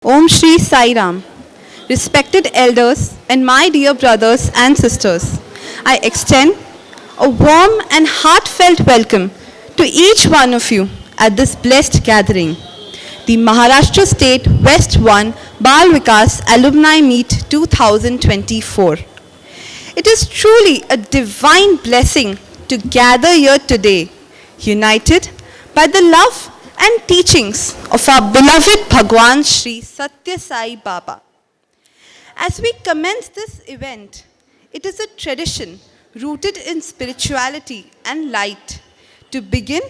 Om Shri Sai Ram. Respected elders and my dear brothers and sisters, I extend a warm and heartfelt welcome to each one of you at this blessed gathering, the Maharashtra State West 1 Bal Vikas Alumni Meet 2024. It is truly a divine blessing to gather here today, united by the love and teachings of our beloved Bhagwan Shri Satya Sai Baba. As we commence this event, it is a tradition rooted in spirituality and light to begin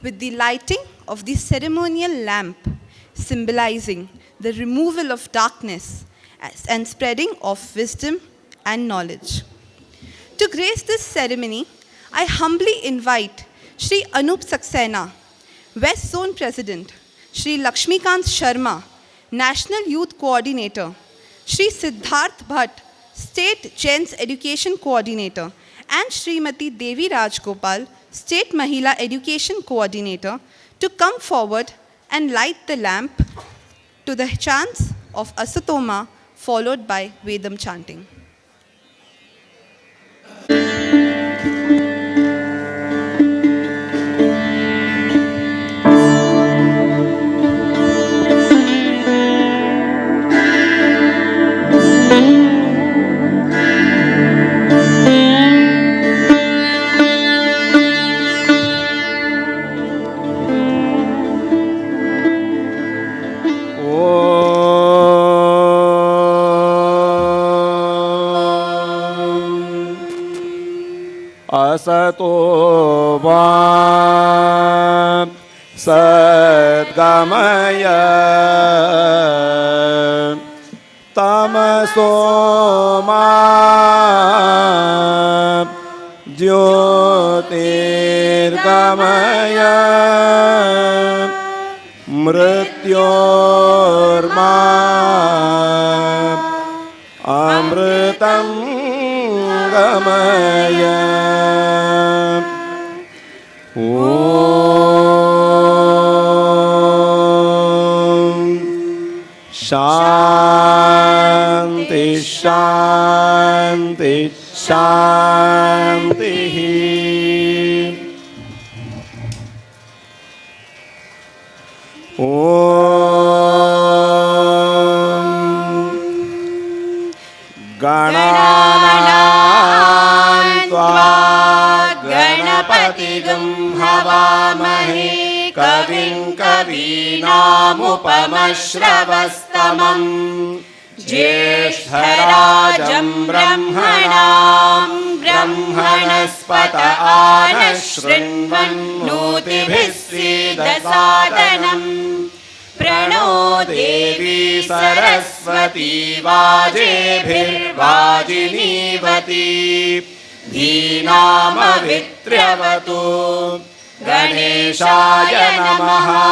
with the lighting of the ceremonial lamp, symbolizing the removal of darkness and spreading of wisdom and knowledge. To grace this ceremony, I humbly invite Shri Anup Saxena, West Zone President, Shri Lakshmikant Sharma, National Youth Coordinator, Shri Siddharth Bhatt, State Gents Education Coordinator, and Srimati Devi Rajgopal, State Mahila Education Coordinator, to come forward and light the lamp to the chants of Asatoma, followed by Vedam chanting. Asato va sadgamaya tamaso ma jyotirgamaya mrityorma amritam gamaya. Shanti, Shanti, Shanti. Om Gananam Tva Ganapatigam Havamahe Kavim Kavinamupamashravastamam Jyeshtarajam Brahmanam Brahmanaspata Anashrinvannotibhissidasadanam Prano Devi Saraswati Vajebhirvajinivati Dhinamavitriyavatu Ganeshaya Namaha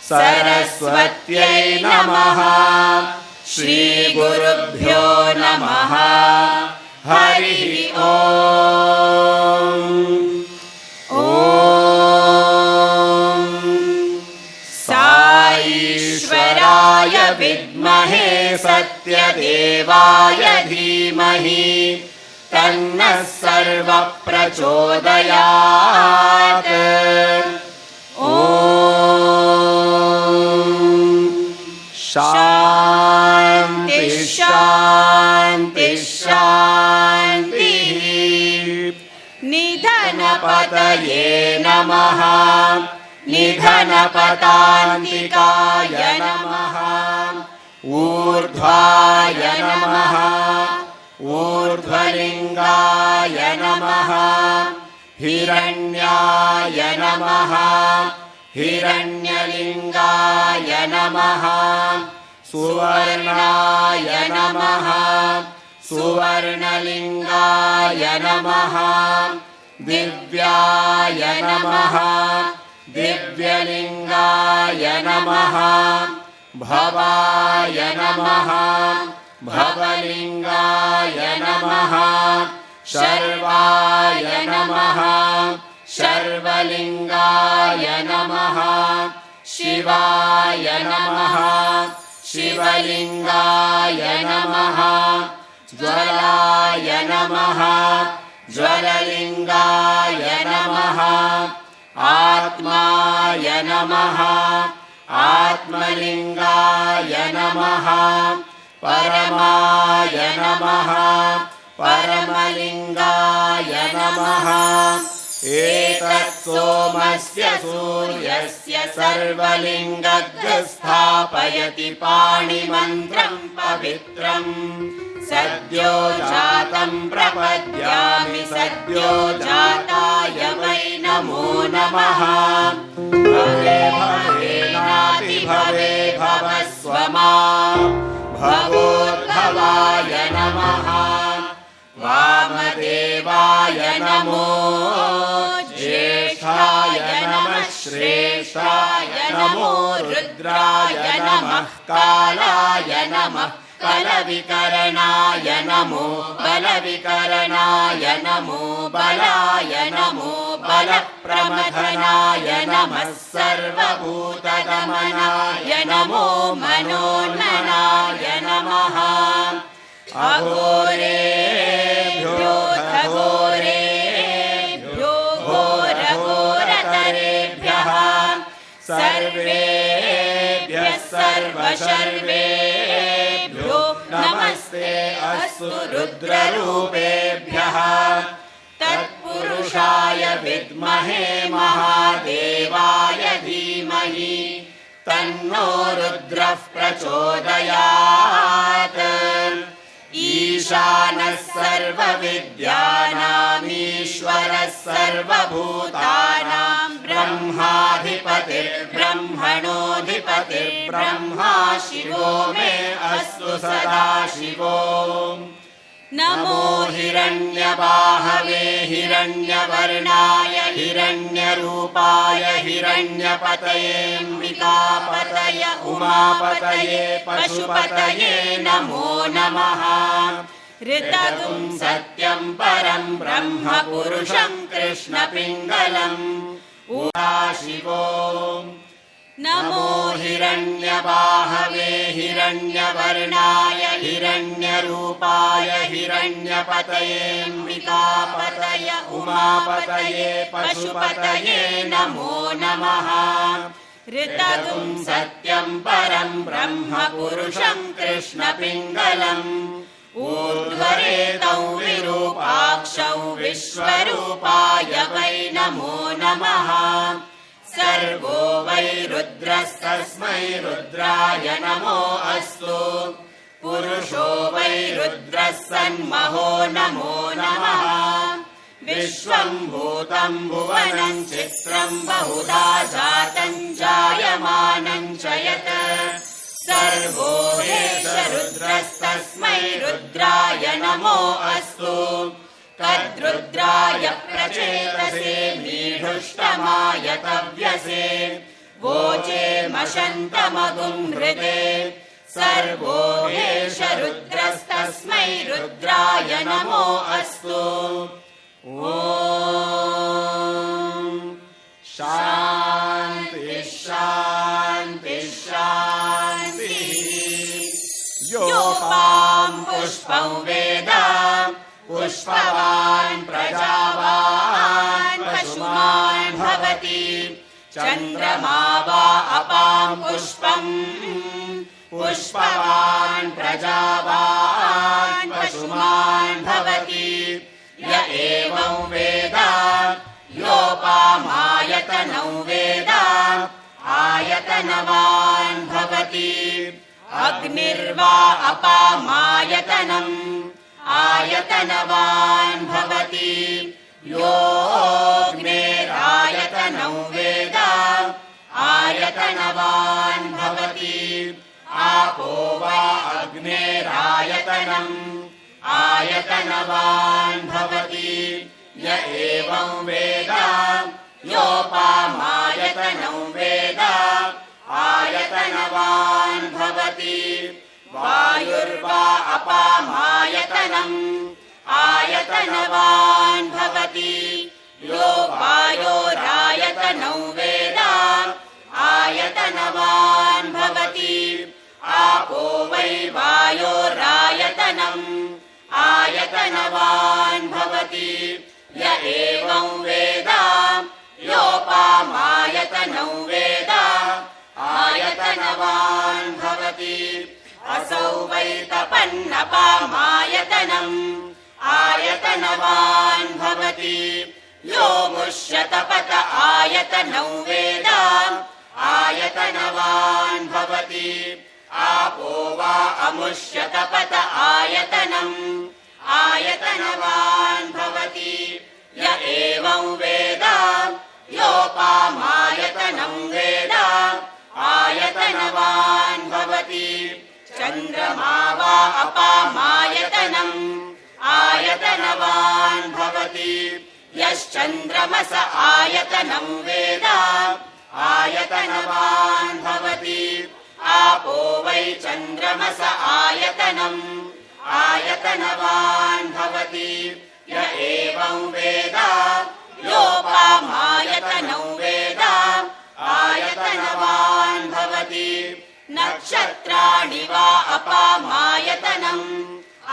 Saraswatyai Namaha Shri Gurubhyo Namaha Harihi Om Om Sai Ishwaraya Vidmahe Satyadevaya Dhimahi Tanna Sarva Prachodayat. Om Shanti Shanti Shanti. Nidhanapataye Namaha Nidhanapatantikaya Namaha Urdhvaya Namaha Urdhvalingaya Namaha Hiranyaya Namaha Hiranyalingaya Namaha Suvarnaya Namaha Suvarnalingaya Namaha Divyaya Namaha Divyalingaya Namaha Bhavaya Namaha Bhavalingaya Namaha Sharvaya Namaha Sharvalingaya Namaha Shivaya Namaha शिवलिङ्गाय नमः ज्वलाय नमः ज्वललिङ्गाय नमः आत्माय नमः आत्मलिङ्गाय नमः परमाय नमः परमलिङ्गाय नमः एतत् सोमस्य सूर्यस्य सर्वलिङ्गस्थापयति पाणिमन्त्रं पवित्रम् सद्यो जातं प्रपद्यामि सद्यो जाताय वै नमो नमः भवे भवेनाति भवे भवस्व मां भवोद्भवाय नमः वामदेवाय नमो ज्येष्ठाय नमः श्रेष्ठाय नमो रुद्राय नमः कालाय नमः बलविकरणाय नमो बलविकरणाय नमो बलाय नमो बलप्रमथनाय नमः सर्वभूतदमनाय नमो मनोन्मनाय नमः अघोरेभ्यो घोरेभ्यो घोरघोरतरेभ्यः सर्वेभ्यः सर्वशर्वेभ्यो नमस्ते अस्तु रुद्ररूपेभ्यः तत्पुरुषाय विद्महे महादेवाय धीमहि तन्नो रुद्रः प्रचोदयात् ईशानः सर्वविद्यानामीश्वरः सर्वभूतानां ब्रह्माधिपतिर्ब्रह्मणोऽधिपतिर्ब्रह्मा शिवो मे अस्तु सदा शिवो नमो हिरण्यबाहवे हिरण्यवर्णाय हिरण्यरूपाय हिरण्यपतयेऽम्बिकापतय उमापतये पशुपतये नमो नमः ऋतगुं सत्यं परं ब्रह्म पुरुषं कृष्णपिङ्गलम् उषा शिवो नमो हिरण्यबाहवे हिरण्यवर्णाय हिरण्यरूपाय हिरण्यपतयेऽम्बिकापतय उमापतये पशुपतये नमो नमः ऋतगुं सत्यं परं ब्रह्म पुरुषं कृष्णपिङ्गलम् ऊर्ध्वरेतौ विरूपाक्षौ विश्वरूपाय वै नमो नमः सर्वो वै रुद्रस्तस्मै रुद्राय नमो अस्तु पुरुषो वै रुद्रः सन्महो नमो नमः विश्वं भूतं भुवनं चित्रं बहुधा जातं जायमानं च यत् सर्वो हेश रुद्रस्तस्मै रुद्राय नमो अस्तु तद्रुद्राय प्रचेतसे मीढुष्टमाय तव्यसे वोचे मशन्तमगुं हृदे सर्वो हेश रुद्रस्तस्मै रुद्राय नमो अस्तु ॐ शान्ति शान्ति शान्तिः योपां पुष्पं वेद पुष्पवान् प्रजावान् पशुमान् भवति चन्द्रमा वा अपां पुष्पम् पुष्पवान् प्रजावान् पशुमान् भवति य एवं वेद योपामायतनौ वेद आयतनवान् भवति अग्निर्वा अपामायतनम् आयतनवान् भवति योऽग्नेरायतनौ वेद आयतनवान् भवति आपो वा अग्नेरायतनम् आयतनवान् भवति य एवं वेद योपामायतनौ वेद आयतनवान् भवति वायुर्वा अपामायतनम् आयतनवान् भवति यो वायोरायतनौ वेद आयतनवान् भवति आपो वै वायोरायतनम् आयतनवान् भवति य एवं वेद योपामायतनौ वेद आयतनवान् भवति असौ वै तपन्नपामायतनम् आयतनवान् भवति यो मुष्यतपत आयतनौ वेद आयतनवान् भवति आपो वा अमुष्यतपत आयतनम् आयतनवान् भवति य एवं वेद योपामायतनं वेद आयतनवान् भवति चन्द्रमा वा अपामायतनम् आयतनवान् भवति यश्चन्द्रमस आयतनं वेद आयतनवान् भवति आपो वै चन्द्रमस आयतनम् आयतनवान् भवति य एवं वेद योपामायतनौ वेद आयतनवान् भवति नक्षत्राणि वा अपामायतनम्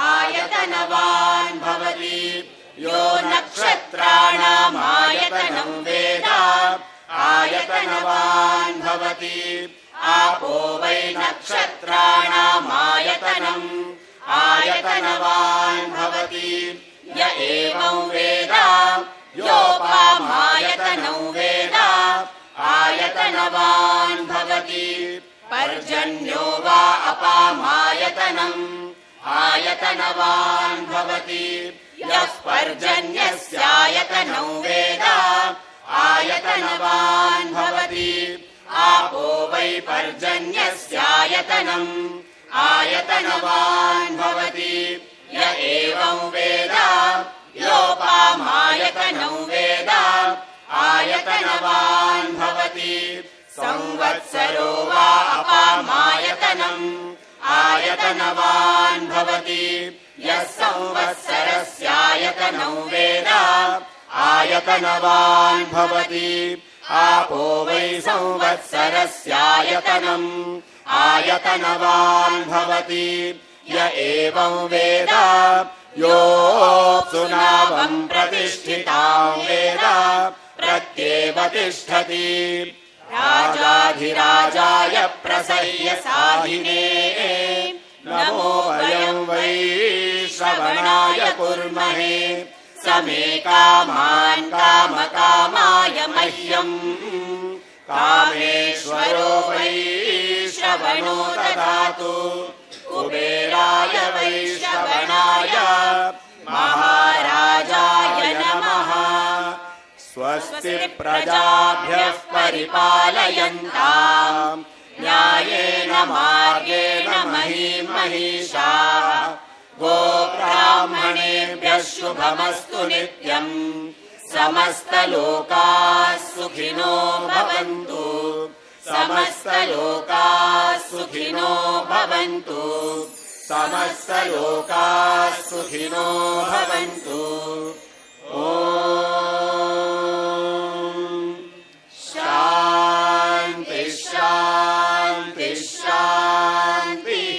आयतनवान् भवति यो नक्षत्राणामायतनं वेद आयतनवान् भवति आपो वै नक्षत्राणामायतनम् आयतनवान् भवति य एवं वेद योपामायतनौ वेद आयतनवान् भवति पर्जन्यो वा अपामायतनम् आयतनवान् भवति यः पर्जन्यस्यायतनौ वेद आयतनवान् भवति आपो वै पर्जन्यस्यायतनम् आयतनवान् भवति य एवं वेद योपामायतनौ वेद आयतनवान् भवति संवत्सरो वा अपामायतनम् आयतनवान् भवति यः संवत्सरस्यायतनौ वेद आयतनवान् भवति आपो वै संवत्सरस्यायतनम् आयतनवान् भवति य एवं वेद योऽप्सुनावं प्रतिष्ठितां वेद प्रत्येव तिष्ठति राजाधिराजाय प्रसह्य साधिने नमो वयं वै श्रवणाय कुर्महे समे कामान् कामकामाय मह्यम् कामेश्वरो वै श्रवणो ददातु कुबेराय वै श्रवणाय महाराजाय नमः स्वस्ति प्रजाभ्यः परिपालयन्ताम् न्यायेन मार्गेण महीं महिषाः गोब्राह्मणेभ्यः शुभमस्तु नित्यम् समस्तलोकाः सुखिनो भवन्तु समस्तलोकाः सुखिनो भवन्तु समस्तलोकाः सुखिनो भवन्तु ॐ शान्ति शान्ति शान्तिः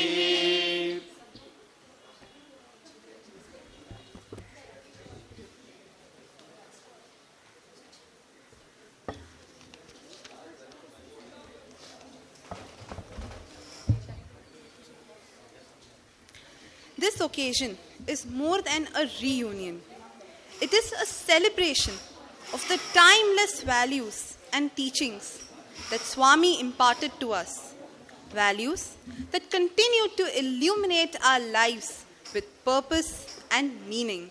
This occasion is more than a reunion. It is a celebration of the timeless values and teachings that Swami imparted to us. Values that continue to illuminate our lives with purpose and meaning.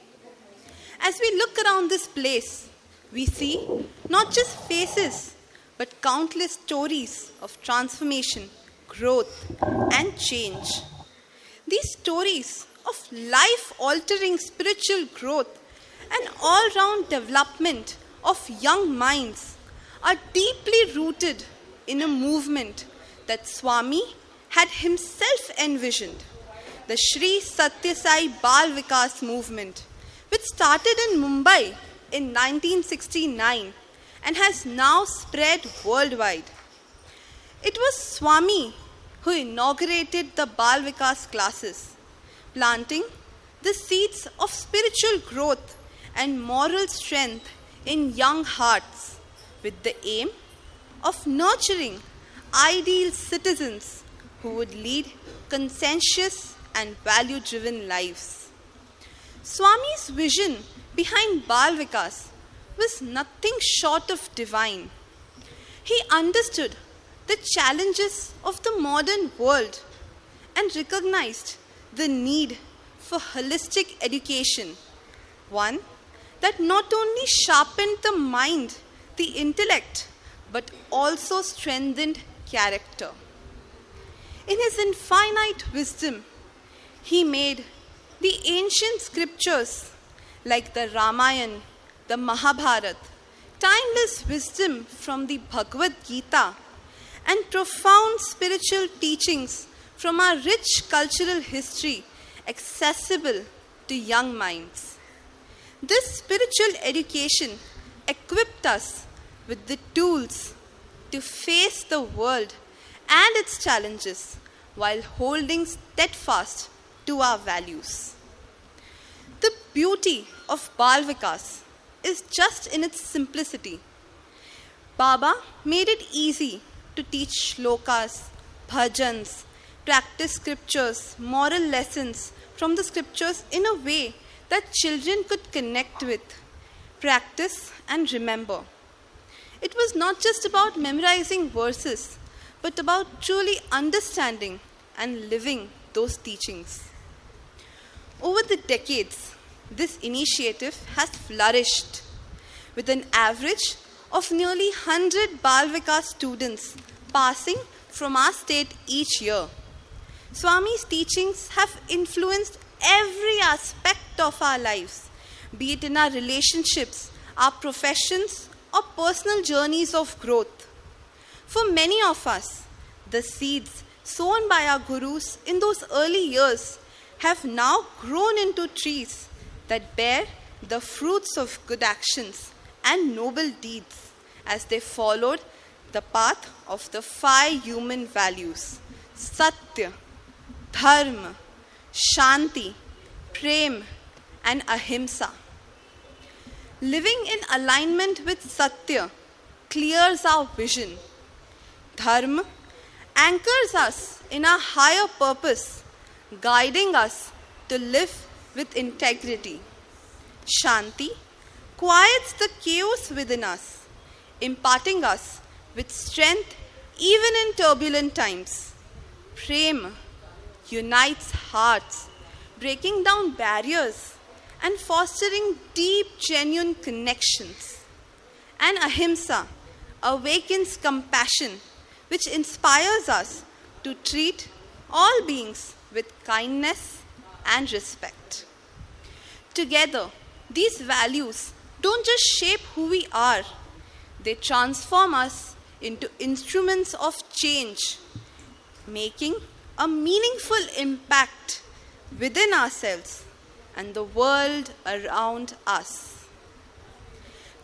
As we look around this place, we see not just faces, but countless stories of transformation, growth, and change. These stories of life-altering spiritual growth and all-round development of young minds are deeply rooted in a movement that Swami had himself envisioned, the Shri Satya Sai Bal Vikas movement, which started in Mumbai in 1969 and has now spread worldwide. It was Swami who inaugurated the Bal Vikas classes, planting the seeds of spiritual growth and moral strength in young hearts with the aim of nurturing ideal citizens who would lead conscientious and value-driven lives. Swami's vision behind Bal Vikas was nothing short of divine. He understood the challenges of the modern world and recognized the need for holistic education, one that not only sharpened the mind, the intellect, but also strengthened character. In his infinite wisdom, he made the ancient scriptures like the Ramayana, the Mahabharata, timeless wisdom from the Bhagavad Gita, and profound spiritual teachings from our rich cultural history accessible to young minds. This spiritual education equipped us with the tools to face the world and its challenges while holding steadfast to our values. The beauty of Bal Vikas is just in its simplicity. Baba made it easy to teach shlokas, bhajans, practice scriptures, moral lessons from the scriptures in a way that children could connect with, practice, and remember. It was not just about memorizing verses, but about truly understanding and living those teachings. Over the decades, this initiative has flourished with an average of nearly 100 Bal Vikas students passing from our state each year. Swami's teachings have influenced every aspect of our lives, be it in our relationships, our professions, or personal journeys of growth. For many of us, the seeds sown by our gurus in those early years have now grown into trees that bear the fruits of good actions and noble deeds as they followed the path of the 5 human values: Satya, Dharma, Shanti, Prem, and Ahimsa. Living in alignment with Satya clears our vision. Dharma anchors us in our higher purpose, guiding us to live with integrity. Shanti quiets the chaos within us, imparting us with strength even in turbulent times. Prem unites hearts, breaking down barriers and fostering deep, genuine connections. And Ahimsa awakens compassion, which inspires us to treat all beings with kindness and respect. Together, these values don't just shape who we are, they transform us into instruments of change, making a meaningful impact within ourselves and the world around us.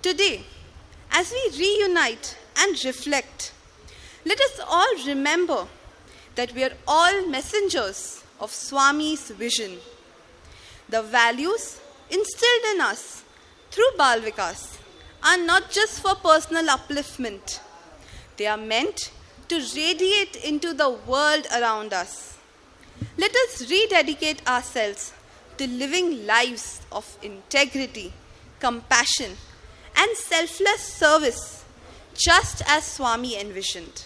Today, as we reunite and reflect, let us all remember that we are all messengers of Swami's vision. The values instilled in us through Bal Vikas are not just for personal upliftment. They are meant to radiate into the world around us. Let us rededicate ourselves to living lives of integrity, compassion, and selfless service, just as Swami envisioned.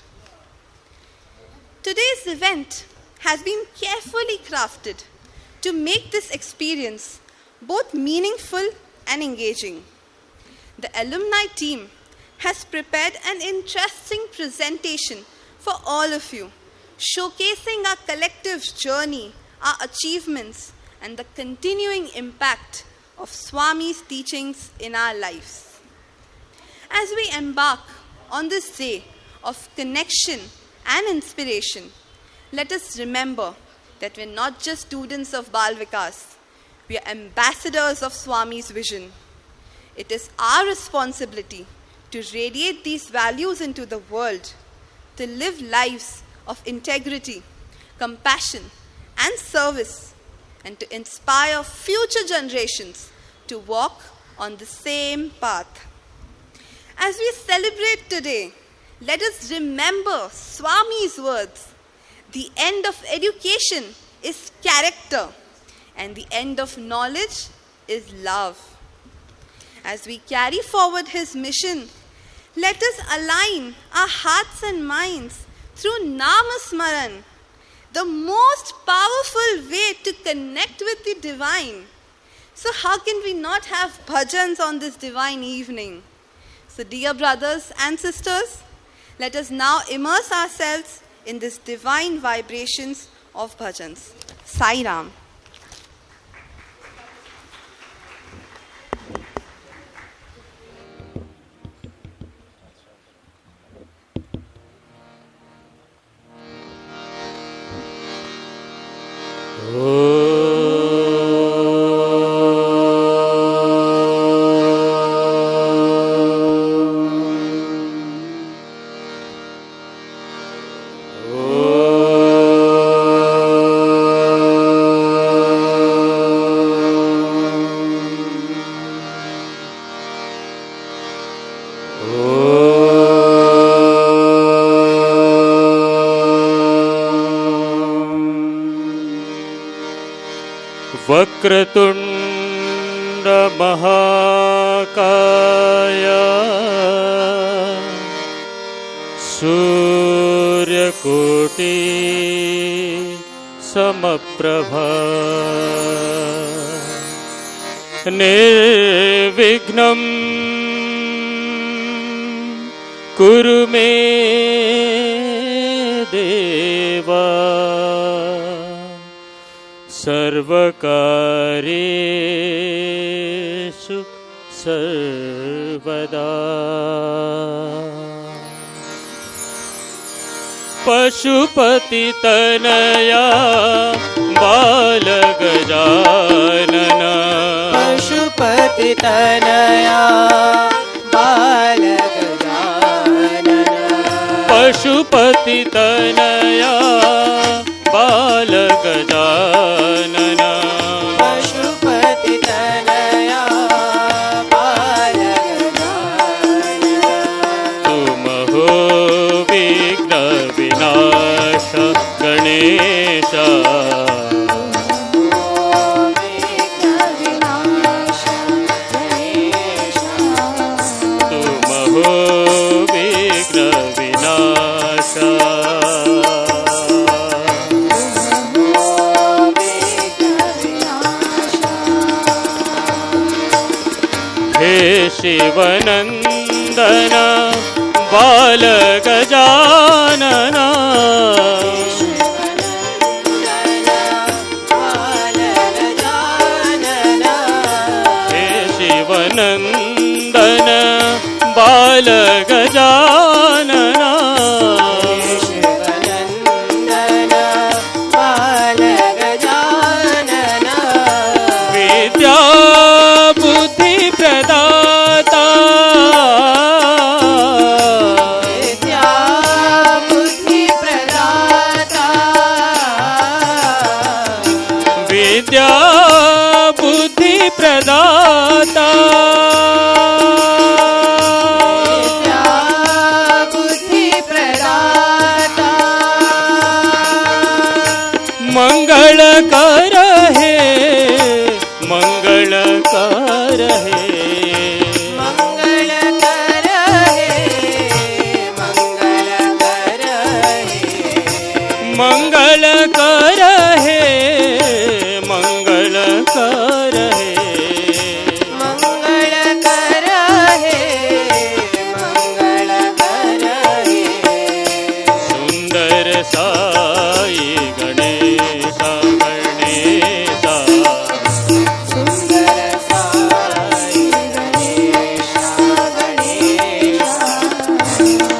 Today's event has been carefully crafted to make this experience both meaningful and engaging. The alumni team has prepared an interesting presentation for all of you, showcasing our collective journey, our achievements, and the continuing impact of Swami's teachings in our lives. As we embark on this day of connection and inspiration, let us remember that we're not just students of Bal Vikas, we are ambassadors of Swami's vision. It is our responsibility to radiate these values into the world, to live lives of integrity, compassion, and service, and to inspire future generations to walk on the same path. As we celebrate today, let us remember Swami's words. The end of education is character, and the end of knowledge is love. As we carry forward his mission, let us align our hearts and minds through Namasmaran, the most powerful way to connect with the divine. So how can we not have bhajans on this divine evening? So dear brothers and sisters, let us now immerse ourselves in this divine vibrations of bhajans. Sai Ram. Vakratunda महाकाय सूर्यकोटि समप्रभा निर्विघ्नं कुरु मे देवा सर्वकार्येषु सर्वदा। पशुपतितनया बालगजानन पशुपतितनया बालगजानन पशुपतितनया बालगजानन पशुपतितनया बालगजानन तुम हो विघ्न विनाश गणेश तुम हो विघ्न विनाश हे शिवनंदन बालगजानन हे शिवनंदन बालगजानन विद्या बुद्धि प्रदाता विद्या बुद्धि प्रदाता मंगलकर है मंगलकर है मंगलकर है मंगलकर है सुंदर साई गणेश गणेश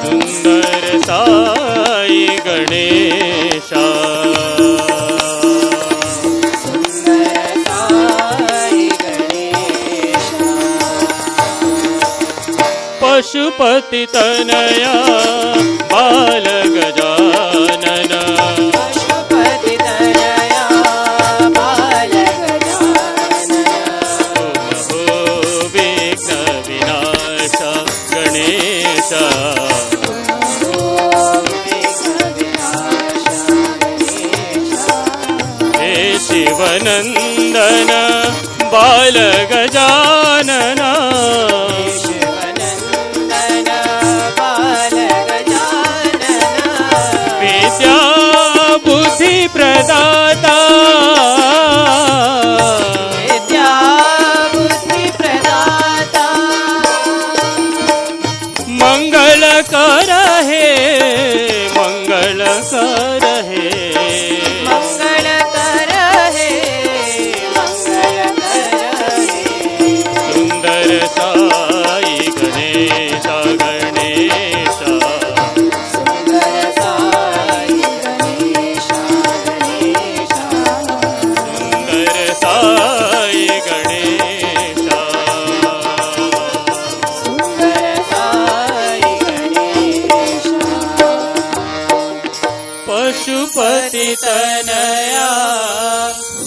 सुंदर साई गणेश पशुपतितनया बालगजानन शिवनन्दन बाल गजानन शिवनन्दन बाल गजानन विद्या बुद्धि प्रदाता विद्या बुद्धि प्रदाता मंगल कर हे मंगल कर हे मंगल कर हे मंगल कर हे सुंदर साई गणेश गणेश सुंदर साई गणेश गणेश सुंदर साई गणेश सुंदर साई गणेश पशुपति तनया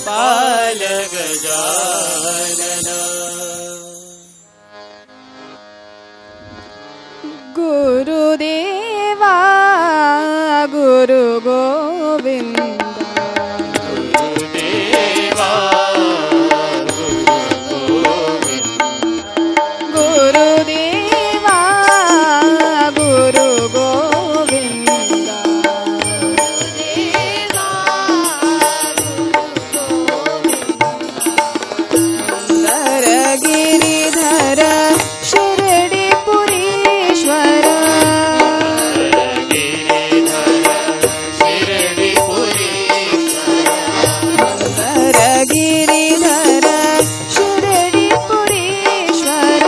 बाल गजानन गुरुदेवा गुरु गोविंद गुरुदेवा गुरु गोविंद गुरुदेवा गुरु गोविंद सुंदर गिरिधर शिरडी पुरीश्वर सुंदर गिरिधर शिरडी पुरीश्वर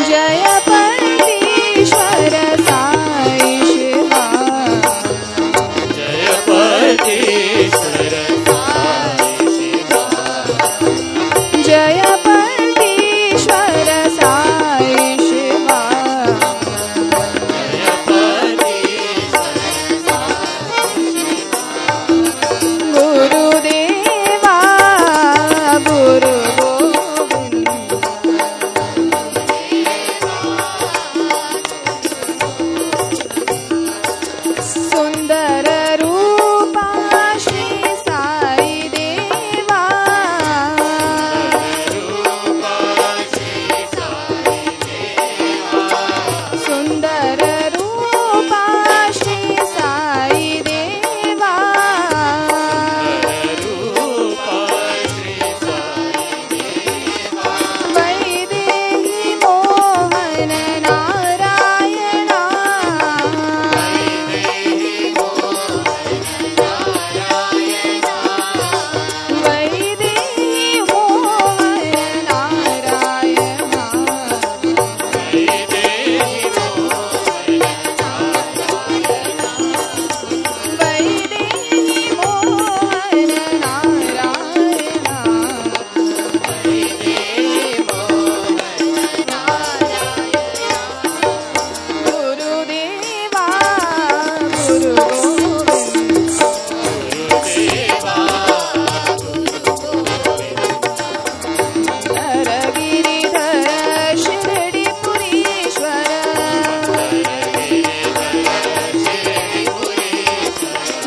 जय परमेश्वर साई शिवा जय परमेश्वर साई शिवा जय परमेश्वर साई शिवा जय परमेश्वर गुरुदेवा गुरु गोविंद सुंदर रूपा श्री साई देवा सुंदर रूपा श्री साई देवा वैदेही मोहन नारायणा वैदेही मोहन नारायणा वैदेही मोहन नारायणा गुरुदेवा गुरु गोविंद सुंदर गिरिधर शिरडी पुरीश्वर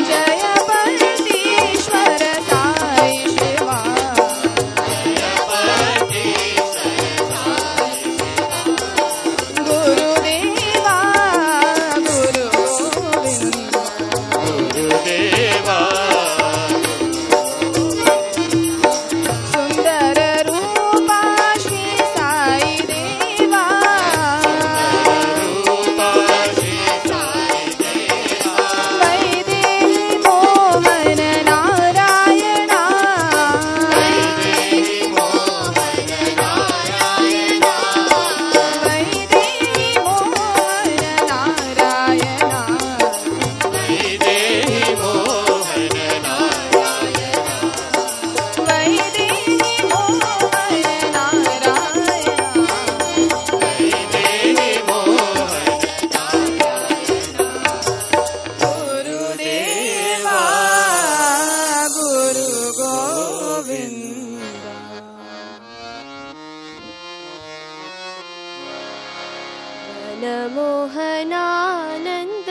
जय परमेश्वर साई शिवा गुरुदेवा गुरु गोविंद गुरुदेवा सुंदर रूपा श्री साई देवा वैदेही मोहन नारायणा वैदेही मोहन नारायणा वैदेही मोहन वैदेही मोहन नारायणा वैदेही मोहन गुरुदेवा गुरु गोविंद मोहनानंद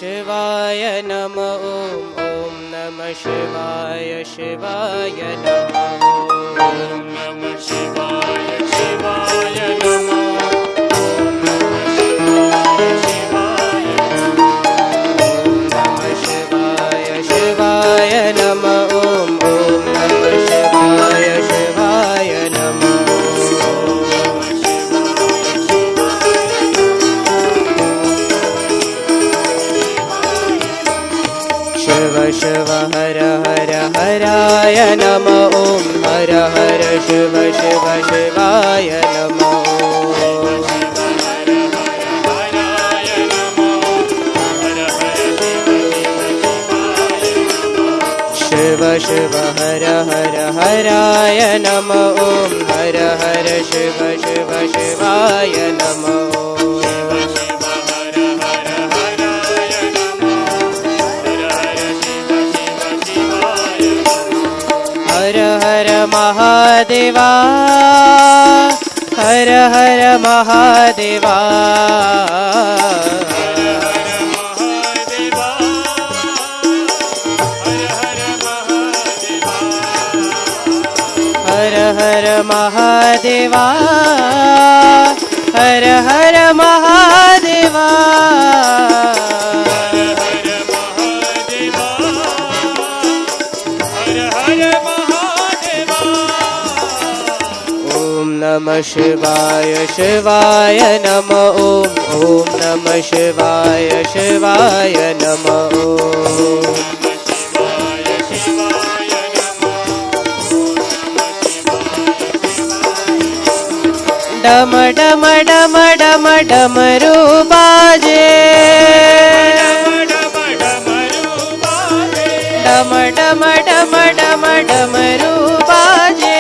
शिवाय नमः ॐ नमः शिवाय शिवाय नमः ॐ नमः शिवाय शिवाय नमः शिवाय नमः ॐ नमः शिवाय शिवाय नमः शिव शिव हर हर हराय नमः ॐ हर हर शिव शिव शिवाय नमः शिव शिव हर हर हराय नमः ॐ हर हर शिव शिव शिवाय नमः हर हर महादेवा हर हर महादेवा हर हर महादेवा हर हर महादेवा ॐ नमः शिवाय शिवाय नमः ॐ नमः शिवाय शिवाय नमः डम डम डम डम डमरू बाजे डम डम डम डम डमरू बाजे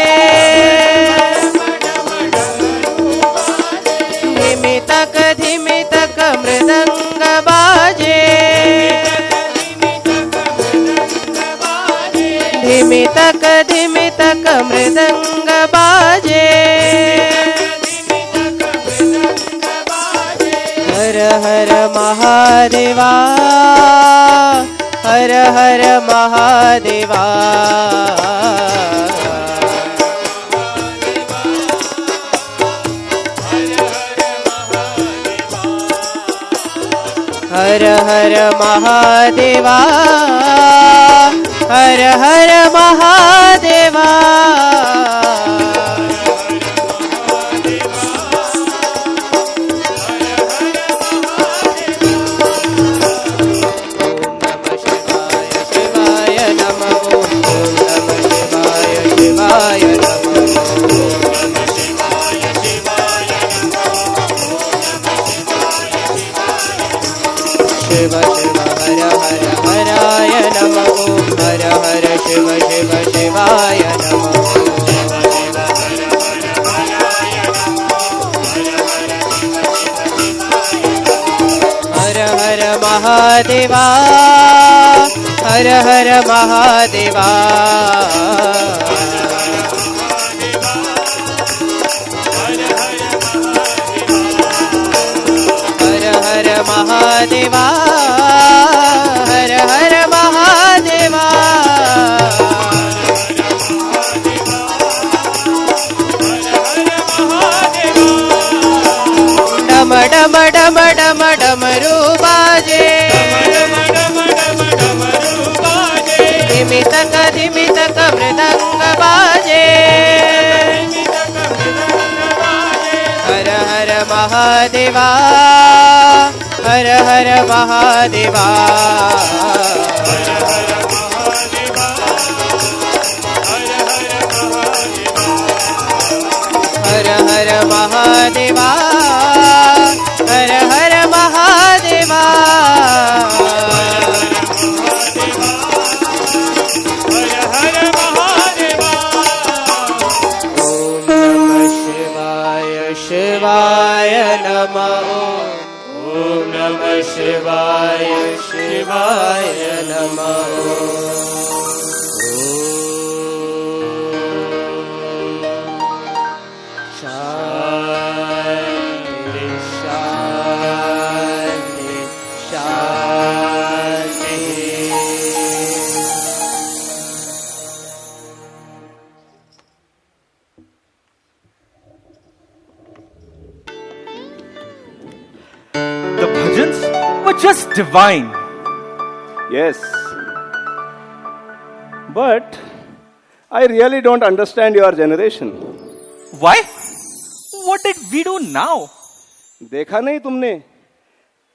धिमी तक मृदंग बाजे धिमी तक मृदंग बाजे हर हर महादेवा हर हर महादेवा हर हर महादेवा हर हर महादेवा शिव शिव हर हर हराय नमः हर हर शिव शिव शिवाय नमः हर हर महादेवा हर हर महादेवा हर हर महादेवा हर हर महादेवा डम डम डम डम डमरू बाजे धिमी तक मृदंग बाजे हर हर महादेवा हर हर महादेवा हर हर महादेवा हर हर महादेवा शिवाय नमः ॐ नमः शिवाय शिवाय नमः शांति शांति शांति were just divine. Yes. But I really don't understand your generation. Why? What did we do now? देखा नहीं तुमने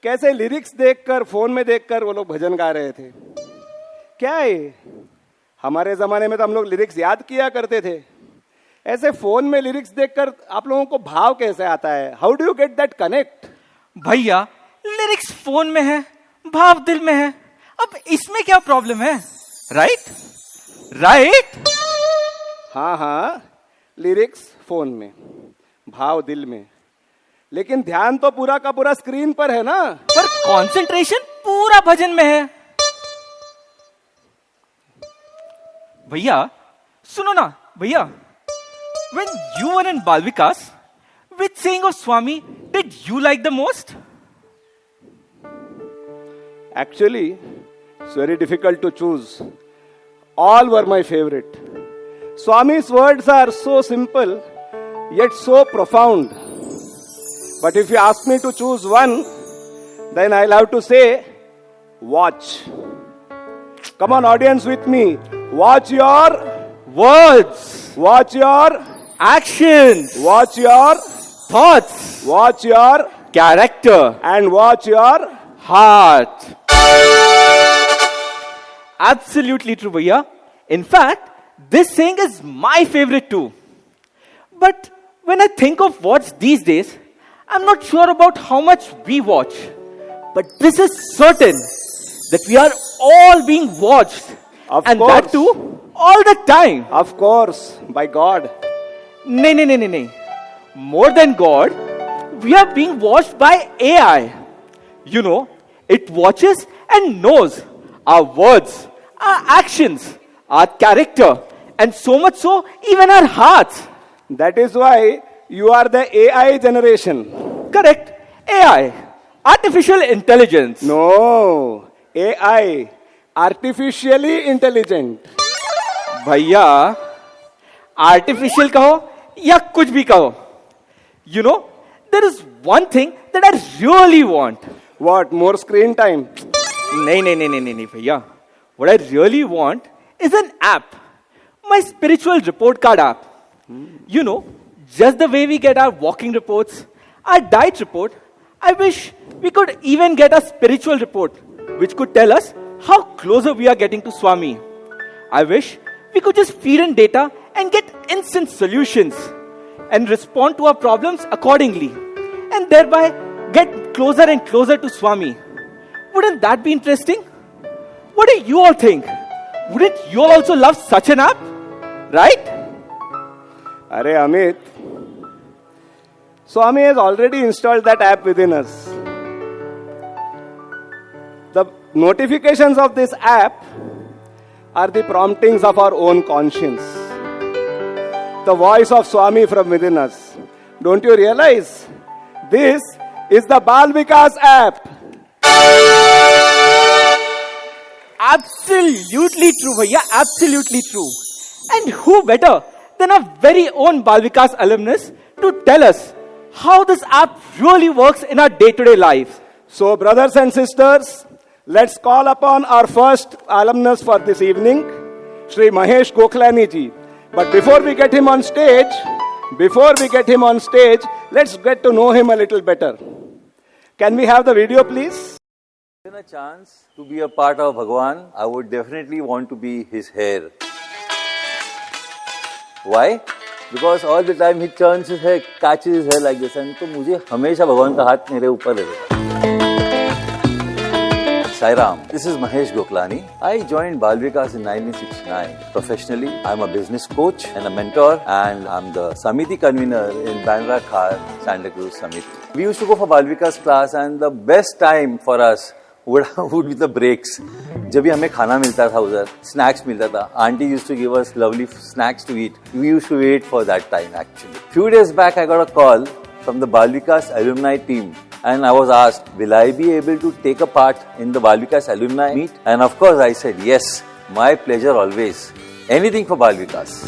कैसे लिरिक्स देखकर फोन में देखकर वो लोग भजन गा रहे थे? क्या है ये? हमारे जमाने में तो हम लोग लिरिक्स याद किया करते थे. ऐसे फोन में लिरिक्स देखकर आप लोगों को भाव कैसे आता है? How do you get that connect? भैया, लिरिक्स फोन में है, भाव दिल में है. अब इसमें क्या प्रॉब्लम है? राइट? राइट? हाँ हाँ, लिरिक्स फोन में, भाव दिल में, लेकिन ध्यान तो पूरा का पूरा स्क्रीन पर है ना. पर कंसंट्रेशन पूरा भजन में है. भैया सुनो ना भैया, when you were in Balvikas, which saying of Swami did you like the most? Actually, it's very difficult to choose. All were my favorite. Swami's words are so simple, yet so profound. But if you ask me to choose one, then I'll have to say, watch. Come on, audience, with me. Watch your Words, watch your actions, watch your thoughts, watch your character, and watch your heart. Absolutely true, भैया. In fact, this saying is my favorite too. But when I think of watch these days, I'm not sure about how much we watch. But this is certain that we are all being watched. Of and course. that too, all the time. Of course, by God. No. More than God, we are being watched by AI. You know, it watches and knows our words, our actions, our character, and so much so, even our hearts. That is why you are the AI generation. Correct. AI. Artificial intelligence. No, AI. Artificially intelligent. भैया, artificial कहो या कुछ भी कहो. You know, there is one thing that I really want. What? More screen time? नहीं भैया. What I really want is an app. My spiritual report card app. You know, just the way we get our walking reports, our diet report, I wish we could even get a spiritual report which could tell us how closer we are getting to Swami. I wish we could just feed in data and get instant solutions and respond to our problems accordingly and thereby get closer and closer to Swami. Wouldn't that be interesting? What do you all think? Wouldn't you all also love such an app? Right? Arey Amit, Swami has already installed that app within us. The notifications of this app are the promptings of our own conscience. The voice of Swami from within us. Don't you realize? This is the Bal Vikas app. Absolutely true, bhaiya. Absolutely true. And who better than our very own Balvikas alumnus to tell us how this app really works in our day-to-day lives. So, brothers and sisters, let's call upon our first alumnus for this evening, Shri Mahesh Gokhlani ji. But before we get him on stage, let's get to know him a little better. Can we have the video, please? Given a chance to be a part of Bhagwan, I would definitely want to be his hair. Why? Because all the time he turns his hair, catches his hair like this, and तो मुझे हमेशा भगवान का हाथ मेरे ऊपर रहेगा. Sai Ram, this is Mahesh Gokhlani. I joined Balvikas in 1969. Professionally, I'm a business coach and a mentor, and I'm the Samiti convener in Bandra Khar Santa Cruz Samiti. We used to go for Balvikas class, and the best time for us would be the breaks. जब भी हमें खाना मिलता था उधर, snacks मिलता था. Auntie used to give us lovely snacks to eat. We used to wait for that time actually. Few days back, I got a call from the Balvikas alumni team. And I was asked, will I be able to take a part in the Balvikas alumni meet? And of course I said, yes, my pleasure always. Anything for Balvikas.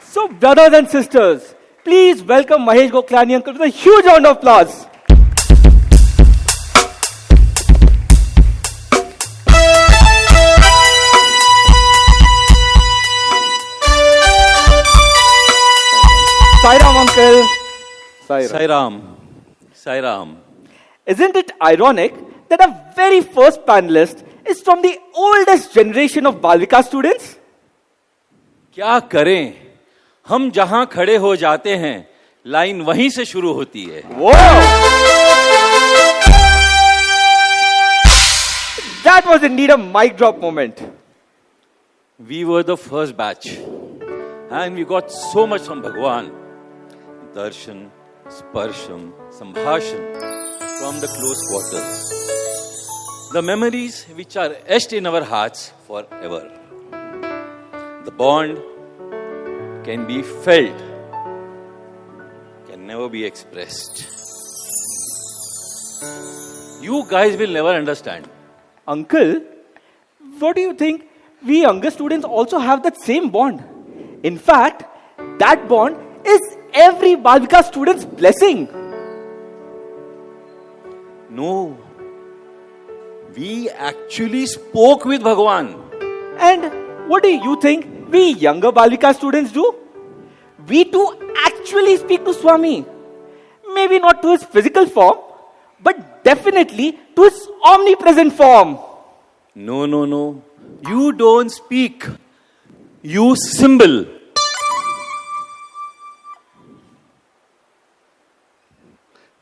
So brothers and sisters, Please welcome Mahesh Goklani uncle with a huge round of applause. Sai Ram uncle. Sai Ram. Sai Ram. Isn't it ironic that our very first panelist is from the oldest generation of Bal Vikas students? क्या करें, हम जहां खड़े हो जाते हैं line वहीं से शुरू होती है. Whoa! That was indeed a mic drop moment. We were the first batch and we got so much from Bhagwan. Darshan, Sparsham, Sambhashan from the close quarters. The memories which are etched in our hearts forever. The bond can be felt, can never be expressed. You guys will never understand. Uncle, what do you think? We younger students also have that same bond. In fact, that bond is every Balvikas student's blessing. No. We actually spoke with Bhagwan. And what do you think we younger Balvikas students do? We too actually speak to Swami. Maybe not to his physical form, but definitely to his omnipresent form. No. You don't speak. You symbol.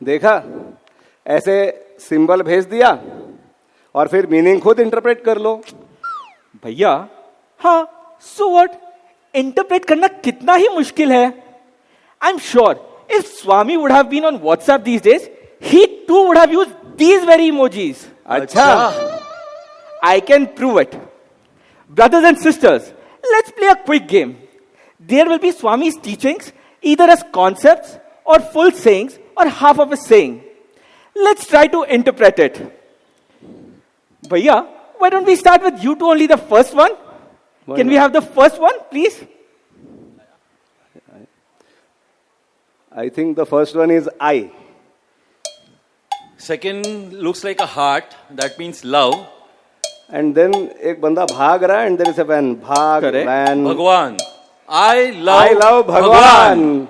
देखा, ऐसे symbol भेज दिया और फिर meaning खुद interpret कर लो. भैया, हाँ, so what? इंटरप्रेट करना कितना ही मुश्किल है. I'm sure if Swami would have been on WhatsApp these days, he too would have used these very emojis. अच्छा, I can prove it. Brothers and sisters, let's play a quick game. There will be Swami's teachings either as concepts or full sayings or half of a saying. Let's try to interpret it. Bhaiya, why don't we start with you two only, the first one? Can we have the first one, please? I think the first one is I. Second looks like a heart. That means love. And then एक बंदा भाग रहा है and there is a van. भाग, Correct. van. Bhagwan. I love भगवान.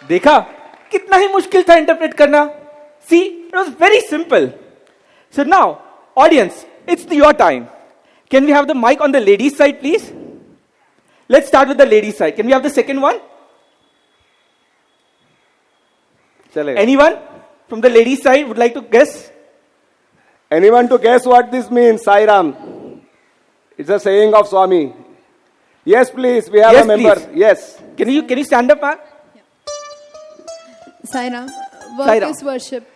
देखा कितना ही मुश्किल था इंटरप्रेट करना. See, it was very simple. So now, audience, it's your time. Can we have the mic on the ladies' side, please? Let's start with the ladies' side. Can we have the second one? चलेगा. Anyone from the ladies' side would like to guess? Anyone to guess what this means? Sai Ram. It's a saying of Swami. Yes, please. We have Yes, a member. please. Yes. Can you stand up, ma'am? Sai Ram. Work Sai Ram. is worship.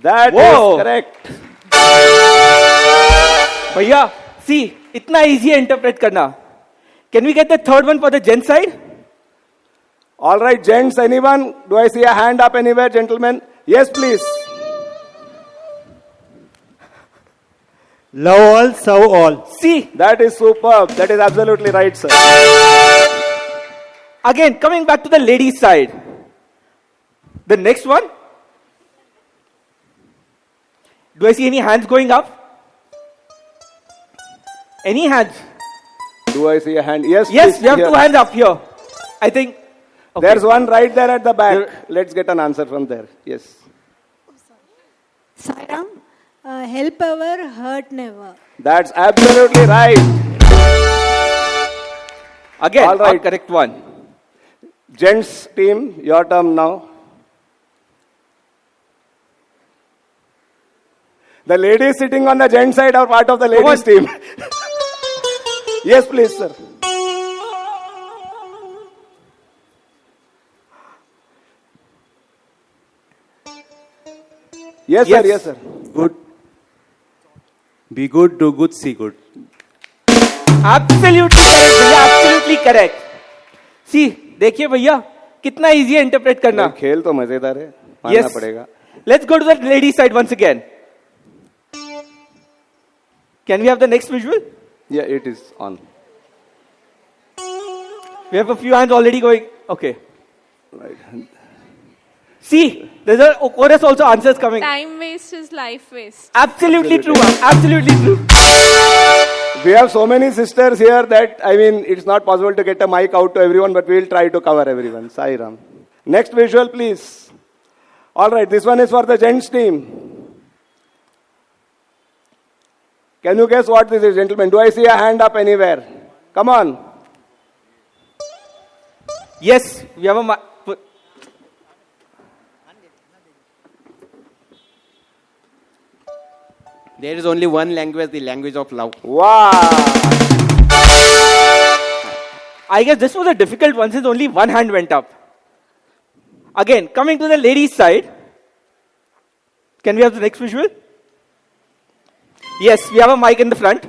That Whoa. is correct. भैया, see, इतना easy है interpret करना. Can we get the third one for the gent side? All right, gents, anyone? Do I see a hand up anywhere, gentlemen? Yes, please. Love all, serve all. See, That is superb. That is absolutely right, sir. again, coming back to the ladies' side. The next one. Do I see any hands going up? Any hands? Do I see a hand? Yes, Yes, please. you have Here. two hands up here. I think. Okay. There's one right there at the back. Let's get an answer from there. Yes. Sai Ram. Help ever, hurt never. That's absolutely right. Again, All right. correct one. Gents team, your turn now. The ladies sitting on the gent side are part of the ladies team. Yes, please, sir. Yes, sir. Yes, sir. Good. Be good, do good, see good. Absolutely correct, भैया. Absolutely correct. See, देखिए भैया, कितना easy है interpret करना. खेल तो मजेदार है. मानना Yes. पड़ेगा. Let's go to the lady side once again. Can we have the next visual? Yeah, it is on. We have a few hands already going. Okay. Right. See, there's a chorus also answers coming. Time waste is life waste. Absolutely true. Absolutely true. We have so many sisters here that, I mean, it's not possible to get a mic out to everyone, but we'll try to cover everyone. Sai Ram. Next visual, please. All right, this one is for the gents team. Can you guess what this is, gentlemen? Do I see a hand up anywhere? Come on. Yes, we have a... There is only one language, the language of love. Wow. I guess this was a difficult one since only one hand went up. Again, coming to the ladies' side. Can we have the next visual? Yes, we have a mic in the front.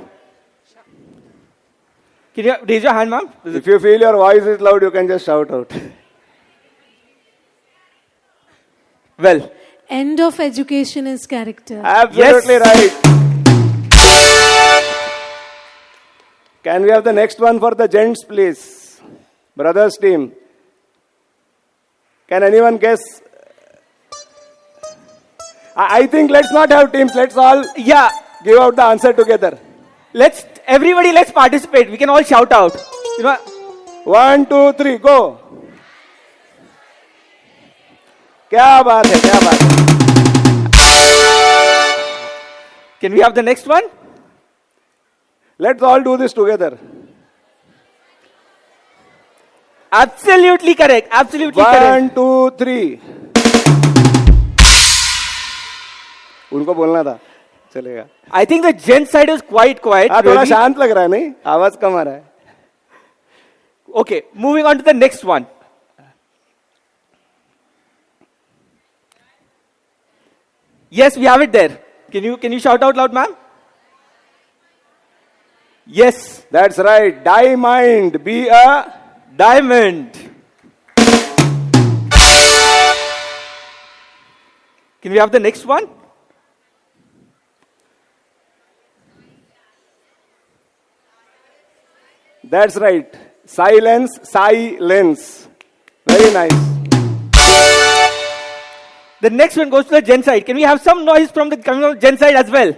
Can you raise your hand, ma'am? If you feel your voice is loud, you can just shout out. Well. End of education is character. Absolutely right. Can we have the next one for the gents, please? Brothers team. Can anyone guess? I think let's not have teams. Let's all give out the answer together. Let's participate. We can all shout out. 1, 2, 3, go. क्या बात है, क्या बात है. Can we have the next one? Let's all do this together. Absolutely correct. Absolutely correct. 1, 2, 3. उनको बोलना था. चलेगा. I think the gent side is quite quiet. हाँ, थोड़ा शांत लग रहा है नहीं? आवाज कम आ रहा है. Okay, moving on to the next one. Yes, we have it there. Can you shout out loud, ma'am? Yes. That's right. Diamond. Be a diamond. Can we have the next one? That's right. Silence, silence. Very nice. The next one goes to the gen side. Can we have some noise from the gen side as well?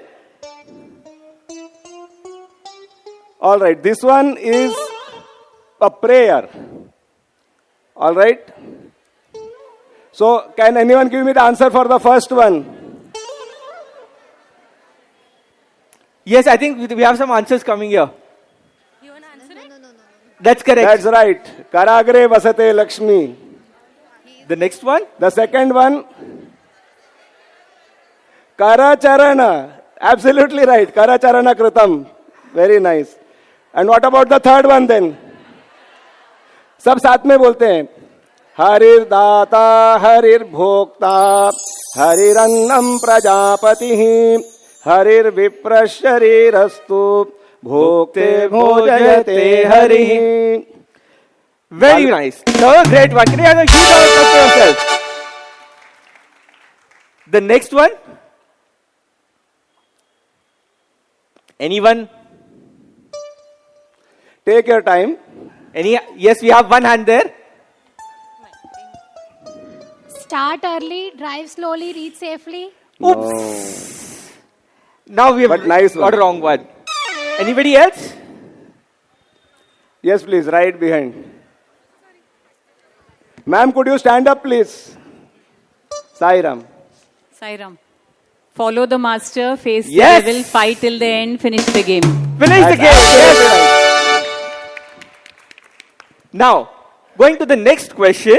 All right. This one is a prayer. All right. So, can anyone give me the answer for the first one? Yes, I think we have some answers coming here. You want to answer it? No. That's correct. That's right. Karagre vasate Lakshmi. The next one? The second one? Karacharana. Absolutely right. Karacharana Kritam. Very nice. And what about the third one then? सब साथ में बोलते हैं. हरिर दाता हरिर भोक्ता हरिरन्नम प्रजापतिः हरिर विप्र शरीरस्तु भोक्ते भोजयते हरिः. Very nice. That was a great one. Can you have a huge round of applause for yourself? The next one? Anyone? Take your time. Yes, we have one hand there. Start early, drive slowly, reach safely. Oops. Now we have got a wrong one. Anybody else? Yes, please. Right behind. Ma'am, could you stand up, please? Sai Ram. Sai Ram. Follow the master, face the Yes. devil, fight till the end, finish the game. Finish the game. Yes. Now, going to the next question.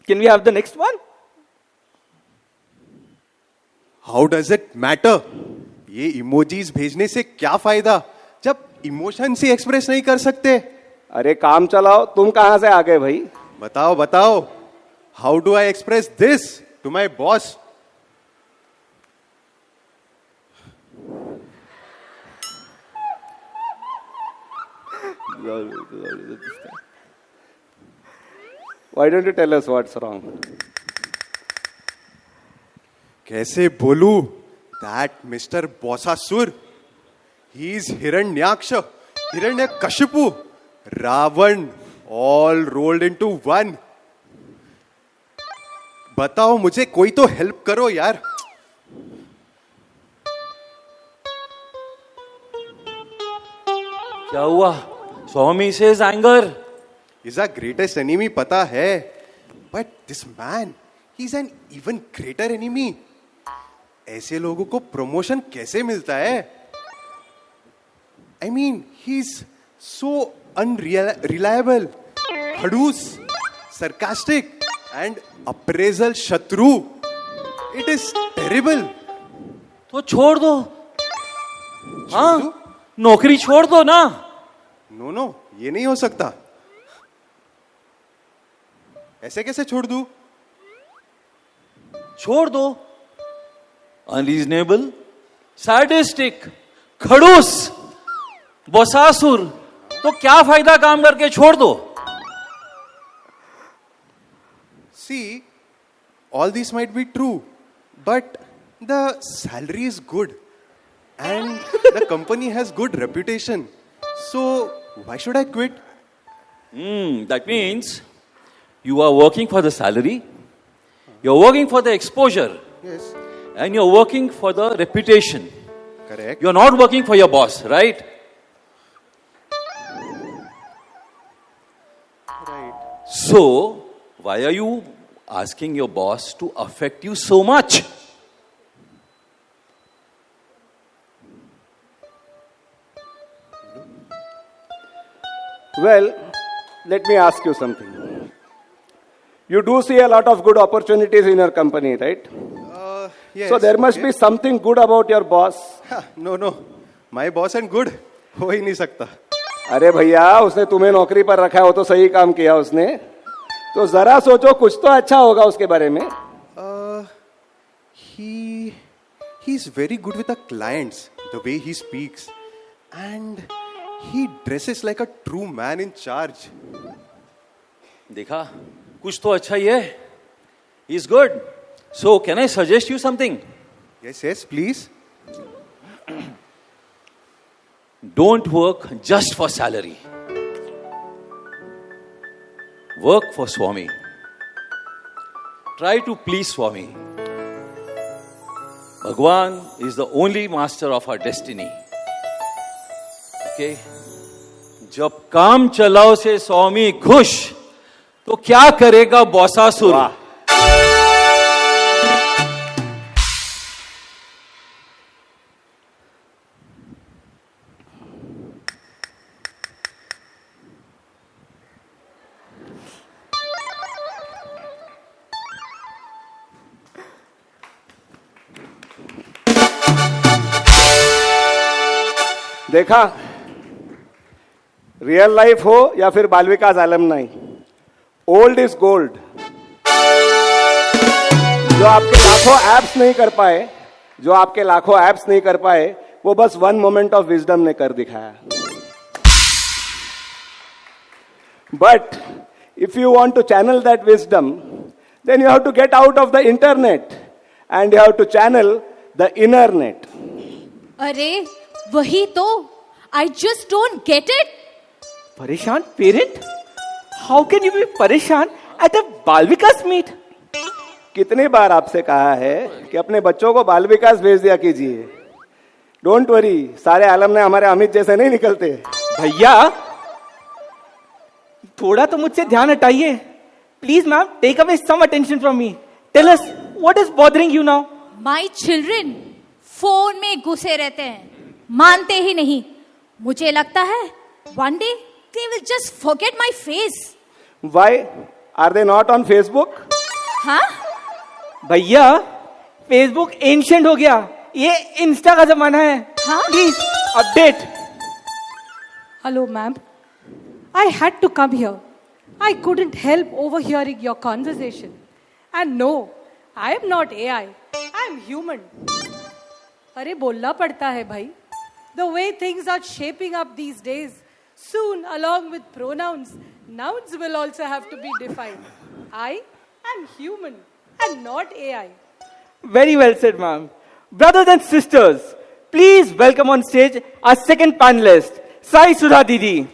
Can we have the next one? How does it matter? ये emojis भेजने से क्या फायदा जब emotion से express नहीं कर सकते? अरे काम चलाओ, तुम कहां से आ गए भाई? बताओ बताओ, how do I express this to my boss? Why don't you tell us what's wrong? कैसे बोलू? That Mr. Bosasur, he is Hiranyaksha, Hiranyakashipu, Ravan, all rolled into one. बताओ मुझे, कोई तो हेल्प करो यार. क्या हुआ? Swami says anger. He's our greatest enemy, पता है. But this man, he's an even greater enemy. ऐसे लोगों को प्रमोशन कैसे मिलता है? I mean, he's so unreliable, खड़ूस, sarcastic, and appraisal शत्रु. It is terrible. तो छोड़ दो. हाँ, नौकरी छोड़ दो ना. नो, ये नहीं हो सकता. ऐसे कैसे छोड़ दूं? छोड़ दो. अनरीजनेबल, सैडिस्टिक, खड़ूस, बसासुर, तो क्या फायदा काम करके छोड़ दो. See, all these might be true, but the salary is good and the company has good reputation. So why should I quit? That means you are working for the salary, you're working for the exposure. Yes. And you're working for the reputation. Correct. You're not working for your boss, right? Right. So, why are you asking your boss to affect you so much? Well, let me ask you something. You do see a lot of good opportunities in your company, right? Yes. So there must be something good about your boss. No. My boss and good हो ही नहीं सकता. अरे भैया, उसने तुम्हें नौकरी पर रखा है, वो तो सही काम किया उसने. तो जरा सोचो, कुछ तो अच्छा होगा उसके बारे में. He's very good with the clients, the way he speaks, and he dresses like a true man in charge. देखा, कुछ तो अच्छा ही है. He's good. So, can I suggest you something? Yes, please. Don't work just for salary. Work for Swami. Try to please Swami. Bhagwan is the only master of our destiny. Okay? जब काम चलाओ से स्वामी खुश, तो क्या करेगा बॉसासुर? देखा, real life हो या फिर बालविकास एलुमनाई, ओल्ड इज गोल्ड. जो आपके लाखों एप्स नहीं कर पाए, वो बस वन मोमेंट ऑफ विजडम ने कर दिखाया. But if you want to channel that wisdom, then you have to get out of the internet and you have to channel the inner net. अरे वही तो, I just don't get it. परेशान parent? How can you be परेशान at a Balvikas meet? कितनी बार आपसे कहा है कि अपने बच्चों को बालविकास भेज दिया कीजिए. डोंट वरी, सारे एलुमनाई हमारे अमित जैसे नहीं निकलते. भैया, थोड़ा तो मुझसे ध्यान हटाइए. Please ma'am, take away some attention from me. Tell us what is bothering you now? My children phone में घुसे रहते हैं, मानते ही नहीं. मुझे लगता है one day they will just forget my face. Why? Are they not on Facebook? हाँ? भैया फेसबुक एंशिएंट हो गया, ये इंस्टा का जमाना है. Please update. Hello, ma'am. I had to come here. I couldn't help overhearing your conversation. And no, I am not AI. I am human. अरे बोलना पड़ता है भाई. The way things are shaping up these days, soon along with pronouns, nouns will also have to be defined. I am human and not AI. Very well said, ma'am. Brothers and sisters, please welcome on stage our second panelist, Sai Sudha Didi.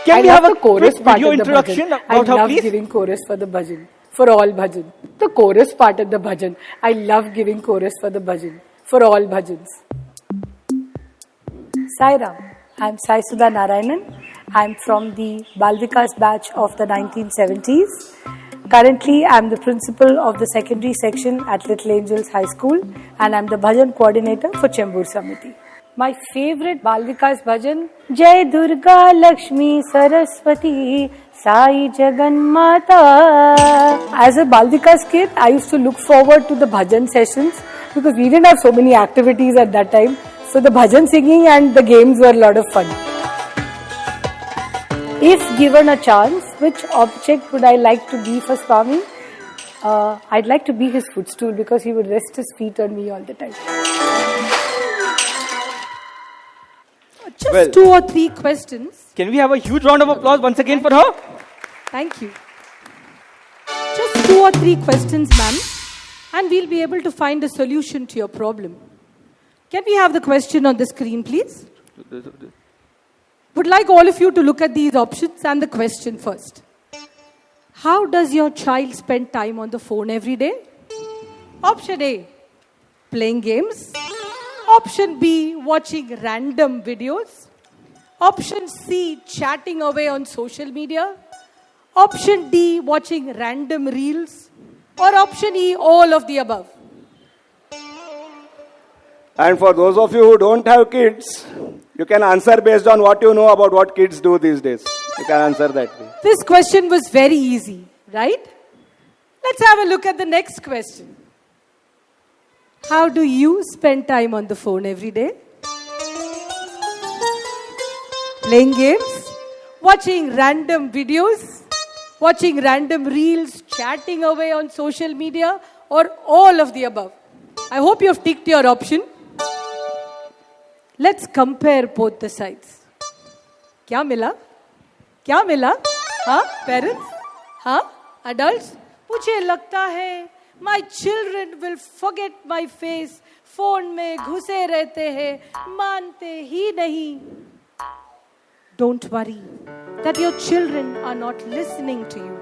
Can we have a chorus quick part video of the introduction bhajan? about her, I love please? giving chorus for the bhajan, for all bhajan. The chorus part of the bhajan. I love giving chorus for the bhajan, for all bhajans. Sai Ram. I am Sai Sudha Narayanan. I am from the Bal Vikas batch of the 1970s. Currently, I am the principal of the secondary section at Little Angels High School, and I am the bhajan coordinator for Chembur Samiti. My favorite Bal Vikas bhajan, Jai Durga Lakshmi Saraswati Sai Jagan Mata. As a Bal Vikas kid, I used to look forward to the bhajan sessions because we didn't have so many activities at that time. So the bhajan singing and the games were a lot of fun. If given a chance, which object would I like to be for Swami? I'd like to be his footstool because he would rest his feet on me all the time. Just 2 or 3 questions. Can we have a huge round of applause once again for her? Thank you. Just 2 or 3 questions, ma'am, and we'll be able to find a solution to your problem. Can we have the question on the screen, please? Would like all of you to look at these options and the question first. How does your child spend time on the phone every day? Option A, playing games. Option B, watching random videos. Option C, chatting away on social media. Option D, watching random reels. Or option E, all of the above. And for those of you who don't have kids, you can answer based on what you know about what kids do these days. You can answer that way. This question was very easy, right? Let's have a look at the next question. How do you spend time on the phone every day? Playing games? Watching random videos? Watching random reels? Chatting away on social media? Or all of the above? I hope you have ticked your option. Let's compare both the sides. क्या मिला? क्या मिला? हाँ, parents? हाँ, adults? मुझे लगता है my children will forget my face. Phone में घुसे रहते हैं, मानते ही नहीं. Don't worry that your children are not listening to you.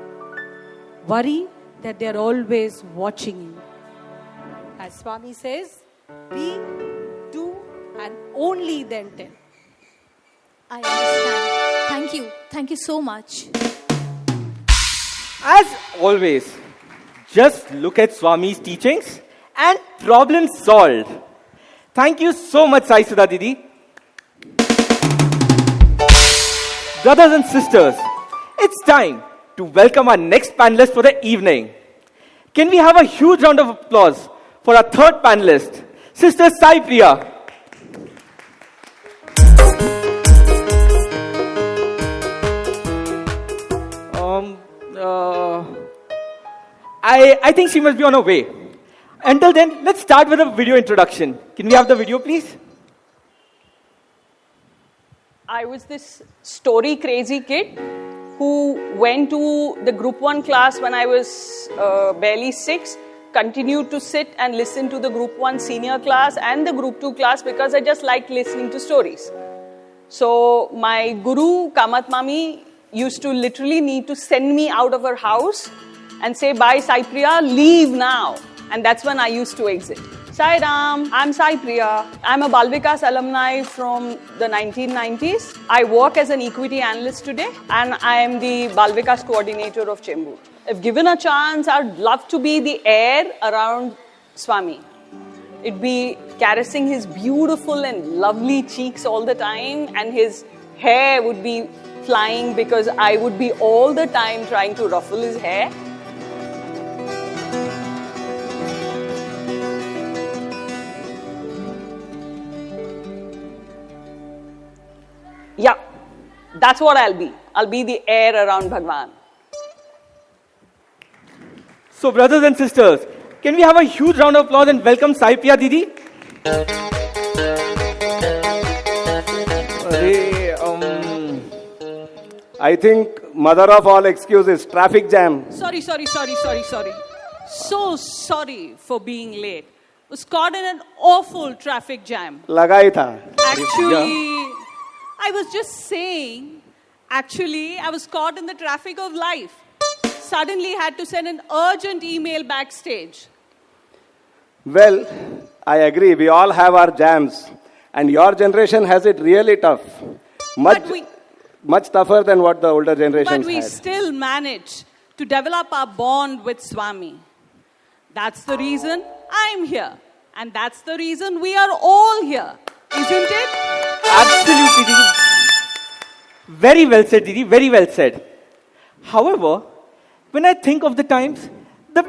Worry that they are always watching you. As Swami says, be, do, and only then tell. I understand. Thank you. Thank you so much. As always, just look at Swami's teachings and problem solved. Thank you so much, Sai Sudha Didi. Brothers and sisters, it's time to welcome our next panelist for the evening. Can we have a huge round of applause for our third panelist, Sister Sai Priya. I think she must be on her way. Until then, let's start with a video introduction. Can we have the video, please? I was this story crazy kid who went to the group 1 class when I was barely 6, continued to sit and listen to the group 1 senior class and the group 2 class because I just liked listening to stories. So my guru, Kamat Mami, used to literally need to send me out of her house and say, bye Sai Priya, leave now. And that's when I used to exit. Sai Ram, I'm Sai Priya. I'm a Balvikas alumni from the 1990s. I work as an equity analyst today and I am the Balvikas coordinator of Chembur. If given a chance, I'd love to be the air around Swami. It'd be caressing his beautiful and lovely cheeks all the time and his hair would be flying because I would be all the time trying to ruffle his hair. Yeah, that's what I'll be. I'll be the air around Bhagwan. So, brothers and sisters, can we have a huge round of applause and welcome Sai Priya Didi? I think mother of all excuses, traffic jam. Sorry. So sorry for being late. Was caught in an awful traffic jam. लगा ही था. Actually, I was just saying, I was caught in the traffic of life. Suddenly had to send an urgent email backstage. Well, I agree. We all have our jams. And your generation has it really tough. Much tougher than what the older generations But we had. still managed to develop our bond with Swami. That's the reason I'm here. And that's the reason we are all here. Isn't it? Absolutely, Didi. Very well said, Didi. Very well said. However, when I think of the times, the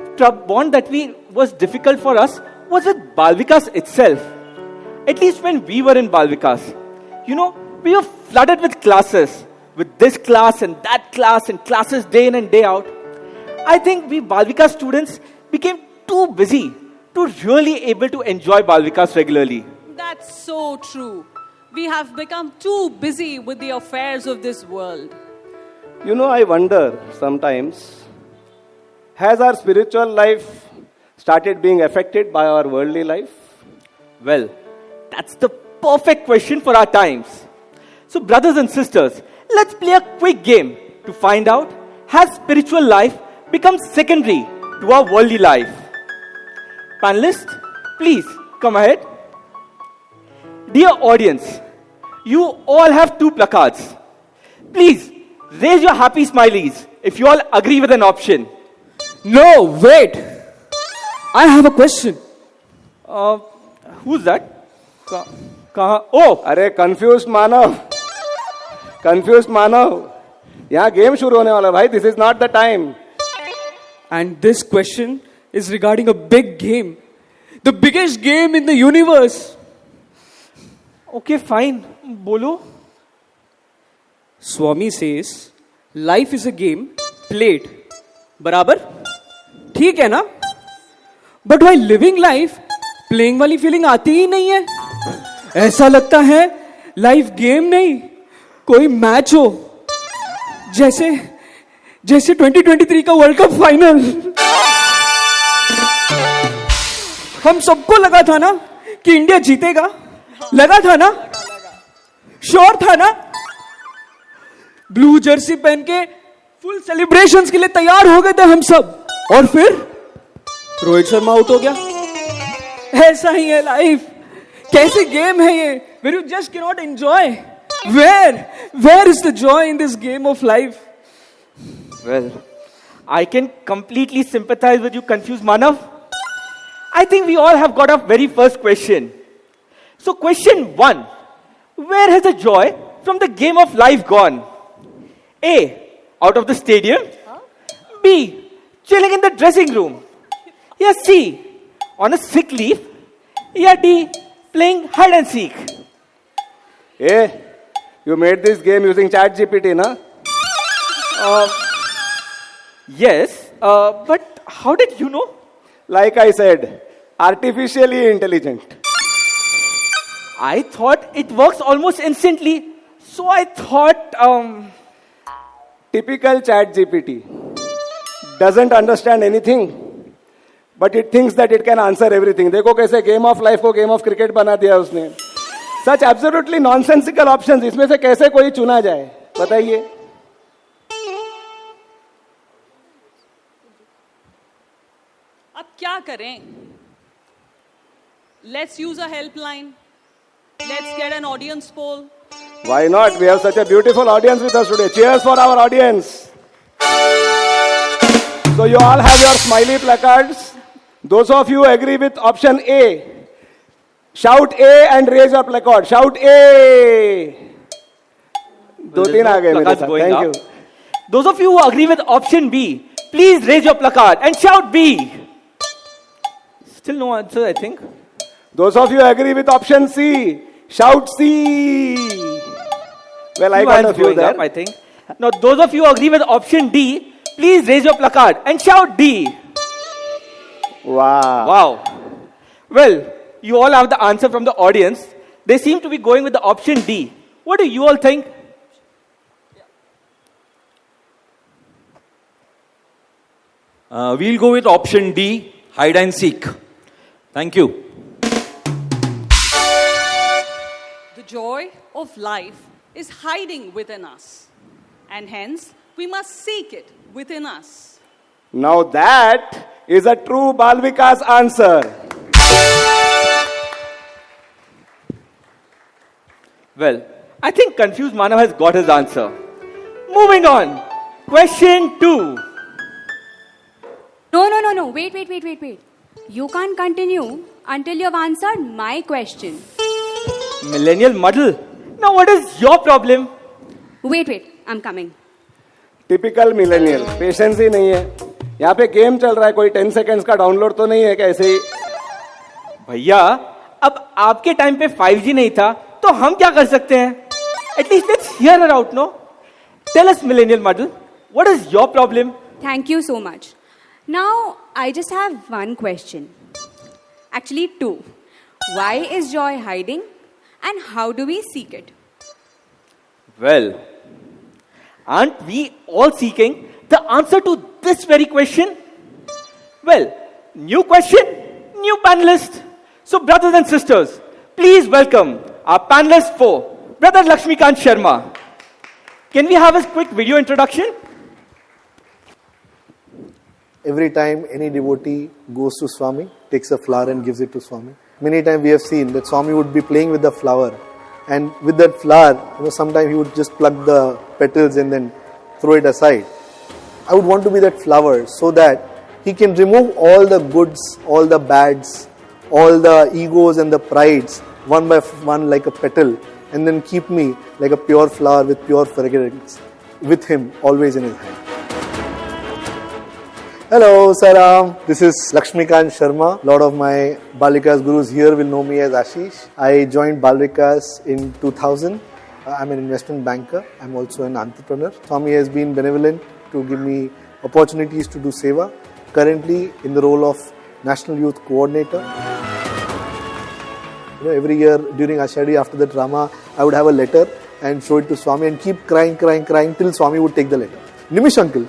bond that was difficult for us was with Balvikas itself. At least when we were in Balvikas. You know, we were flooded with classes. With this class and that class and classes day in and day out. I think we Balvikas students became too busy to really able to enjoy Balvikas regularly. That's so true. We have become too busy with the affairs of this world. You know, I wonder sometimes, has our spiritual life started being affected by our worldly life? Well, that's the perfect question for our times. So, brothers and sisters, let's play a quick game to find out, has spiritual life become secondary to our worldly life? Panelists, please come ahead. Dear audience, you all have 2 placards. Please raise your happy smileys if you all agree with an option. No, wait. I have a question. Who's that? Oh! अरे confused मानव. Confused मानव. यहाँ game शुरू होने वाला भाई. This is not the time. And this question is regarding a big game. The biggest game in the universe. Okay, fine. Bolo. Swami says, life is a game played. बराबर? ठीक है ना? But while living life, playing वाली feeling आती ही नहीं है. ऐसा लगता है लाइफ गेम नहीं, कोई मैच हो. जैसे 2023 का वर्ल्ड कप फाइनल. हम सबको लगा था ना कि इंडिया जीतेगा. लगा था ना? श्योर था ना? ब्लू जर्सी पहन के फुल सेलिब्रेशंस के लिए तैयार हो गए थे हम सब. और फिर रोहित शर्मा आउट हो गया. ऐसा ही है लाइफ. कैसी गेम है ये? Where you just cannot enjoy. Where is the joy in this game of life? Well, I can completely sympathize with you, confused Manav. I think we all have got our very first question. So, question 1. Where has the joy from the game of life gone? A. Out of the stadium. B. Chilling in the dressing room. Yeah, C. On a sick leave. Yeah, D. Playing hide and seek. Hey, you made this game using ChatGPT, na? Yes, but how did you know? Like I said, artificially intelligent. I thought it works almost instantly. So I thought, Typical ChatGPT. Doesn't understand anything. But it thinks that it can answer everything. देखो कैसे game of life को game of cricket बना दिया उसने. Such absolutely nonsensical options. इसमें से कैसे कोई चुना जाए? बताइए. अब क्या करें? Let's use a helpline. Let's get an audience poll. Why not? We have such a beautiful audience with us today. Cheers for our audience. So you all have your smiley placards. Those of you agree with option A, shout A and raise your placard. Shout A. दो तीन आ गए मेरे placards साथ. going Thank up. you. Those of you who agree with option B, please raise your placard and shout B. Still no answer, I think. Those of you who agree with option C, shout C. Well, I Few got hands a few going there. up, I think. Now, those of you who agree with option D, please raise your placard and shout D. Wow. Wow. Well, you all have the answer from the audience. They seem to be going with the option D. What do you all think? We'll go with option D, hide and seek. Thank you. The joy of life is hiding within us, and hence we must seek it within us. Now that is a true Bal Vikas answer. Well, I think confused Manav has got his answer. Moving on. Question 2. No. Wait. You can't continue until you have answered my question. Millennial muddle. Now what is your problem? Wait. I'm coming. Typical millennial, patience ही नहीं है. यहाँ पे game चल रहा है, कोई 10 seconds का डाउनलोड तो नहीं है कि ऐसे ही. भैया, अब आपके टाइम पे 5G नहीं था, तो हम क्या कर सकते हैं? At least let's hear her out, no? Tell us, millennial muddle, what is your problem? Thank you so much. Now, I just have one question. Actually, two. Why is joy hiding? And how do we seek it? Well, aren't we all seeking the answer to this very question? Well, new question, new panelist. So, brothers and sisters, please welcome our panelist for Brother Lakshmikant Sharma. Can we have his quick video introduction? Every time any devotee goes to Swami, takes a flower and gives it to Swami. Many times we have seen that Swami would be playing with the flower, and with that flower, sometimes he would just pluck the petals and then throw it aside. I would want to be that flower so that he can remove all the goods, all the bads, all the egos and the prides one by one like a petal, and then keep me like a pure flower with pure fragrance with him always in his hand. Hello, Saram. This is Lakshmikant Sharma. A lot of my Balvikas gurus here will know me as Ashish. I joined Balvikas in 2000. I'm an investment banker. I'm also an entrepreneur. Swami has been benevolent to give me opportunities to do seva. Currently in the role of National Youth Coordinator. Every year during Ashadi after the drama, I would have a letter and show it to Swami and keep crying till Swami would take the letter. Nimish uncle,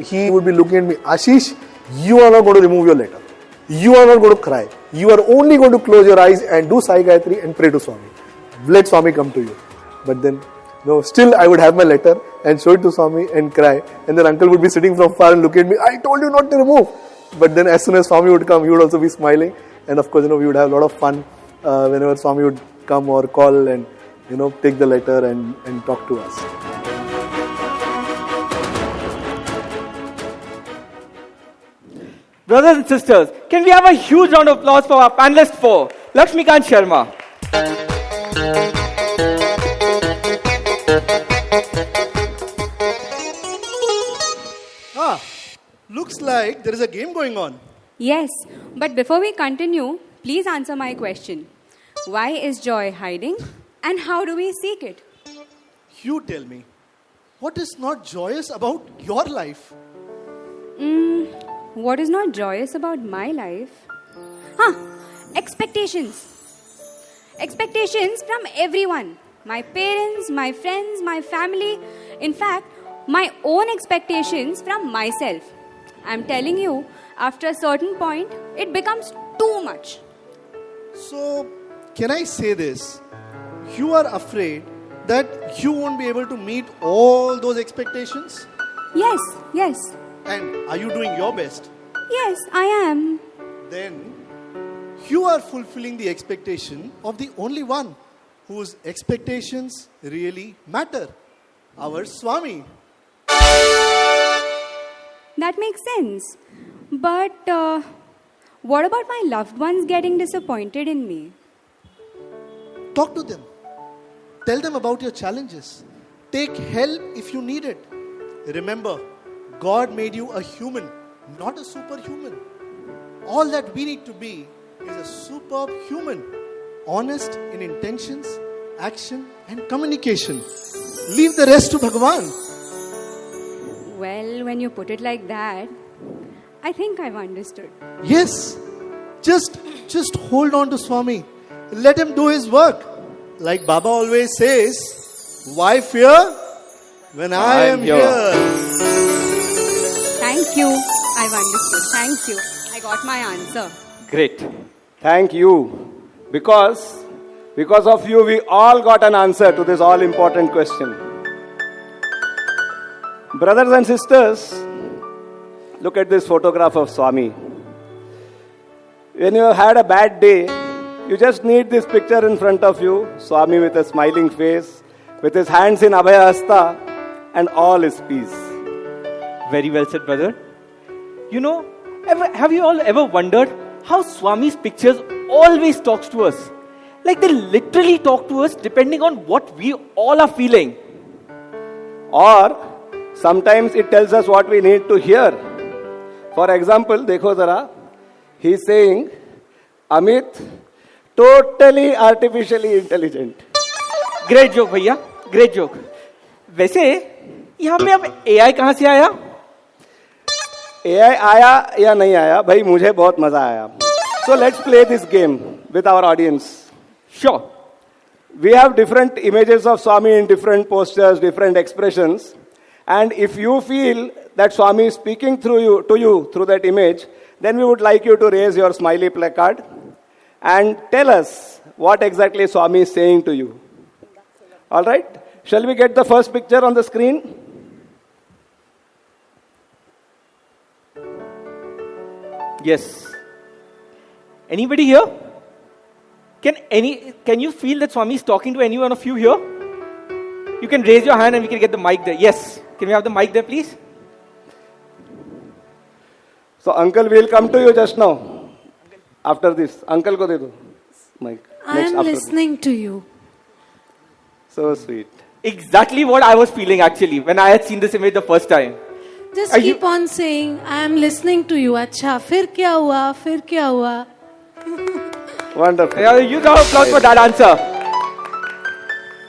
he would be looking at me, Ashish, you are not going to remove your letter. You are not going to cry. You are only going to close your eyes and do Sai Gayatri and pray to Swami. Let Swami come to you. But then, still I would have my letter and show it to Swami and cry. And then uncle would be sitting from far and look at me, I told you not to remove. But then as soon as Swami would come, he would also be smiling. And of course, we would have a lot of fun whenever Swami would come or call and, take the letter and talk to us. Brothers and sisters, can we have a huge round of applause for our panelist for Lakshmikant Sharma? Looks like there is a game going on. Yes, but before we continue, please answer my question. Why is joy hiding? And how do we seek it? You tell me, what is not joyous about your life? What is not joyous about my life? Expectations. Expectations from everyone. My parents, my friends, my family. In fact, my own expectations from myself. I'm telling you, after a certain point, it becomes too much. So, can I say this? You are afraid that you won't be able to meet all those expectations? Yes. And are you doing your best? Yes, I am. Then, you are fulfilling the expectation of the only one whose expectations really matter. Our Swami. That makes sense. But what about my loved ones getting disappointed in me? Talk to them. Tell them about your challenges. Take help if you need it. Remember, God made you a human, not a superhuman. All that we need to be is a superb human, honest in intentions, action and communication. Leave the rest to Bhagavan. Well, when you put it like that, I think I've understood. Yes, just hold on to Swami. Let him do his work. Like Baba always says, why fear when I am here? Thank you. I've understood. Thank you. I got my answer. Great. Thank you. Because of you, we all got an answer to this all important question. Brothers and sisters, look at this photograph of Swami. When you have had a bad day, you just need this picture in front of you. Swami with a smiling face, with his hands in Abhaya Hasta, and all is peace. Very well said, brother. You know, have you all ever wondered how Swami's pictures always talks to us? Like they literally talk to us depending on what we all are feeling. Or sometimes it tells us what we need to hear. For example, dekho zara, he's saying, Amit, totally artificially intelligent. Great joke, भैया. Great joke. वैसे यहाँ पे अब AI कहाँ से आया? AI आया या नहीं आया, भाई मुझे बहुत मजा आया. So let's play this game with our audience. Sure. We have different images of Swami in different postures, different expressions. And if you feel that Swami is speaking to you through that image, then we would like you to raise your smiley placard and tell us what exactly Swami is saying to you. All right? Shall we get the first picture on the screen? Yes. Anybody here? Can you feel that Swami is talking to anyone of you here? You can raise your hand and we can get the mic there. Yes. Can we have the mic there, please? So, Uncle, we'll come to you just now. After this. Uncle ko de do mic. I am listening to you. So sweet. Exactly what I was feeling actually when I had seen this image the first time. Just keep on saying, I am listening to you. Acha, fir kya hua? Fir kya hua? Wonderful. Yeah, you got applause for that answer.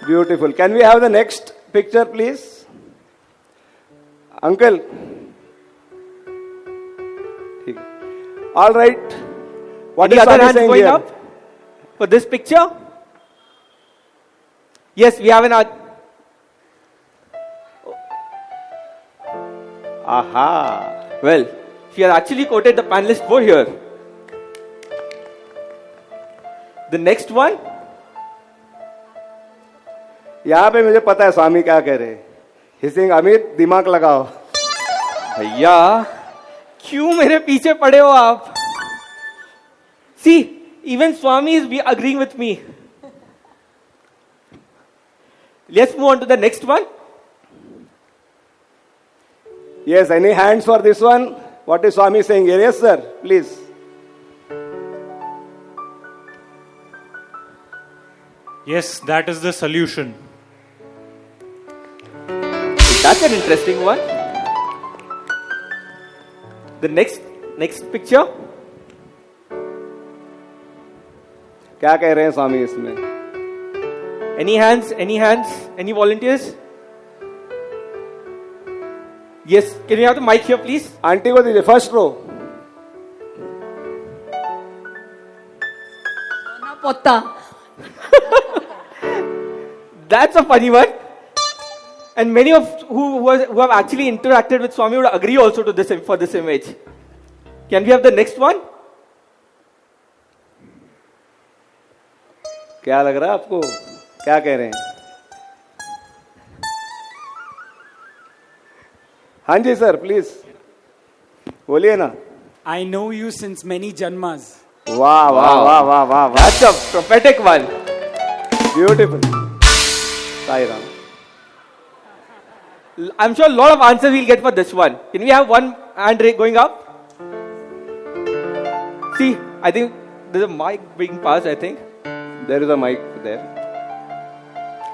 Beautiful. Can we have the next picture, please? Uncle. All right. What Any is other Swami hands saying going here? up for this picture? Yes, we have an Aha. Well, she has actually quoted the panelist for here. The next one. यहाँ पे मुझे पता है स्वामी क्या कह रहे हैं. He's saying, Amit दिमाग लगाओ. भैया क्यों मेरे पीछे पड़े हो आप? See, even Swami is agreeing with me. Let's move on to the next one. Yes, any hands for this one? What is Swami saying here? Yes, sir, please. Yes, that is the solution. That's an interesting one. The next picture. क्या कह रहे हैं स्वामी इसमें? Any hands? Any volunteers? Yes, can we have the mic here, please? Auntie को दीजिए, first row. Potta. That's a funny one. And many of who have actually interacted with Swami would agree also to this for this image. Can we have the next one? क्या लग रहा है आपको? क्या कह रहे हैं? हाँ जी सर, प्लीज बोलिए ना. I know you since many janmas. वाह वाह वाह वाह वाह. That's a prophetic one. Beautiful. Sai Ram. I'm sure a lot of answers we'll get for this one. Can we have one hand going up? See, I think there's a mic being passed, I think. There is a mic there.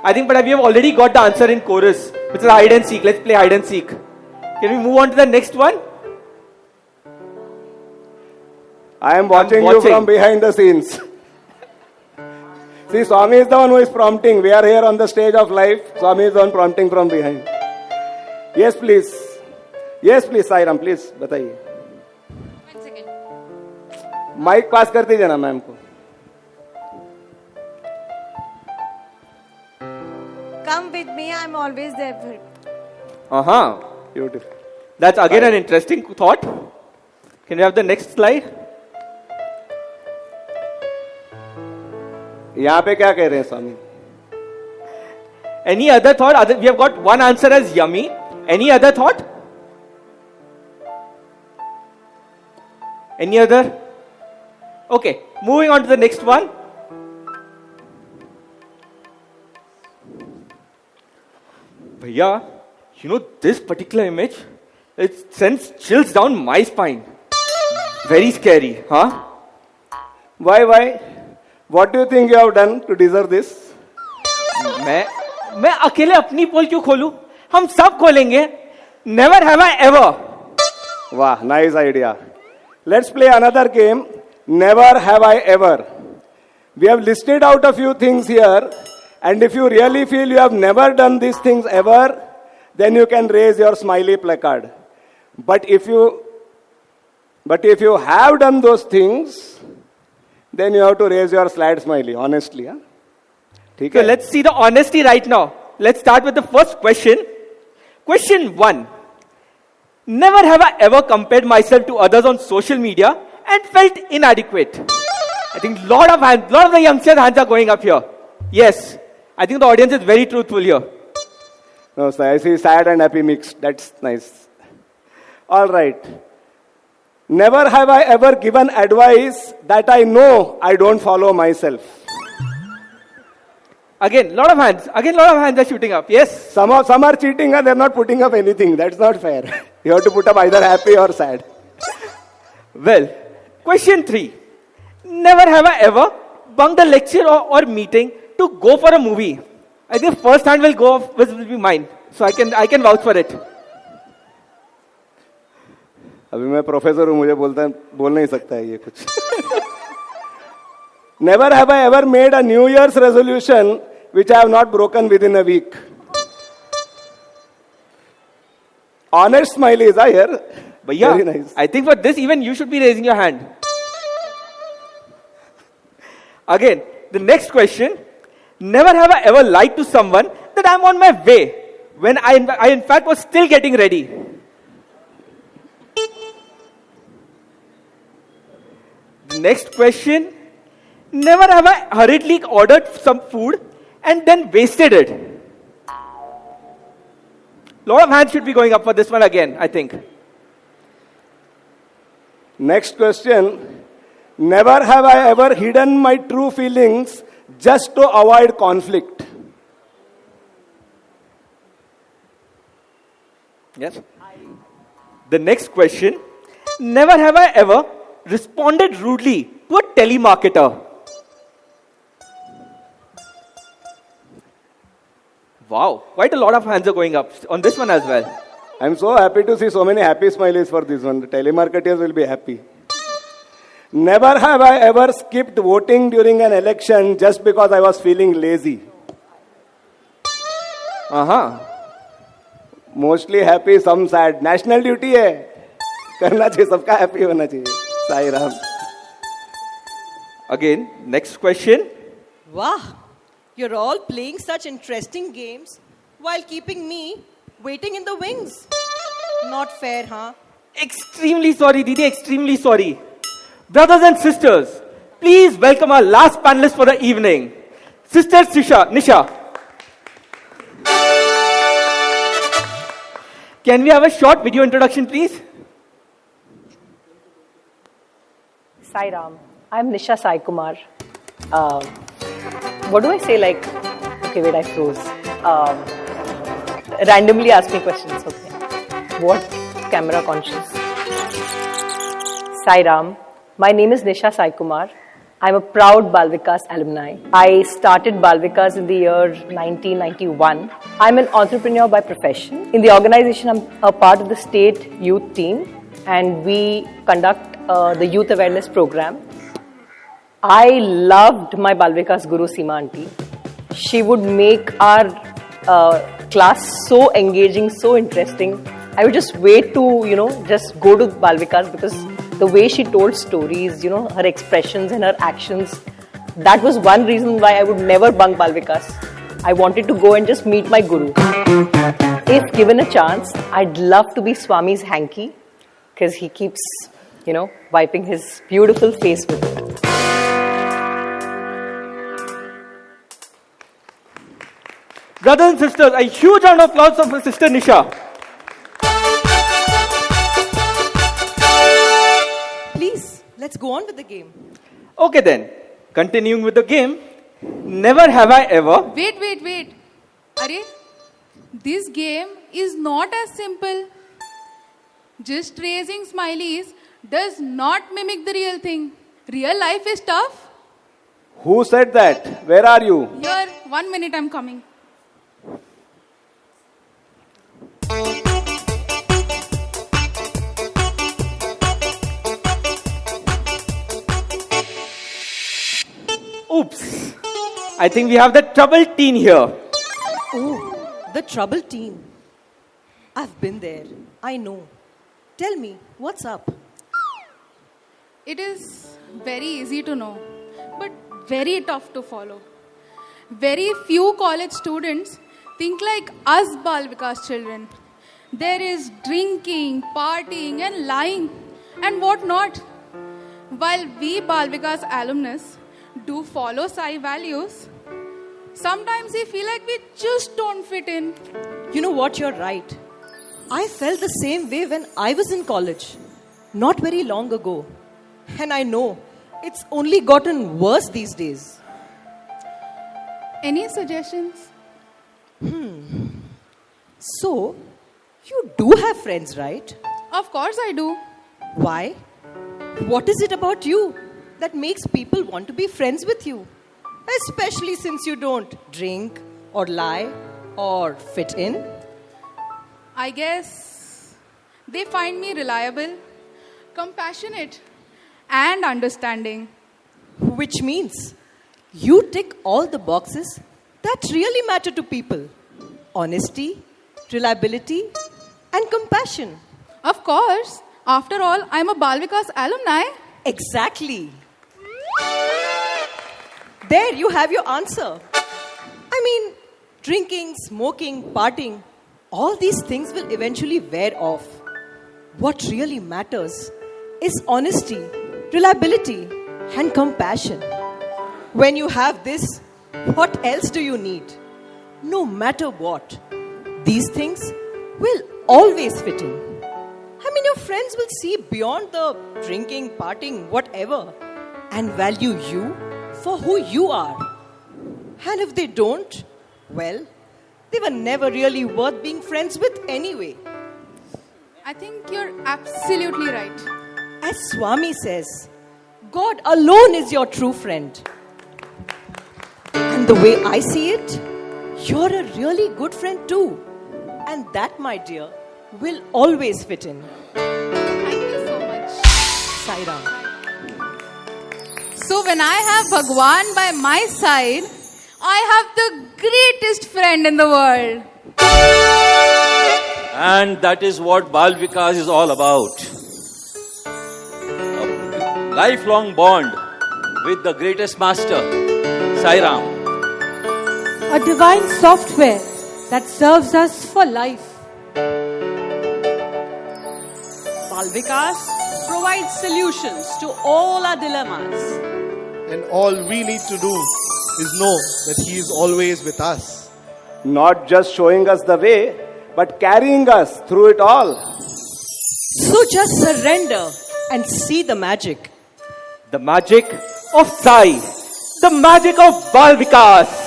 I think, but we have already got the answer in chorus, which is hide and seek. Let's play hide and seek. Can we move on to the next one? I am watching you from behind the scenes. See, Swami is the one who is prompting. We are here on the stage of life. Swami is the one prompting from behind. Yes, please. Yes, please, Sai Ram, please, बताइए. 1 second. Mic पास कर दीजिए ना ma'am को. Come with me, I'm always there for you. Beautiful. That's again an interesting thought. Can we have the next slide? यहाँ पे क्या कह रहे हैं स्वामी? Any other thought? We have got one answer as yummy. Any other thought? Any other? Okay, moving on to the next one. Bhaiya, you know this particular image, it sends chills down my spine. Very scary, huh? Why? What do you think you have done to deserve this? मैं अकेले अपनी पोल क्यों खोलूं? हम सब खोलेंगे. Never have I ever. Wow, nice idea. Let's play another game. Never have I ever. We have listed out a few things here, and if you really feel you have never done these things ever, then you can raise your smiley placard. But if you have done those things, then you have to raise your sad smiley, honestly. Huh? So let's see the honesty right now. Let's start with the first question. Question 1. Never have I ever compared myself to others on social media and felt inadequate. I think lot of the youngsters' hands are going up here. Yes. I think the audience is very truthful here. No, sir, I see sad and happy mixed. That's nice. All right. Never have I ever given advice that I know I don't follow myself. Again, lot of hands are shooting up. Yes. Some are cheating and they're not putting up anything. That's not fair. You have to put up either happy or sad. Well, question 3. Never have I ever bunked a lecture or meeting to go for a movie. I think first hand will be mine. So I can vouch for it. अभी मैं professor हूँ, मुझे बोल नहीं सकता है ये कुछ. Never have I ever made a New Year's resolution which I have not broken within a week. Honest smileys are here. But yeah, very nice. I think for this even you should be raising your hand. Again, the next question. Never have I ever lied to someone that I'm on my way when I in fact was still getting ready. The next question. Never have I hurriedly ordered some food and then wasted it. Lot of hands should be going up for this one again, I think. Next question. Never have I ever hidden my true feelings just to avoid conflict. Yes. The next question. Never have I ever responded rudely to a telemarketer. Wow, quite a lot of hands are going up on this one as well. I'm so happy to see so many happy smileys for this one. The telemarketers will be happy. Never have I ever skipped voting during an election just because I was feeling lazy. Mostly happy, some sad. National duty है. करना चाहिए, सबका happy होना चाहिए. Sai Ram. Again, next question. Wow, you're all playing such interesting games while keeping me waiting in the wings. Not fair, huh? Extremely sorry, Didi, extremely sorry. Brothers and sisters, please welcome our last panelist for the evening. Sister Nisha. Can we have a short video introduction, please? Sai Ram. I'm Nisha Sai Kumar. What do I say? Like, okay, wait, I froze. Randomly ask me questions, okay. What? Camera conscious. Sai Ram. My name is Nisha Sai Kumar. I'm a proud Balvikas alumni. I started Balvikas in the year 1991. I'm an entrepreneur by profession. In the organization, I'm a part of the state youth team, and we conduct the youth awareness program. I loved my Balvikas Guru Seema auntie. She would make our class so engaging, so interesting. I would just wait to, just go to Balvikas because the way she told stories, her expressions and her actions, that was one reason why I would never bunk Balvikas. I wanted to go and just meet my Guru. If given a chance, I'd love to be Swami's hanky because he keeps, wiping his beautiful face with it. Brothers and sisters, a huge round of applause for Sister Nisha. Please, let's go on with the game. Okay then, continuing with the game. Never have I ever. Wait. Arey, this game is not as simple. Just raising smileys does not mimic the real thing. Real life is tough. Who said that? Where are you? Here, 1 minute, I'm coming. Oops. I think we have the troubled teen here. Oh, the trouble teen. I've been there. I know. Tell me, what's up? It is very easy to know, but very tough to follow. Very few college students think like us Balvikas children. There is drinking, partying and lying and what not. While we Balvikas alumnus do follow Sai values, sometimes we feel like we just don't fit in. You know what, you're right. I felt the same way when I was in college, not very long ago. And I know it's only gotten worse these days. Any suggestions? So, you do have friends, right? Of course I do. Why? What is it about you that makes people want to be friends with you? Especially since you don't drink or lie or fit in. I guess they find me reliable, compassionate, and understanding. Which means you tick all the boxes that really matter to people. Honesty, reliability, and compassion. Of course. After all, I'm a Balvikas alumni. Exactly. There, you have your answer. I mean, drinking, smoking, partying, all these things will eventually wear off. What really matters is honesty, reliability, and compassion. When you have this, what else do you need? No matter what, these things will always fit in. I mean, your friends will see beyond the drinking, partying, whatever, and value you for who you are. And if they don't, well, they were never really worth being friends with anyway. I think you're absolutely right. As Swami says, God alone is your true friend. And the way I see it, you're a really good friend too. And that, my dear, will always fit in. Thank you so much. Sai Ram. So when I have Bhagwan by my side, I have the greatest friend in the world. And that is what Balvikas is all about. A lifelong bond with the greatest master, Sai Ram. A divine software that serves us for life. Balvikas provides solutions to all our dilemmas. And all we need to do is know that He is always with us. Not just showing us the way, but carrying us through it all. So just surrender and see the magic. The magic of Sai. The magic of Balvikas.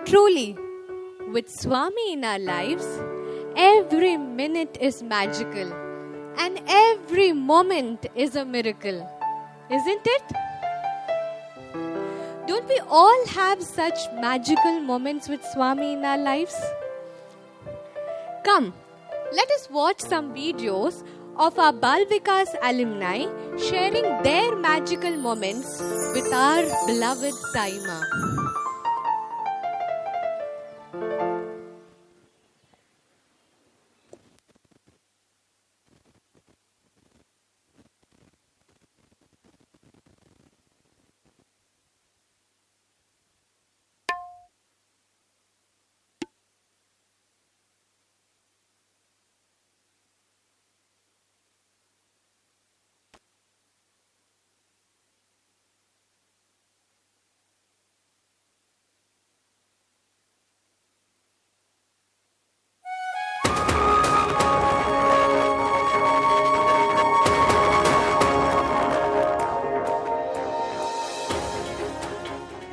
Truly, with Swami in our lives, every minute is magical and every moment is a miracle, isn't it? Don't we all have such magical moments with Swami in our lives? Come, let us watch some videos of our Bal Vikas alumni sharing their magical moments with our beloved Saima.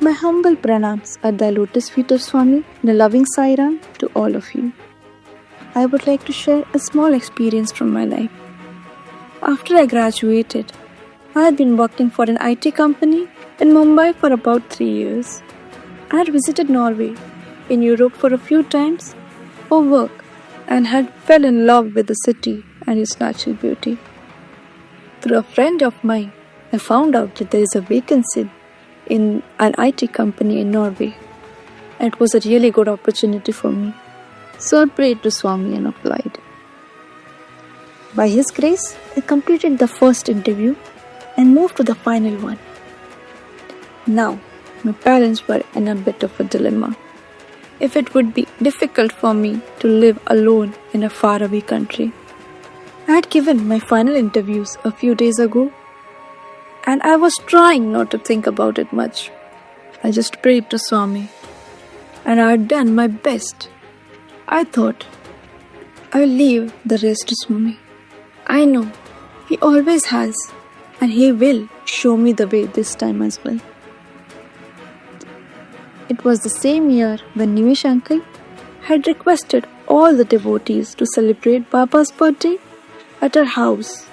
My humble pranams at the lotus feet of Swami and a loving Sairam to all of you. I would like to share a small experience from my life. After I graduated, I had been working for an IT company in Mumbai for about 3 years. I had visited Norway in Europe for a few times for work and had fell in love with the city and its natural beauty. Through a friend of mine, I found out that there is a vacancy in an IT company in Norway. It was a really good opportunity for me. So I prayed to Swami and applied. By his grace, I completed the first interview and moved to the final one. Now, my parents were in a bit of a dilemma. If it would be difficult for me to live alone in a faraway country. I had given my final interviews a few days ago, and I was trying not to think about it much. I just prayed to Swami, and I had done my best. I thought, I'll leave the rest to Swami. I know he always has, and he will show me the way this time as well. It was the same year when Nimish uncle had requested all the devotees to celebrate Baba's birthday at our house.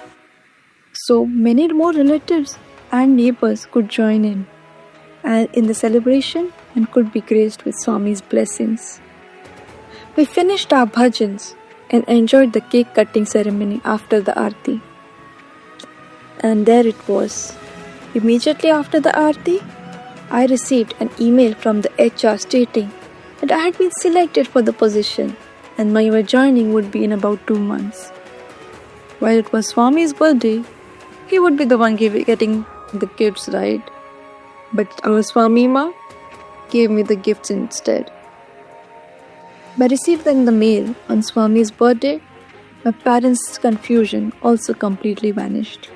So many more relatives and neighbors could join in the celebration and could be graced with Swami's blessings. We finished our bhajans and enjoyed the cake cutting ceremony after the Aarti. And there it was. Immediately after the Aarti, I received an email from the HR stating that I had been selected for the position and my joining would be in about 2 months. While it was Swami's birthday, he would be the one getting the gifts, right? But our Swami Ma gave me the gifts instead. By receiving the mail on Swami's birthday, my parents' confusion also completely vanished.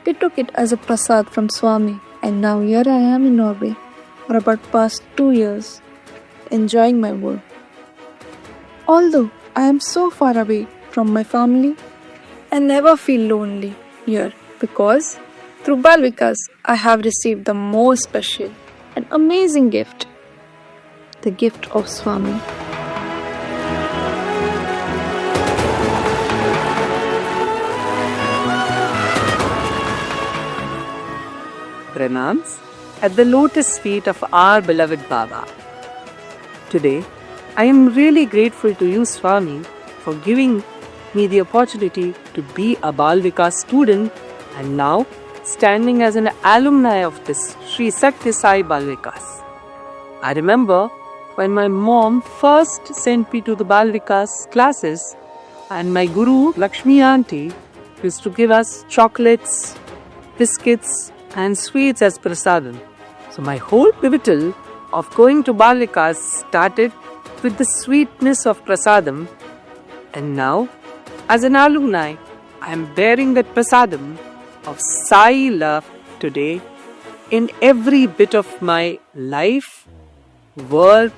They took it as a prasad from Swami, and now here I am in Norway for about past 2 years, enjoying my work. Although I am so far away from my family, I never feel lonely here because through Bal Vikas, I have received the most special and amazing gift, the gift of Swami. Pranams at the lotus feet of our beloved Baba. Today, I am really grateful to you, Swami, for giving me the opportunity to be a Bal Vikas student and now standing as an alumni of this Shri Sakti Sai Bal Vikas. I remember when my mom first sent me to the Bal Vikas classes and my guru Lakshmi auntie used to give us chocolates, biscuits and sweets as prasadam. So my whole pivotal of going to Bal Vikas started with the sweetness of prasadam, and now as an alumni I am bearing that prasadam of Sai love today in every bit of my life, work,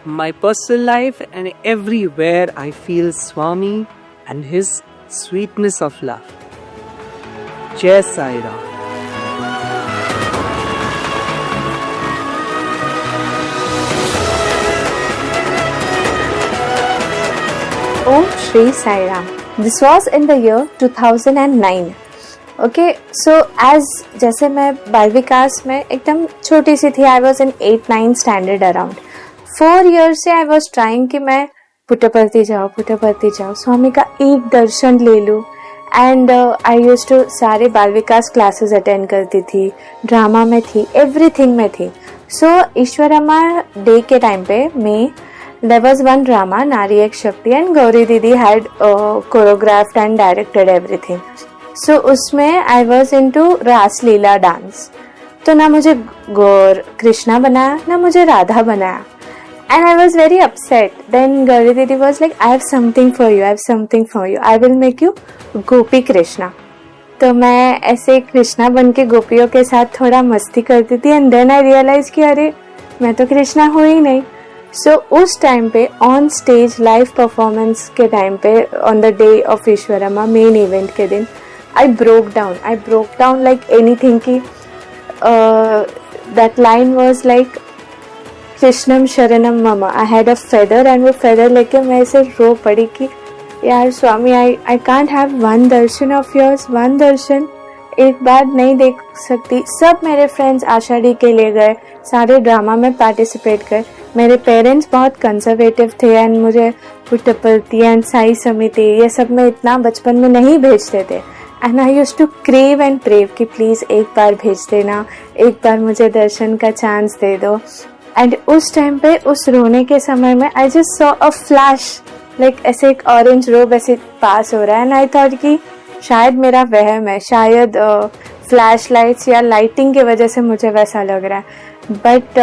my personal life, and everywhere I feel Swami and his sweetness of love. Jai Sai Ram. Om Shri Sai Ram. This was in the year 2009. Okay, so as जैसे मैं बाल विकास में एकदम छोटी सी थी, I was in 8-9 standard around. 4 years से I was trying कि मैं पुट्टपर्ती जाऊँ, स्वामी का एक दर्शन ले लूँ. And I used to सारे बाल विकास classes attend करती थी, ड्रामा में थी, everything में थी. So ईश्वरमा डे के टाइम पे मैं there was one drama, Nari Ek Shakti, and Gauri Didi had choreographed and directed everything. So उसमें I was into रास लीला डांस. तो ना मुझे गौर कृष्णा बनाया, ना मुझे राधा बनाया. And I was very upset. Then Gauri Didi was like, I have something for you, I will make you Gopi Krishna. तो मैं ऐसे कृष्णा बन के गोपियों के साथ थोड़ा मस्ती करती थी. And then I realized कि अरे मैं तो कृष्णा हूँ ही नहीं. So उस टाइम पे ऑन स्टेज लाइव परफॉर्मेंस के टाइम पे on the day of Easwaramma main event के दिन I broke down like anything की दैट लाइन वाज लाइक कृष्णम शरणम ममा. I had a feather and वो फेदर लेके मैं ऐसे रो पड़ी कि यार Swami I can't have one darshan of yours, one darshan एक बार नहीं देख सकती. सब मेरे फ्रेंड्स आषाढ़ी के लिए गए, सारे ड्रामा में पार्टिसिपेट कर. मेरे पेरेंट्स बहुत कंजर्वेटिव थे एंड मुझे पुट्टपर्ती एंड साई समिति ये सब में इतना बचपन में नहीं भेजते थे. And I used to crave and pray कि प्लीज़ एक बार भेज देना, एक बार मुझे दर्शन का चांस दे दो. एंड उस टाइम पे उस रोने के समय में I just saw a flash, like ऐसे एक ऑरेंज रोब ऐसे पास हो रहा है. एंड आई थॉट कि शायद मेरा वहम है, शायद फ्लैश लाइट्स या लाइटिंग की वजह से मुझे वैसा लग रहा है. But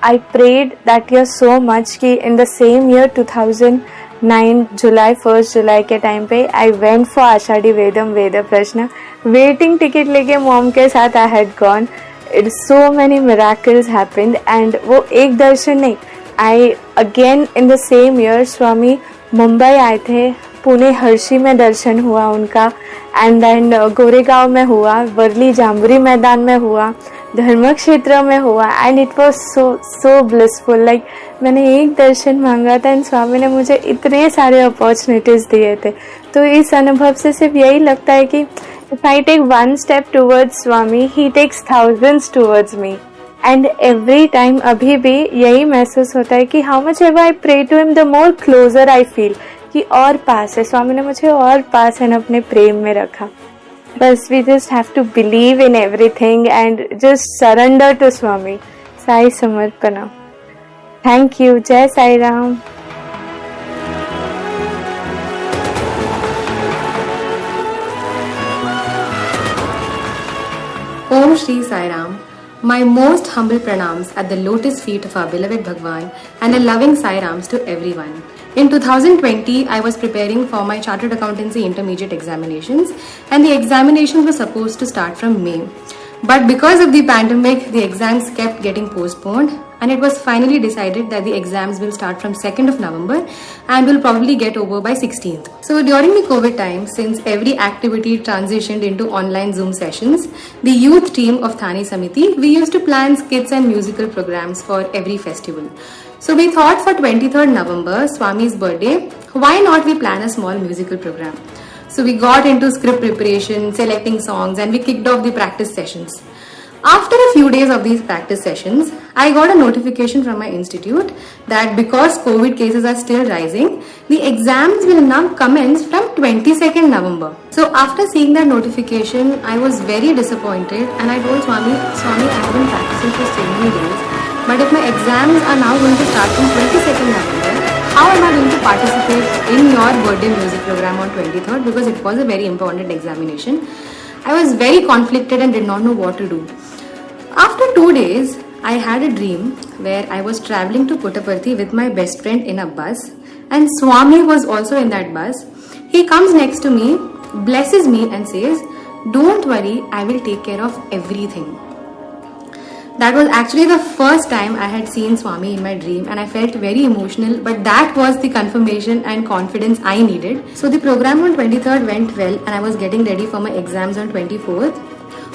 I prayed that year so much कि in the same year 2009 July 1 जुलाई के टाइम पे आई वेंट फॉर आषाढ़ी वेदम वेद प्रश्न. वेटिंग टिकट लेके मॉम के साथ I had gone. It so many miracles happened. And वो एक दर्शन नहीं, I again in the same year Swami Mumbai आए थे, पुणे हर्षी में दर्शन हुआ उनका. एंड देन गोरेगांव में हुआ, वर्ली जाम्बुरी मैदान में हुआ, धर्मक्षेत्र में हुआ. And it was so blissful. Like मैंने एक दर्शन मांगा था एंड स्वामी ने मुझे इतने सारे अपॉर्चुनिटीज दिए थे. तो इस अनुभव से सिर्फ यही लगता है कि if I take one step towards Swami, he takes thousands towards me. And every time अभी भी यही महसूस होता है कि how much ever I pray to him the more closer I feel कि और पास है स्वामी ने मुझे, और पास है अपने प्रेम में रखा. बस we just have to believe in everything and just surrender to Swami. Sai समर्पणा. Thank you. Jai Sai Ram. Om Shri Sai Ram. My most humble pranams at the lotus feet of our beloved Bhagwan and a loving Sai Rams to everyone. In 2020, I was preparing for my Chartered Accountancy Intermediate examinations and the examinations were supposed to start from May. But because of the pandemic, the exams kept getting postponed and it was finally decided that the exams will start from 2nd of November and will probably get over by 16th. So during the COVID time, since every activity transitioned into online Zoom sessions, the youth team of Thane Samiti, we used to plan skits and musical programs for every festival. So we thought for 23rd November, Swami's birthday, why not we plan a small musical program? So we got into script preparation, selecting songs, and we kicked off the practice sessions. After a few days of these practice sessions, I got a notification from my institute that because COVID cases are still rising, the exams will now commence from 22nd November. So after seeing that notification, I was very disappointed and I told Swami, I have been practicing for so many days, but if my exams are now going to start from 22nd November, how am I going to participate in your birthday music program on 23rd, because it was a very important examination. I was very conflicted and did not know what to do. After 2 days, I had a dream where I was traveling to Puttaparthi with my best friend in a bus and Swami was also in that bus. He comes next to me, blesses me and says, Don't worry, I will take care of everything. That was actually the first time I had seen Swami in my dream, and I felt very emotional, but that was the confirmation and confidence I needed. So the program on 23rd went well, and I was getting ready for my exams on 24th.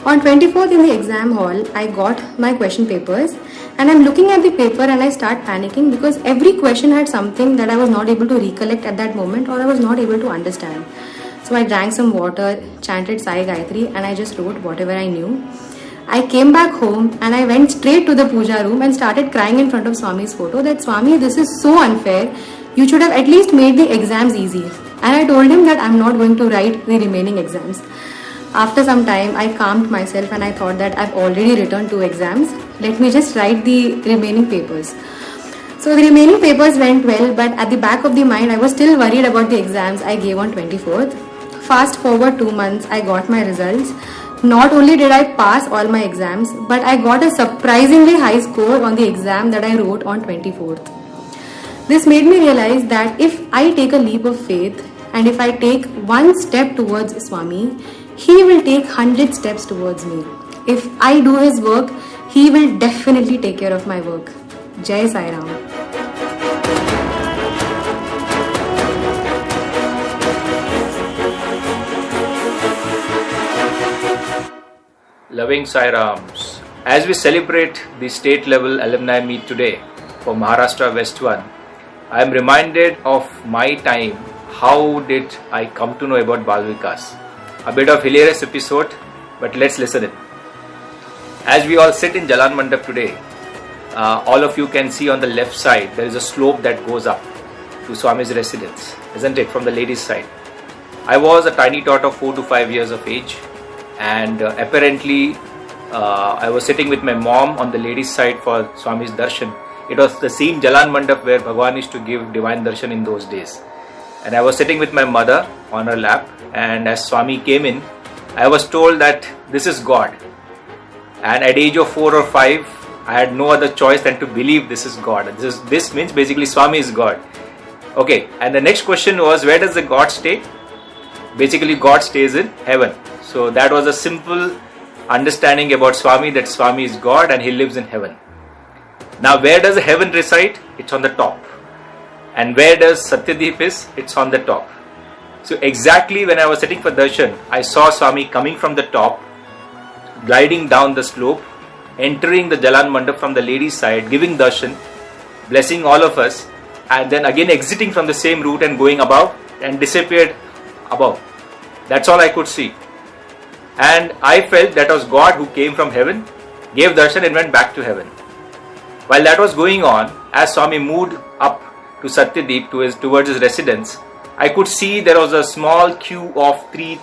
On 24th in the exam hall, I got my question papers, and I'm looking at the paper and I start panicking because every question had something that I was not able to recollect at that moment, or I was not able to understand. So I drank some water, chanted Sai Gayatri, and I just wrote whatever I knew. I came back home and I went straight to the puja room and started crying in front of Swami's photo that, Swami, this is so unfair. You should have at least made the exams easy. And I told him that I'm not going to write the remaining exams. After some time, I calmed myself and I thought that I've already written 2 exams. Let me just write the remaining papers. So the remaining papers went well, but at the back of the mind, I was still worried about the exams I gave on 24th. Fast forward 2 months, I got my results. Not only did I pass all my exams, but I got a surprisingly high score on the exam that I wrote on 24th. This made me realize that if I take a leap of faith and if I take 1 step towards Swami, he will take 100 steps towards me. If I do his work, he will definitely take care of my work. Jai Sai Ram. Loving Sai Rams, as we celebrate the state level alumni meet today for Maharashtra West 1, I am reminded of my time. How did I come to know about Bal Vikas? A bit of hilarious episode, but let's listen it. As we all sit in Jalan Mandap today, all of you can see on the left side there is a slope that goes up to Swami's residence, isn't it, from the ladies' side. I was a tiny tot of 4 to 5 years of age. And apparently I was sitting with my mom on the ladies' side for Swami's darshan. It was the same Jalan Mandap where Bhagwan used to give divine darshan in those days. And I was sitting with my mother on her lap, and as Swami came in, I was told that this is God. And at age of 4 or 5, I had no other choice than to believe this is God. This means basically Swami is God. Okay, and the next question was, where does the God stay? Basically God stays in heaven. So that was a simple understanding about Swami, that Swami is God and he lives in heaven. Now where does heaven reside? It's on the top. And where does Satyadeep is? It's on the top. So exactly when I was sitting for darshan, I saw Swami coming from the top, gliding down the slope, entering the Jalan Mandap from the ladies' side, giving darshan, blessing all of us, and then again exiting from the same route and going above and disappeared above. That's all I could see. And I felt that was God who came from heaven, gave darshan and went back to heaven. While that was going on, as Swami moved up to Satyadeep towards his residence, I could see there was a small queue of 3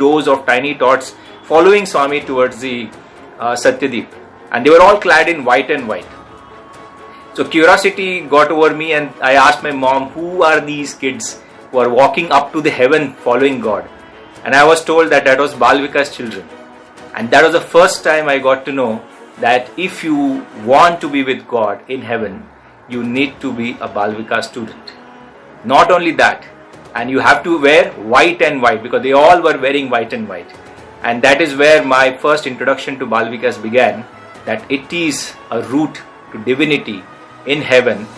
rows of tiny tots following Swami towards the Satyadeep, and they were all clad in white and white. So curiosity got over me, and I asked my mom, who are these kids who are walking up to the heaven following God? And I was told that was Bal Vikas children. And that was the first time I got to know that if you want to be with God in heaven, you need to be a Bal Vikas student. Not only that, and you have to wear white and white, because they all were wearing white and white. And that is where my first introduction to Bal Vikas began, that it is a route to divinity in heaven,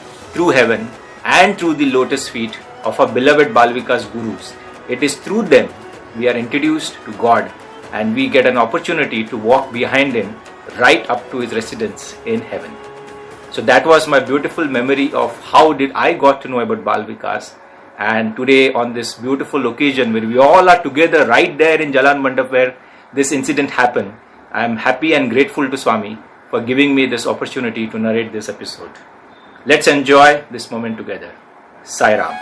and through the lotus feet of our beloved Bal Vikas gurus. It is through them we are introduced to God, and we get an opportunity to walk behind him right up to his residence in heaven. So that was my beautiful memory of how did I got to know about Bal Vikas. And today on this beautiful occasion where we all are together right there in Jalan Mandap where this incident happened, I am happy and grateful to Swami for giving me this opportunity to narrate this episode. Let's enjoy this moment together. Sai Ram.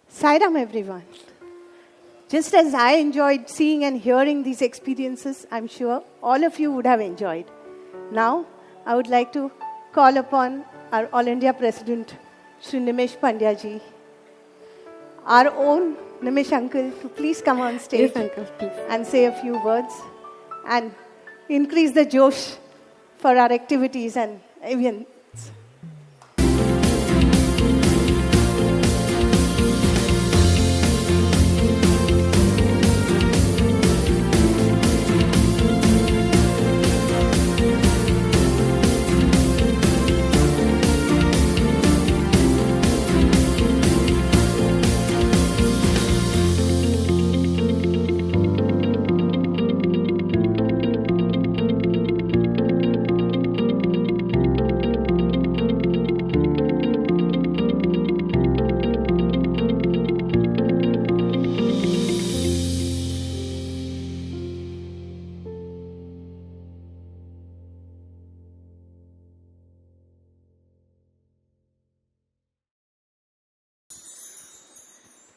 Sai Ram, everyone. Just as I enjoyed seeing and hearing these experiences, I'm sure all of you would have enjoyed. Now, I would like to call upon our All India President, Shri Nimish Pandya ji, our own Nimish uncle, to please come on stage and say a few words and increase the josh for our activities and events.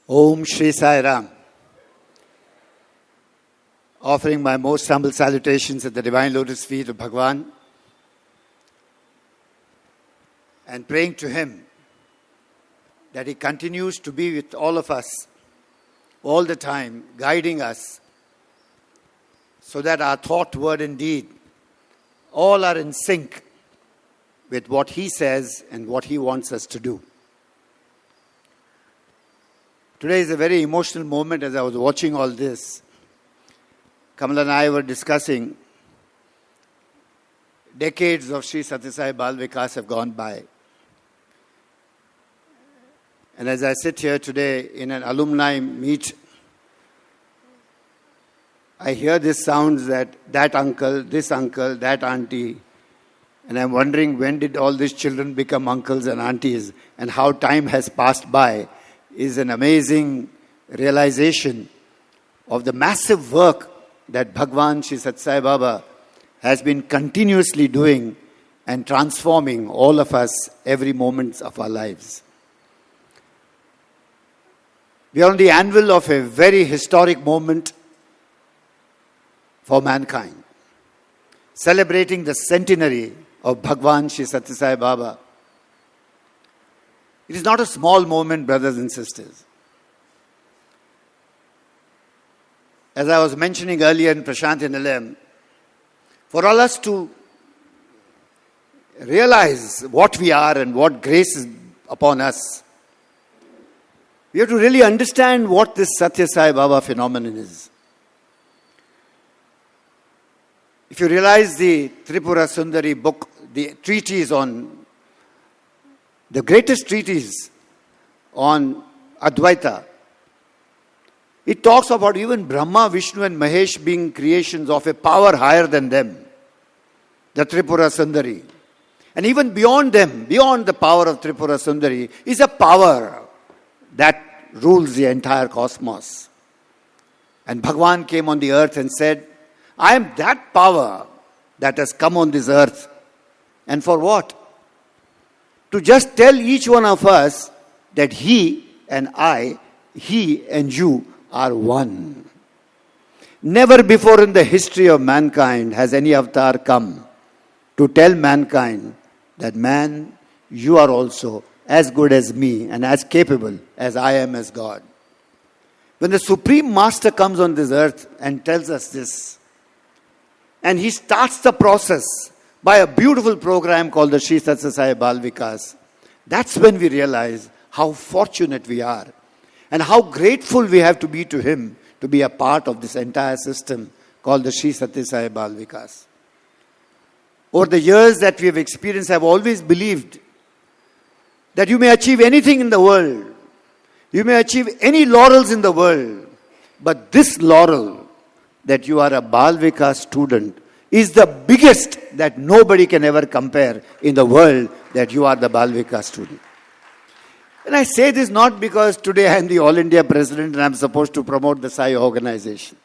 Om Shri Sai Ram. Offering my most humble salutations at the divine lotus feet of Bhagwan and praying to him that he continues to be with all of us all the time, guiding us so that our thought, word and deed all are in sync with what he says and what he wants us to do. Today is a very emotional moment as I was watching all this. Kamala and I were discussing decades of Sri Sathya Sai Bal Vikas have gone by. And as I sit here today in an alumni meet, I hear these sounds that uncle, that auntie. And I'm wondering when did all these children become uncles and aunties and how time has passed by. Is an amazing realization of the massive work that Bhagwan Sri Sathya Sai Baba has been continuously doing and transforming all of us every moment of our lives. We are on the anvil of a very historic moment for mankind, celebrating the centenary of Bhagwan Sri Sathya Sai Baba. It is not a small moment, brothers and sisters. As I was mentioning earlier in Prashant and Nilayam, for all us to realize what we are and what grace is upon us, we have to really understand what this Sathya Sai Baba phenomenon is. If you realize the Tripura Sundari book, the treatise on the greatest treatise on Advaita, it talks about even Brahma, Vishnu and Mahesh being creations of a power higher than them, the Tripura Sundari. And even beyond them, beyond the power of Tripura Sundari, is a power that rules the entire cosmos. And Bhagwan came on the earth and said, I am that power that has come on this earth. And for what? To just tell each one of us that he and I, he and you are one. Never before in the history of mankind has any avatar come to tell mankind that man, you are also as good as me and as capable as I am as God. When the Supreme Master comes on this earth and tells us this, and he starts the process by a beautiful program called the Sri Sathya Sai Bal Vikas, that's when we realize how fortunate we are and how grateful we have to be to him to be a part of this entire system called the Sri Sathya Sai Bal Vikas. Over the years that we have experienced, I have always believed that you may achieve anything in the world, you may achieve any laurels in the world, but this laurel that you are a Bal Vikas student is the biggest that nobody can ever compare in the world, that you are the Bal Vikas student. And I say this not because today I am the All India President and I am supposed to promote the Sai organization.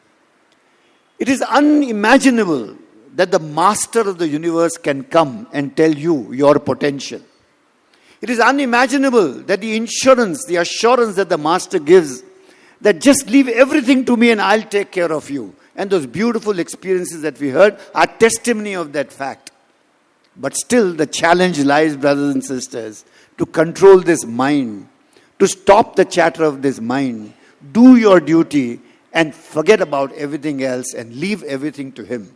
It is unimaginable that the Master of the universe can come and tell you your potential. It is unimaginable that the assurance that the Master gives, that just leave everything to me and I'll take care of you. And those beautiful experiences that we heard are testimony of that fact. But still the challenge lies, brothers and sisters, to control this mind, to stop the chatter of this mind, do your duty and forget about everything else and leave everything to Him.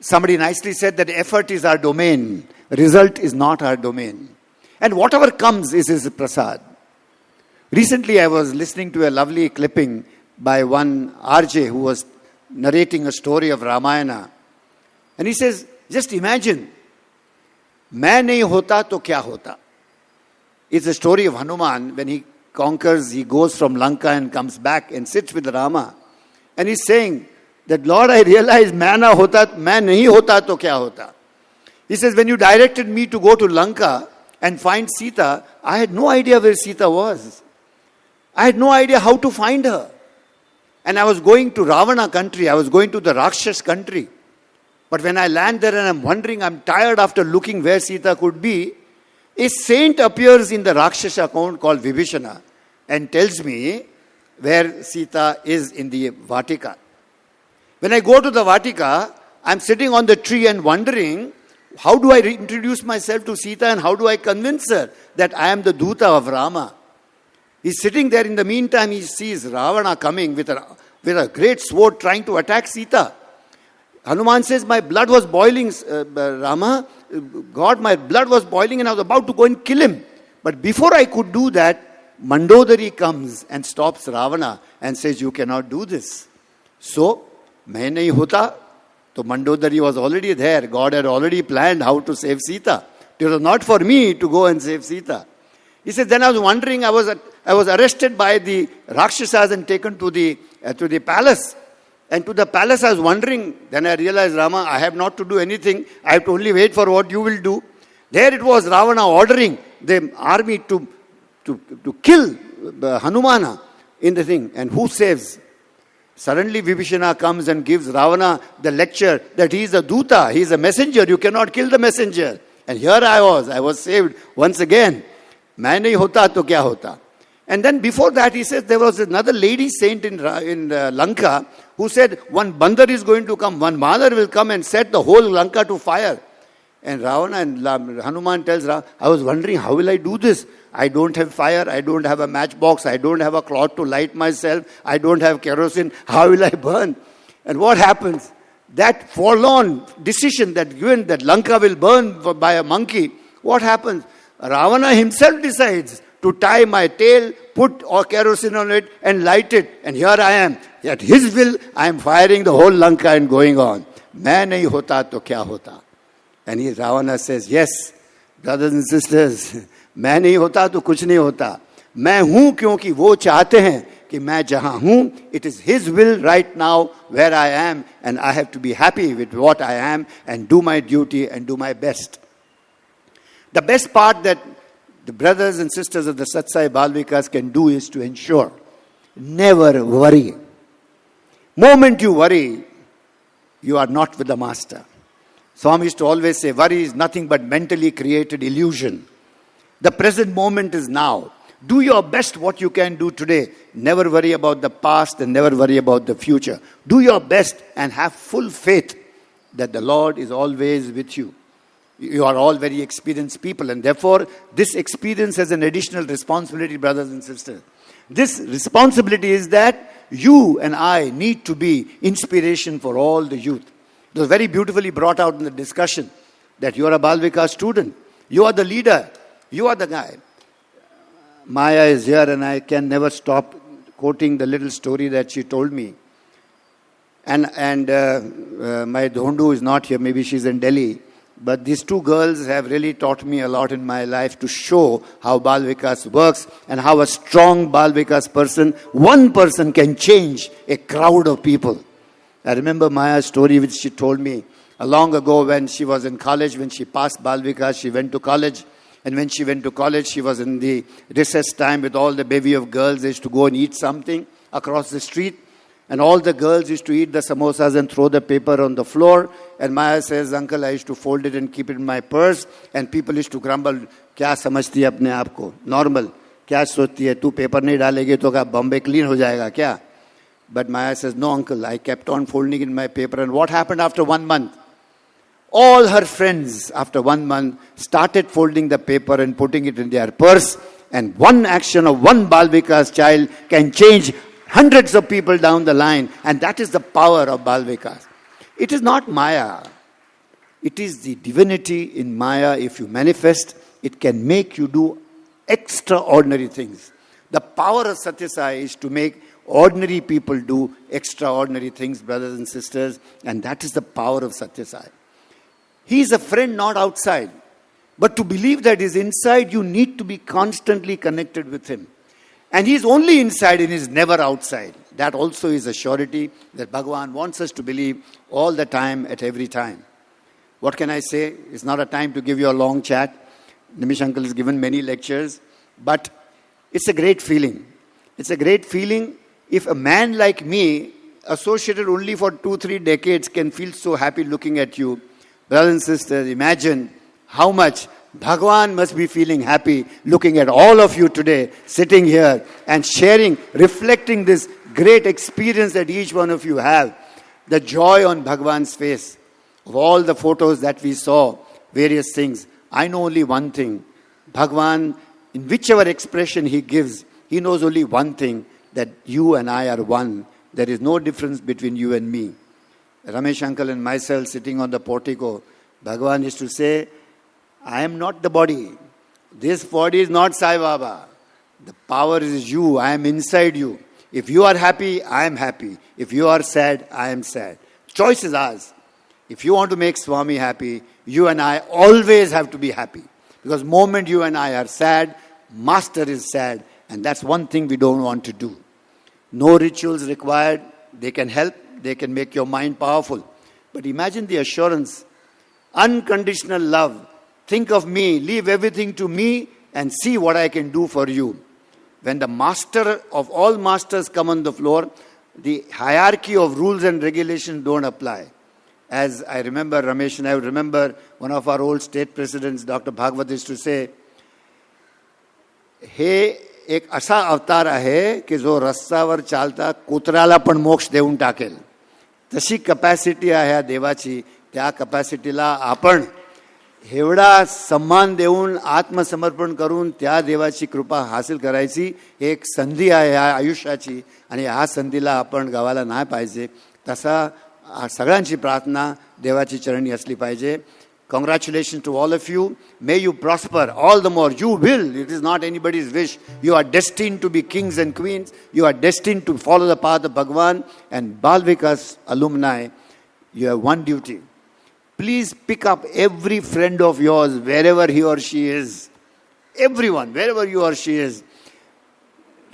Somebody nicely said that effort is our domain, result is not our domain. And whatever comes is His prasad. Recently I was listening to a lovely clipping by one RJ who was narrating a story of Ramayana. And he says, just imagine, मैं नहीं होता तो क्या होता? It's a story of Hanuman when he conquers, he goes from Lanka and comes back and sits with Rama. And he's saying that, Lord, I realize मैं नहीं होता तो क्या होता? He says, when you directed me to go to Lanka and find Sita, I had no idea where Sita was. I had no idea how to find her. And I was going to Ravana country, I was going to the Rakshas country. But when I land there and I'm wondering, I'm tired after looking where Sita could be, a saint appears in the Rakshasa account called Vibhishana and tells me where Sita is in the Vatika. When I go to the Vatika, I'm sitting on the tree and wondering, how do I introduce myself to Sita and how do I convince her that I am the Duta of Rama? He's sitting there. In the meantime, he sees Ravana coming with a great sword trying to attack Sita. Hanuman says, my blood was boiling, Rama, God, my blood was boiling and I was about to go and kill him. But before I could do that, Mandodari comes and stops Ravana and says, you cannot do this. So, मैं नहीं होता, so Mandodari was already there. God had already planned how to save Sita. It was not for me to go and save Sita. He says, then I was wondering, I was arrested by the Rakshasas and taken to the palace. And to the palace I was wondering, then I realized, Rama, I have not to do anything. I have to only wait for what you will do. There it was Ravana ordering the army to kill Hanumana in the thing. And who saves? Suddenly Vibhishana comes and gives Ravana the lecture that he is a Duta, he is a messenger, you cannot kill the messenger. And here I was saved once again. मैं नहीं होता तो क्या होता? And then before that he says there was another lady saint in Lanka who said one bandar is going to come, one mother will come and set the whole Lanka to fire. And Ravana and Hanuman tells Ravana, I was wondering how will I do this? I don't have fire, I don't have a matchbox, I don't have a cloth to light myself, I don't have kerosene, how will I burn? And what happens? That forlorn decision that given that Lanka will burn by a monkey, what happens? Ravana himself decides to tie my tail, put kerosene on it and light it. And here I am. At his will, I am firing the whole Lanka and going on. मैं नहीं होता तो क्या होता? And Ravana says, yes, brothers and sisters, मैं नहीं होता तो कुछ नहीं होता. मैं हूं क्योंकि वो चाहते हैं कि मैं जहां हूं, it is his will right now where I am and I have to be happy with what I am and do my duty and do my best. The best part that the brothers and sisters of the Satsai Balvikas can do is to ensure, never worry. Moment you worry, you are not with the master. Swami used to always say, worry is nothing but mentally created illusion. The present moment is now. Do your best what you can do today. Never worry about the past and never worry about the future. Do your best and have full faith that the Lord is always with you. You are all very experienced people and therefore this experience has an additional responsibility, brothers and sisters. This responsibility is that you and I need to be inspiration for all the youth. It was very beautifully brought out in the discussion that you are a Bal Vikas student. You are the leader. You are the guy. Maya is here and I can never stop quoting the little story that she told me. And my Dhondu is not here. Maybe she's in Delhi. But these two girls have really taught me a lot in my life to show how Bal Vikas works and how a strong Bal Vikas person, one person can change a crowd of people. I remember Maya's story which she told me long ago when she was in college, when she passed Bal Vikas, she went to college. And when she went to college, she was in the recess time with all the bevy of girls. They used to go and eat something across the street. And all the girls used to eat the samosas and throw the paper on the floor. And Maya says, uncle, I used to fold it and keep it in my purse. And people used to grumble, क्या समझती है अपने आप को? Normal. क्या सोचती है? तू पेपर नहीं डालेगी तो क्या Bombay clean हो जाएगा क्या? But Maya says, no uncle, I kept on folding in my paper. And what happened after 1 month? All her friends, after 1 month, started folding the paper and putting it in their purse. And one action of one Bal Vikas child can change hundreds of people down the line. And that is the power of Bal Vikas. It is not Maya. It is the divinity in Maya. If you manifest, it can make you do extraordinary things. The power of Satya Sai is to make ordinary people do extraordinary things, brothers and sisters. And that is the power of Satya Sai. He is a friend not outside. But to believe that he is inside, you need to be constantly connected with him. And he is only inside and he is never outside. That also is a surety that Bhagavan wants us to believe all the time, at every time. What can I say? It's not a time to give you a long chat. Nimish uncle has given many lectures. But it's a great feeling. It's a great feeling if a man like me, associated only for 2-3 decades, can feel so happy looking at you. Brothers and sisters, imagine how much Bhagavan must be feeling happy looking at all of you today, sitting here and sharing, reflecting this great experience that each one of you have. The joy on Bhagavan's face of all the photos that we saw, various things. I know only one thing. Bhagavan, in whichever expression he gives, he knows only one thing, that you and I are one. There is no difference between you and me. Ramesh uncle and myself sitting on the portico, Bhagavan used to say, I am not the body. This body is not Sai Baba. The power is you. I am inside you. If you are happy, I am happy. If you are sad, I am sad. Choice is ours. If you want to make Swami happy, you and I always have to be happy. Because the moment you and I are sad, Master is sad. And that's one thing we don't want to do. No rituals required. They can help. They can make your mind powerful. But imagine the assurance. Unconditional love. Think of me. Leave everything to me and see what I can do for you. When the master of all masters come on the floor, the hierarchy of rules and regulations don't apply. As I remember, Ramesh and I remember one of our old state presidents, Dr. Bhagwat, used to say, हे एक असा अवतार आहे की जो रस्त्यावर चालता कुत्र्याला पण मोक्ष देऊन टाकेल. तशी कॅपॅसिटी आहे या देवाची. त्या कॅपॅसिटीला आपण एवढा सम्मान देऊन आत्मसमर्पण करून त्या देवाची कृपा हासिल करायची एक संधी आहे या आयुष्याची. आणि ह्या संधीला आपण गवायला नाही पाहिजे. तसा सगळ्यांची प्रार्थना देवाची चरणी असली पाहिजे. Congratulations to all of you. May you prosper all the more. You will. It is not anybody's wish. You are destined to be kings and queens. You are destined to follow the path of Bhagavan. And Balvikas Alumni, you have one duty. Please pick up every friend of yours, wherever he or she is. Everyone, wherever you or she is.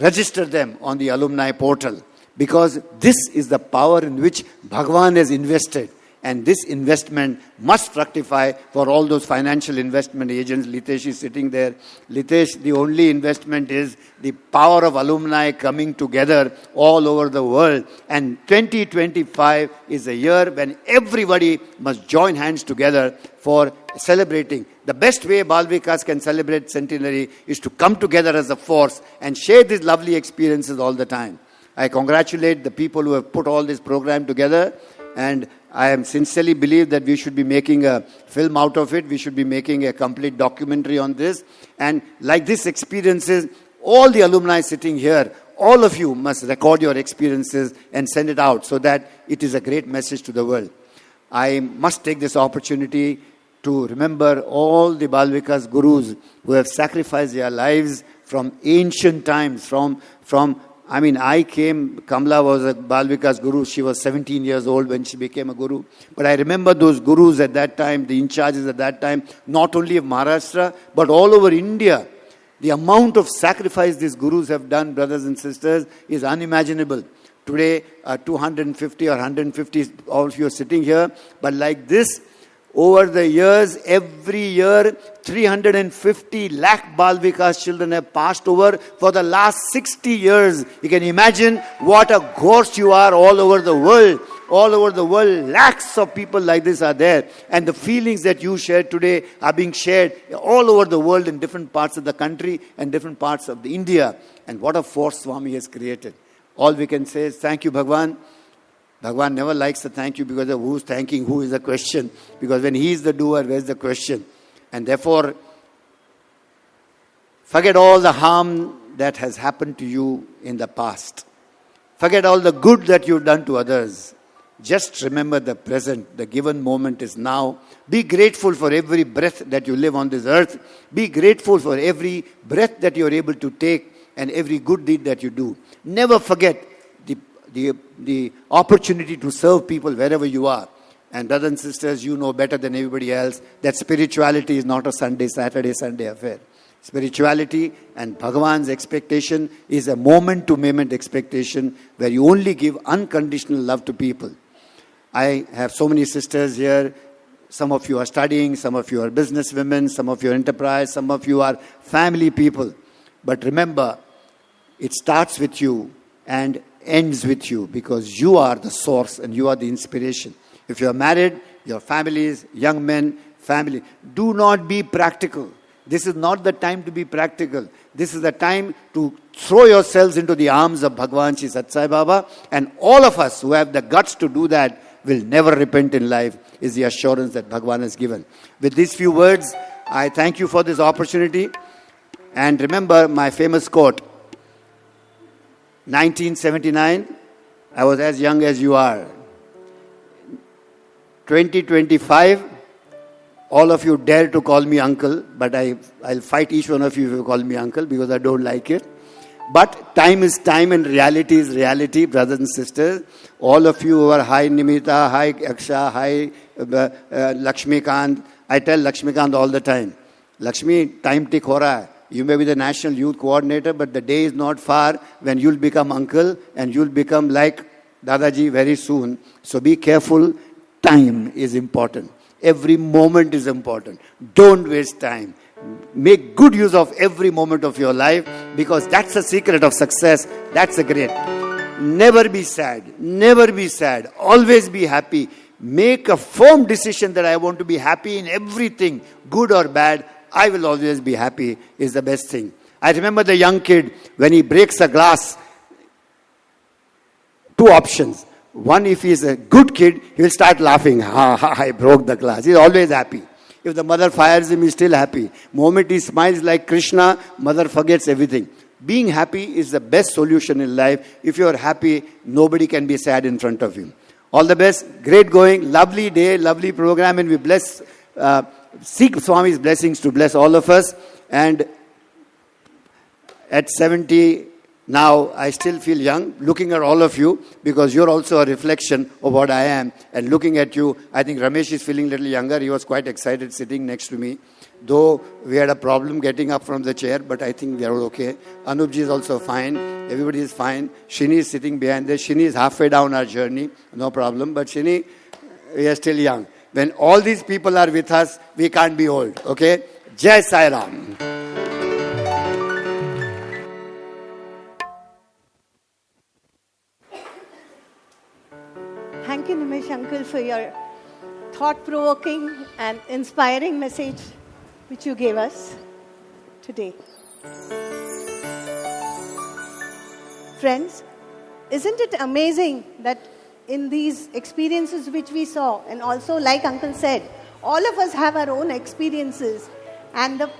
Register them on the alumni portal. Because this is the power in which Bhagavan has invested. And this investment must fructify for all those financial investment agents. Litesh is sitting there. Litesh, the only investment is the power of alumni coming together all over the world. And 2025 is a year when everybody must join hands together for celebrating. The best way Balvikas can celebrate Centenary is to come together as a force and share these lovely experiences all the time. I congratulate the people who have put all this program together. And I am sincerely believe that we should be making a film out of it. We should be making a complete documentary on this. And like this experiences, all the alumni sitting here, all of you must record your experiences and send it out so that it is a great message to the world. I must take this opportunity to remember all the Balvikas Gurus who have sacrificed their lives from ancient times, I came, Kamala was a Balvikas Guru. She was 17 years old when she became a Guru. But I remember those Gurus at that time, the in-charges at that time, not only of Maharashtra, but all over India. The amount of sacrifice these Gurus have done, brothers and sisters, is unimaginable. Today, 250 or 150, all of you are sitting here. But like this, over the years, every year, 350 lakh Balvikas children have passed over for the last 60 years. You can imagine what a ghost you are all over the world. All over the world, lakhs of people like this are there. And the feelings that you shared today are being shared all over the world in different parts of the country and different parts of India. And what a force Swami has created. All we can say is, thank you, Bhagavan. Bhagwan never likes to thank you because of who's thanking who is the question. Because when he is the doer, where's the question? And therefore, forget all the harm that has happened to you in the past. Forget all the good that you've done to others. Just remember the present. The given moment is now. Be grateful for every breath that you live on this earth. Be grateful for every breath that you're able to take and every good deed that you do. Never forget the opportunity to serve people wherever you are. And brothers and sisters, you know better than everybody else that spirituality is not a Saturday affair. Spirituality and Bhagavan's expectation is a moment-to-moment expectation where you only give unconditional love to people. I have so many sisters here. Some of you are studying, some of you are businesswomen, some of you are enterprise, some of you are family people. But remember, it starts with you and ends with you because you are the source and you are the inspiration. If you are married, your families, young men, family, do not be practical. This is not the time to be practical. This is the time to throw yourselves into the arms of Bhagavan Shri Sat Sai Baba. And all of us who have the guts to do that will never repent in life, is the assurance that Bhagavan has given. With these few words, I thank you for this opportunity. And remember my famous quote, 1979, I was as young as you are. 2025, all of you dare to call me uncle, but I'll fight each one of you if you call me uncle because I don't like it. But time is time and reality is reality, brothers and sisters. All of you who are hi Nimita, hi Aksha, hi Lakshmikant. I tell Lakshmikant all the time, Lakshmi, time tick ho raha hai. You may be the national youth coordinator, but the day is not far when you'll become uncle and you'll become like Dadaji very soon. So be careful. Time is important. Every moment is important. Don't waste time. Make good use of every moment of your life because that's the secret of success. That's the great. Never be sad. Never be sad. Always be happy. Make a firm decision that I want to be happy in everything, good or bad. I will always be happy is the best thing. I remember the young kid, when he breaks a glass, two options. One, if he is a good kid, he will start laughing. Ha, ha, I broke the glass. He is always happy. If the mother fires him, he is still happy. Moment he smiles like Krishna, mother forgets everything. Being happy is the best solution in life. If you are happy, nobody can be sad in front of you. All the best. Great going. Lovely day, lovely program. And we bless, seek Swami's blessings to bless all of us. And at 70, now I still feel young looking at all of you because you're also a reflection of what I am. And looking at you, I think Ramesh is feeling a little younger. He was quite excited sitting next to me. Though we had a problem getting up from the chair, but I think we are okay. Anupji is also fine. Everybody is fine. Shri is sitting behind there. Shri is halfway down our journey. No problem. But Shri, we are still young. When all these people are with us, we can't be old. Okay? Jai Sai Ram. Thank you, Nimish Uncle, for your thought-provoking and inspiring message which you gave us today. Friends, isn't it amazing that in these experiences which we saw, and also like Uncle said, all of us have our own experiences, and the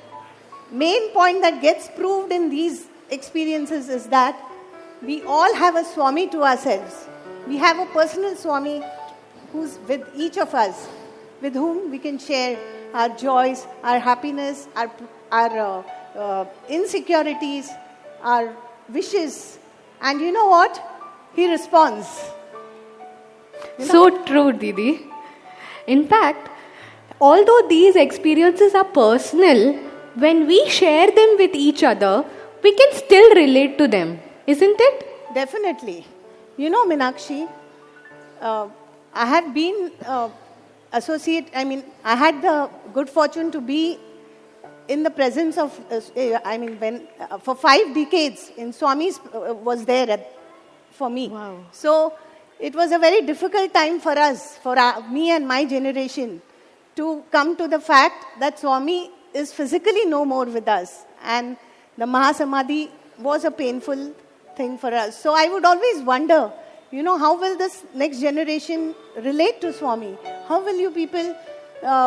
main point that gets proved in these experiences is that we all have a Swami to ourselves. We have a personal Swami who's with each of us, with whom we can share our joys, our happiness, our insecurities, our wishes. And you know what? He responds. So true, Didi. In fact, although these experiences are personal, when we share them with each other, we can still relate to them, isn't it? Definitely. You know, Meenakshi, I have been I had the good fortune to be in the presence of, for 5 decades, in Swami's was there for me. Wow. So it was a very difficult time for us, me and my generation, to come to the fact that Swami is physically no more with us. And the Mahasamadhi was a painful thing for us. So I would always wonder how will this next generation relate to Swami? How will you people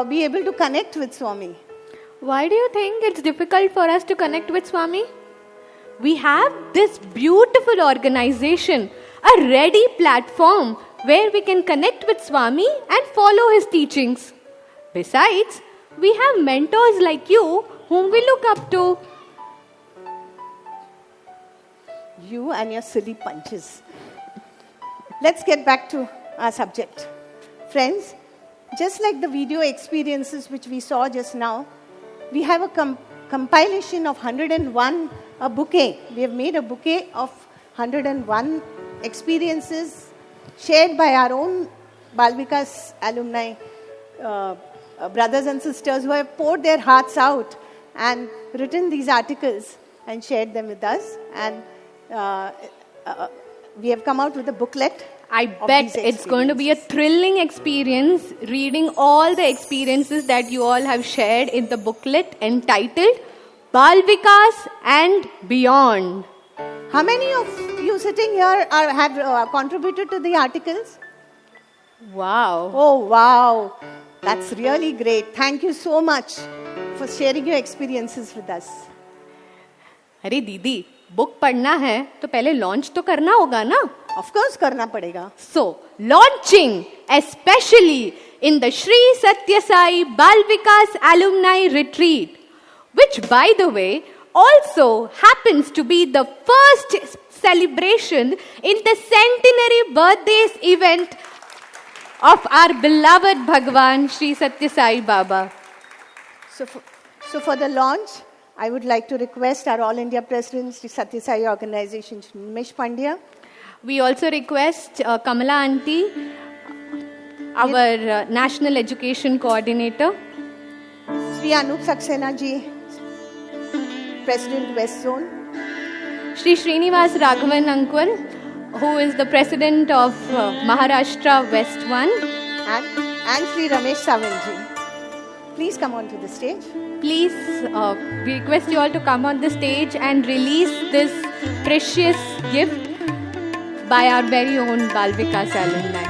be able to connect with Swami? Why do you think it's difficult for us to connect with Swami? We have this beautiful organization, a ready platform where we can connect with Swami and follow his teachings. Besides, we have mentors like you whom we look up to. You and your silly punches. Let's get back to our subject. Friends, just like the video experiences which we saw just now, we have a compilation of 101, a bouquet. We have made a bouquet of 101 experiences shared by our own Balvikas alumni, brothers and sisters who have poured their hearts out and written these articles and shared them with us. And we have come out with a booklet. I bet it's going to be a thrilling experience reading all the experiences that you all have shared in the booklet entitled Balvikas and Beyond. How many of you sitting here have contributed to the articles? Wow. Oh, wow. That's really great. Thank you so much for sharing your experiences with us. अरे दीदी, book पढ़ना है तो पहले launch तो करना होगा ना? Of course करना पड़ेगा. So, launching especially in the Shri Satya Sai Balvikas Alumni Retreat, which by the way also happens to be the first celebration in the Centenary birthdays event of our beloved Bhagwan Shri Satya Sai Baba. So for the launch, I would like to request our All India President, Shri Satya Sai Organization, Nimish Pandya. We also request Kamala Aunty, our National Education Coordinator. Shri Anup Saxena ji, President West Zone. Shri Srinivas Raghavan Uncle, who is the President of Maharashtra West 1. And Shri Ramesh Savanji. Please come on to the stage. Please, we request you all to come on the stage and release this precious gift by our very own Balvikas alumni.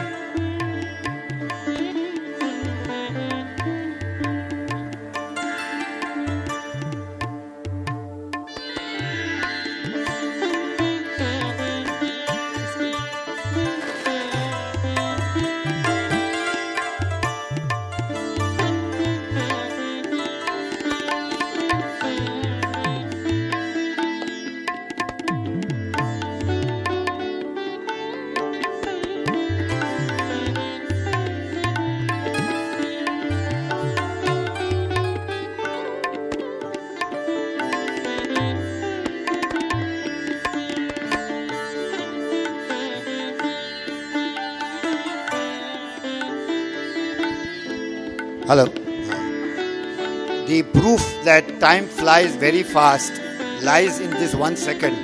Hello. The proof that time flies very fast lies in this 1 second.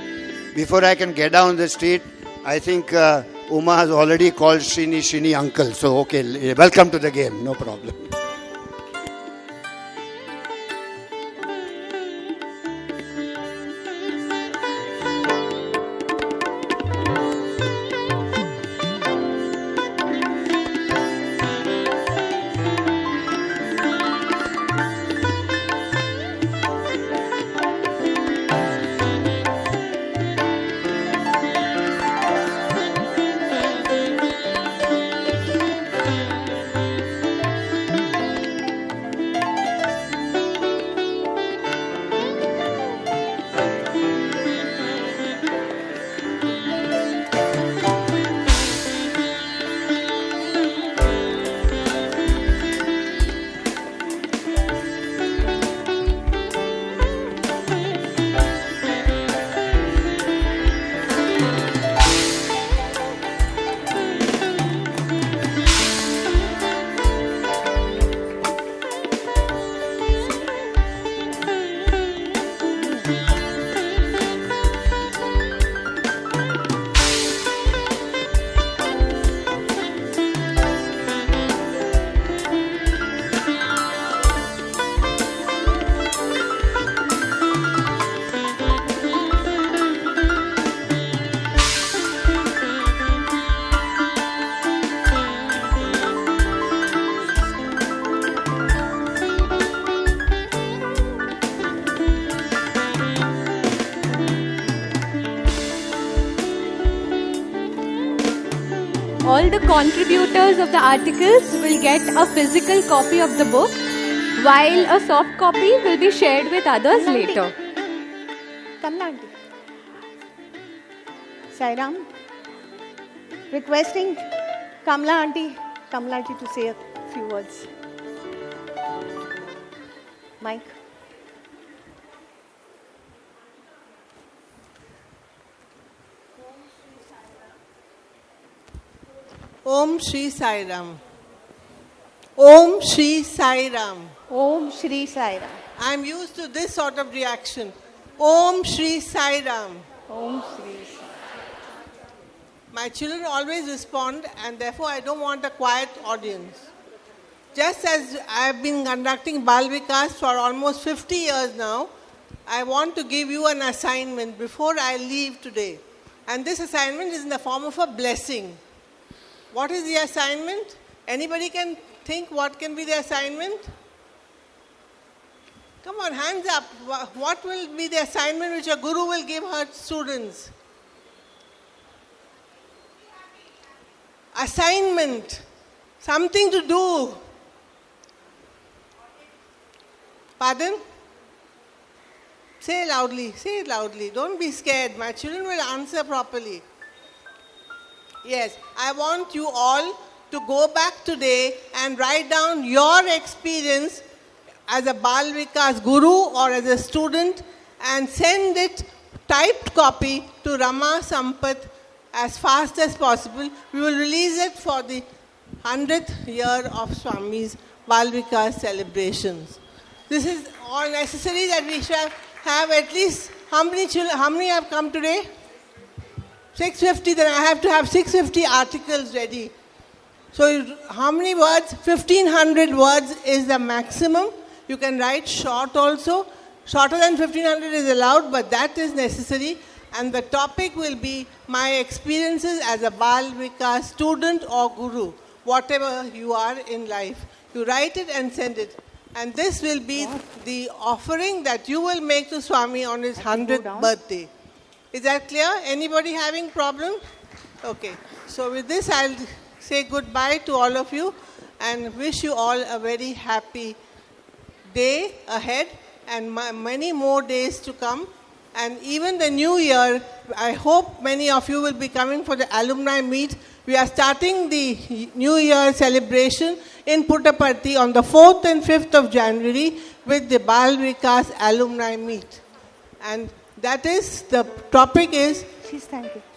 Before I can get down the street, I think Uma has already called Shrini uncle. So, okay, welcome to the game, no problem. all the contributors of the articles will get a physical copy of the book, while a soft copy will be shared with others later. Kamala aunty. Sai Ram. Requesting Kamala aunty to say a few words. Mike. Om Shri Sai Ram. Om Shri Sai Ram. Om Shri Sai Ram. I am used to this sort of reaction. Om Shri Sai Ram. Om Shri Sai Ram. My children always respond, and therefore I don't want a quiet audience. Just as I have been conducting Bal Vikas for almost 50 years now, I want to give you an assignment before I leave today. And this assignment is in the form of a blessing. What is the assignment? Anybody can think what can be the assignment? Come on, hands up. What will be the assignment which a guru will give her students? Assignment. Something to do. Pardon? Say it loudly. Don't be scared. My children will answer properly. Yes, I want you all to go back today and write down your experience as a Bal Vikas guru or as a student and send it typed copy to Rama Sampath as fast as possible. We will release it for the 100th year of Swami's Bal Vikas celebrations. This is all necessary that we shall have at least, how many have come today? 650, then I have to have 650 articles ready. So how many words? 1500 words is the maximum. You can write short also. Shorter than 1500 is allowed, but that is necessary. And the topic will be my experiences as a Bal Vikas student or guru, whatever you are in life. You write it and send it. And this will be the offering that you will make to Swami on his 100th birthday. Is that clear? Anybody having problem? Okay. So with this, I'll say goodbye to all of you and wish you all a very happy day ahead and many more days to come. And even the new year, I hope many of you will be coming for the alumni meet. We are starting the New Year celebration in Puttaparthi on the 4th and 5th of January with the Bal Vikas Alumni meet. And that is, the topic is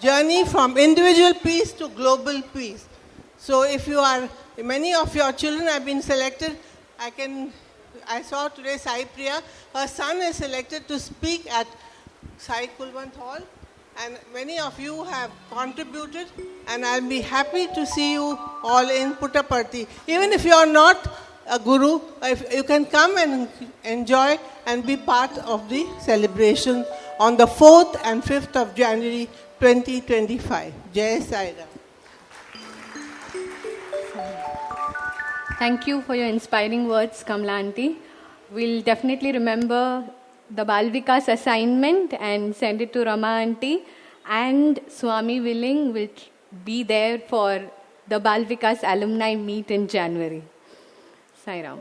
Journey from Individual Peace to Global Peace. So if you are, many of your children have been selected. I saw today Sai Priya, her son is selected to speak at Sai Kulwant Hall. And many of you have contributed, and I'll be happy to see you all in Puttaparthi. Even if you are not a guru, if you can come and enjoy and be part of the celebration on the 4th and 5th of January 2025. Jai Sai Ram. Thank you for your inspiring words, Kamala aunty. We'll definitely remember the Bal Vikas assignment and send it to Rama aunty. And Swami willing, will be there for the Bal Vikas alumni meet in January. Sai Ram.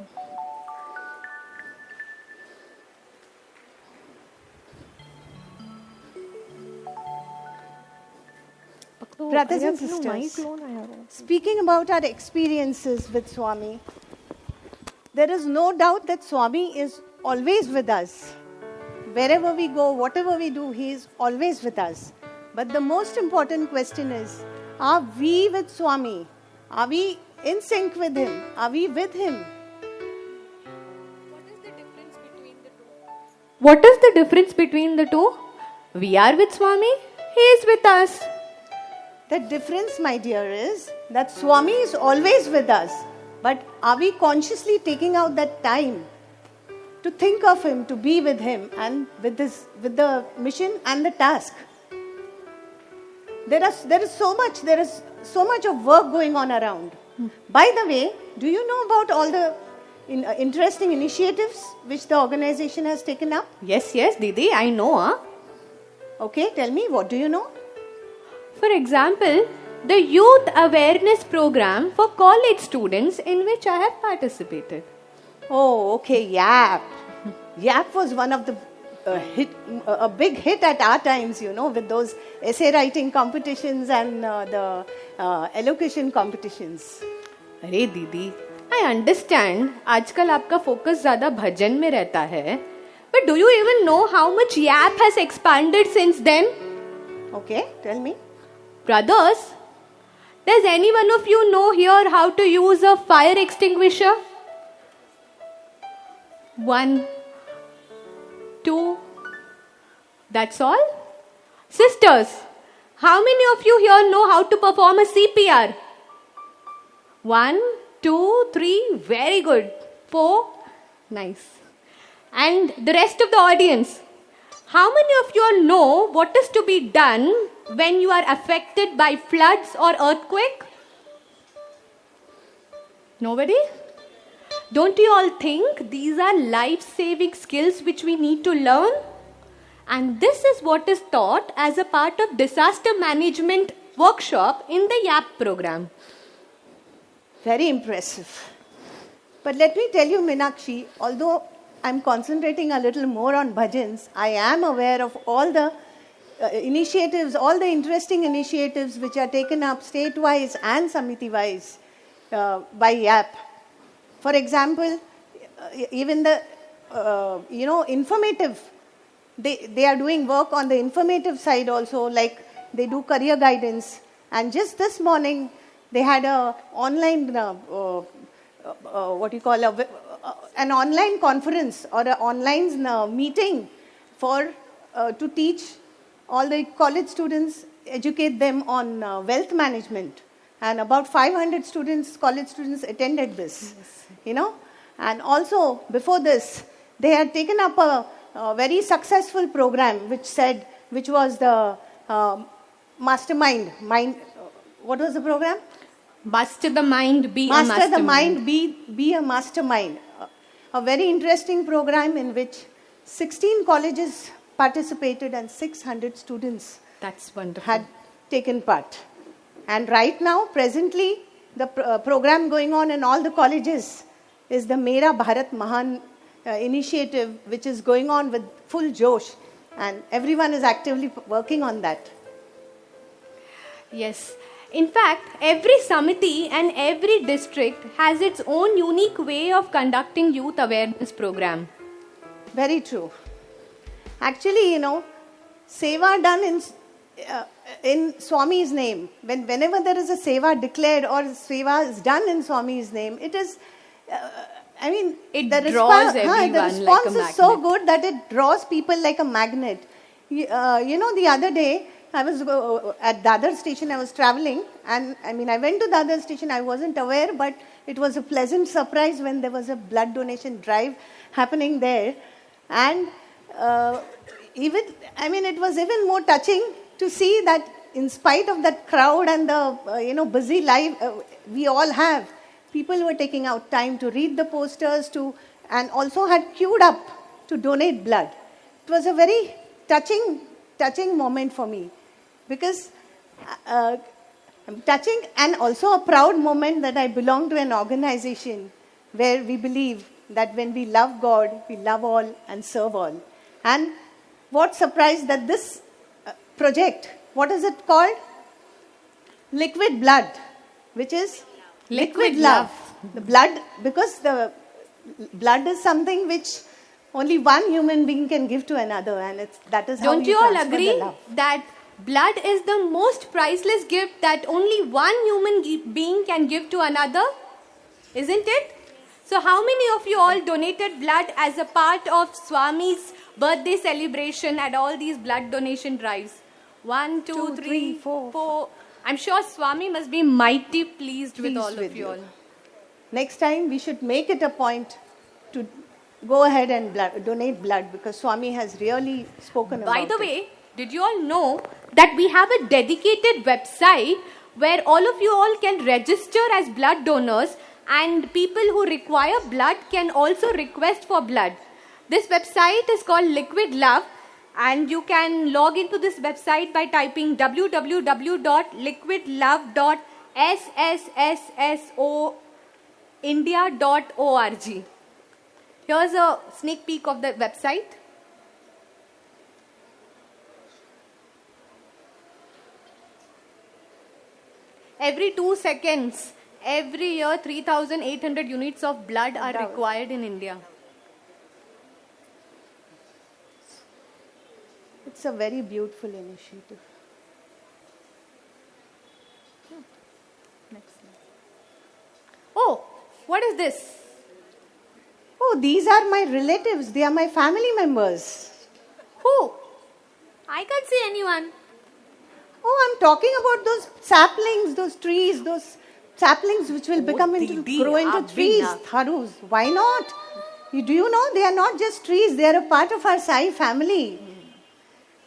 Brothers and sisters, speaking about our experiences with Swami, there is no doubt that Swami is always with us. Wherever we go, whatever we do, he is always with us. But the most important question is, are we with Swami? Are we in sync with him? Are we with him? What is the difference between the two? We are with Swami, he is with us. The difference, my dear, is that Swami is always with us. But are we consciously taking out that time to think of him, to be with him, and with the mission and the task? There is so much of work going on around. By the way, do you know about all the interesting initiatives which the organization has taken up? Yes, Didi, I know. Okay, tell me, what do you know? For example, the youth awareness program for college students in which I have participated. Oh, okay, YAP. YAP was one of the a big hit at our times, you know, with those essay writing competitions and the elocution competitions. अरे दीदी, I understand. आजकल आपका focus ज़्यादा भजन में रहता है. But do you even know how much YAP has expanded since then? Okay, tell me. Brothers, does any one of you know here how to use a fire extinguisher? 1, 2, that's all? Sisters, how many of you here know how to perform a CPR? 1, 2, 3, very good. 4, nice. And the rest of the audience, how many of you all know what is to be done when you are affected by floods or earthquake? Nobody? Don't you all think these are life-saving skills which we need to learn? And this is what is taught as a part of disaster management workshop in the YAP program. Very impressive. But let me tell you, Meenakshi, although I'm concentrating a little more on bhajans, I am aware of all the initiatives, all the interesting initiatives which are taken up state-wise and samiti-wise by YAP. For example, even the, informative, they are doing work on the informative side also, like they do career guidance. And just this morning, they had a online, an online conference or an online meeting for to teach all the college students, educate them on wealth management. And about 500 students, college students attended this, you know. And also, before this, they had taken up a very successful program which was the Mastermind. What was the program? Master the Mind, Be a Mastermind. Master the Mind, Be a Mastermind. A very interesting program in which 16 colleges participated and 600 students had taken part. And right now, presently, the program going on in all the colleges is the Mera Bharat Mahan initiative, which is going on with full josh. And everyone is actively working on that. Yes. In fact, every samiti and every district has its own unique way of conducting youth awareness program. Very true. Actually, you know, seva done in Swami's name, whenever there is a seva declared or seva is done in Swami's name, it is, it draws everyone the response like a magnet. is so good that it draws people like a magnet. The other day, I was at Dadar station, I was traveling, and I went to Dadar station, I wasn't aware, but it was a pleasant surprise when there was a blood donation drive happening there. And it was even more touching to see that in spite of that crowd and the busy life we all have, people were taking out time to read the posters and also had queued up to donate blood. It was a very touching moment for me, because touching and also a proud moment that I belong to an organization where we believe that when we love God, we love all and serve all. And what surprised that this project, what is it called? Liquid blood, which is liquid love. The blood, because the blood is something which only one human being can give to another, and that is how Don't you all transfer agree the love. that blood is the most priceless gift that only one human being can give to another? Isn't it? So how many of you all donated blood as a part of Swami's birthday celebration at all these blood donation drives? 1, 2, 3, 4. I'm sure Swami must be mighty pleased with all of you all. Next time we should make it a point to go ahead and donate blood, because Swami has really spoken about it. By the way, did you all know that we have a dedicated website where all of you all can register as blood donors, and people who require blood can also request for blood. This website is called Liquid Love, And you can log into this website by typing www.liquidlove.ssssoindia.org. Here's a sneak peek of the website. Every 2 seconds, every year 3,800 units of blood are required in India. It's a very beautiful initiative. Next slide. Oh, what is this? Oh, these are my relatives. They are my family members. Who? I can't see anyone. Oh, I'm talking about those saplings, those trees, those saplings which will grow into trees. Tharus. Why not? Do you know, they are not just trees, they are a part of our Sai family.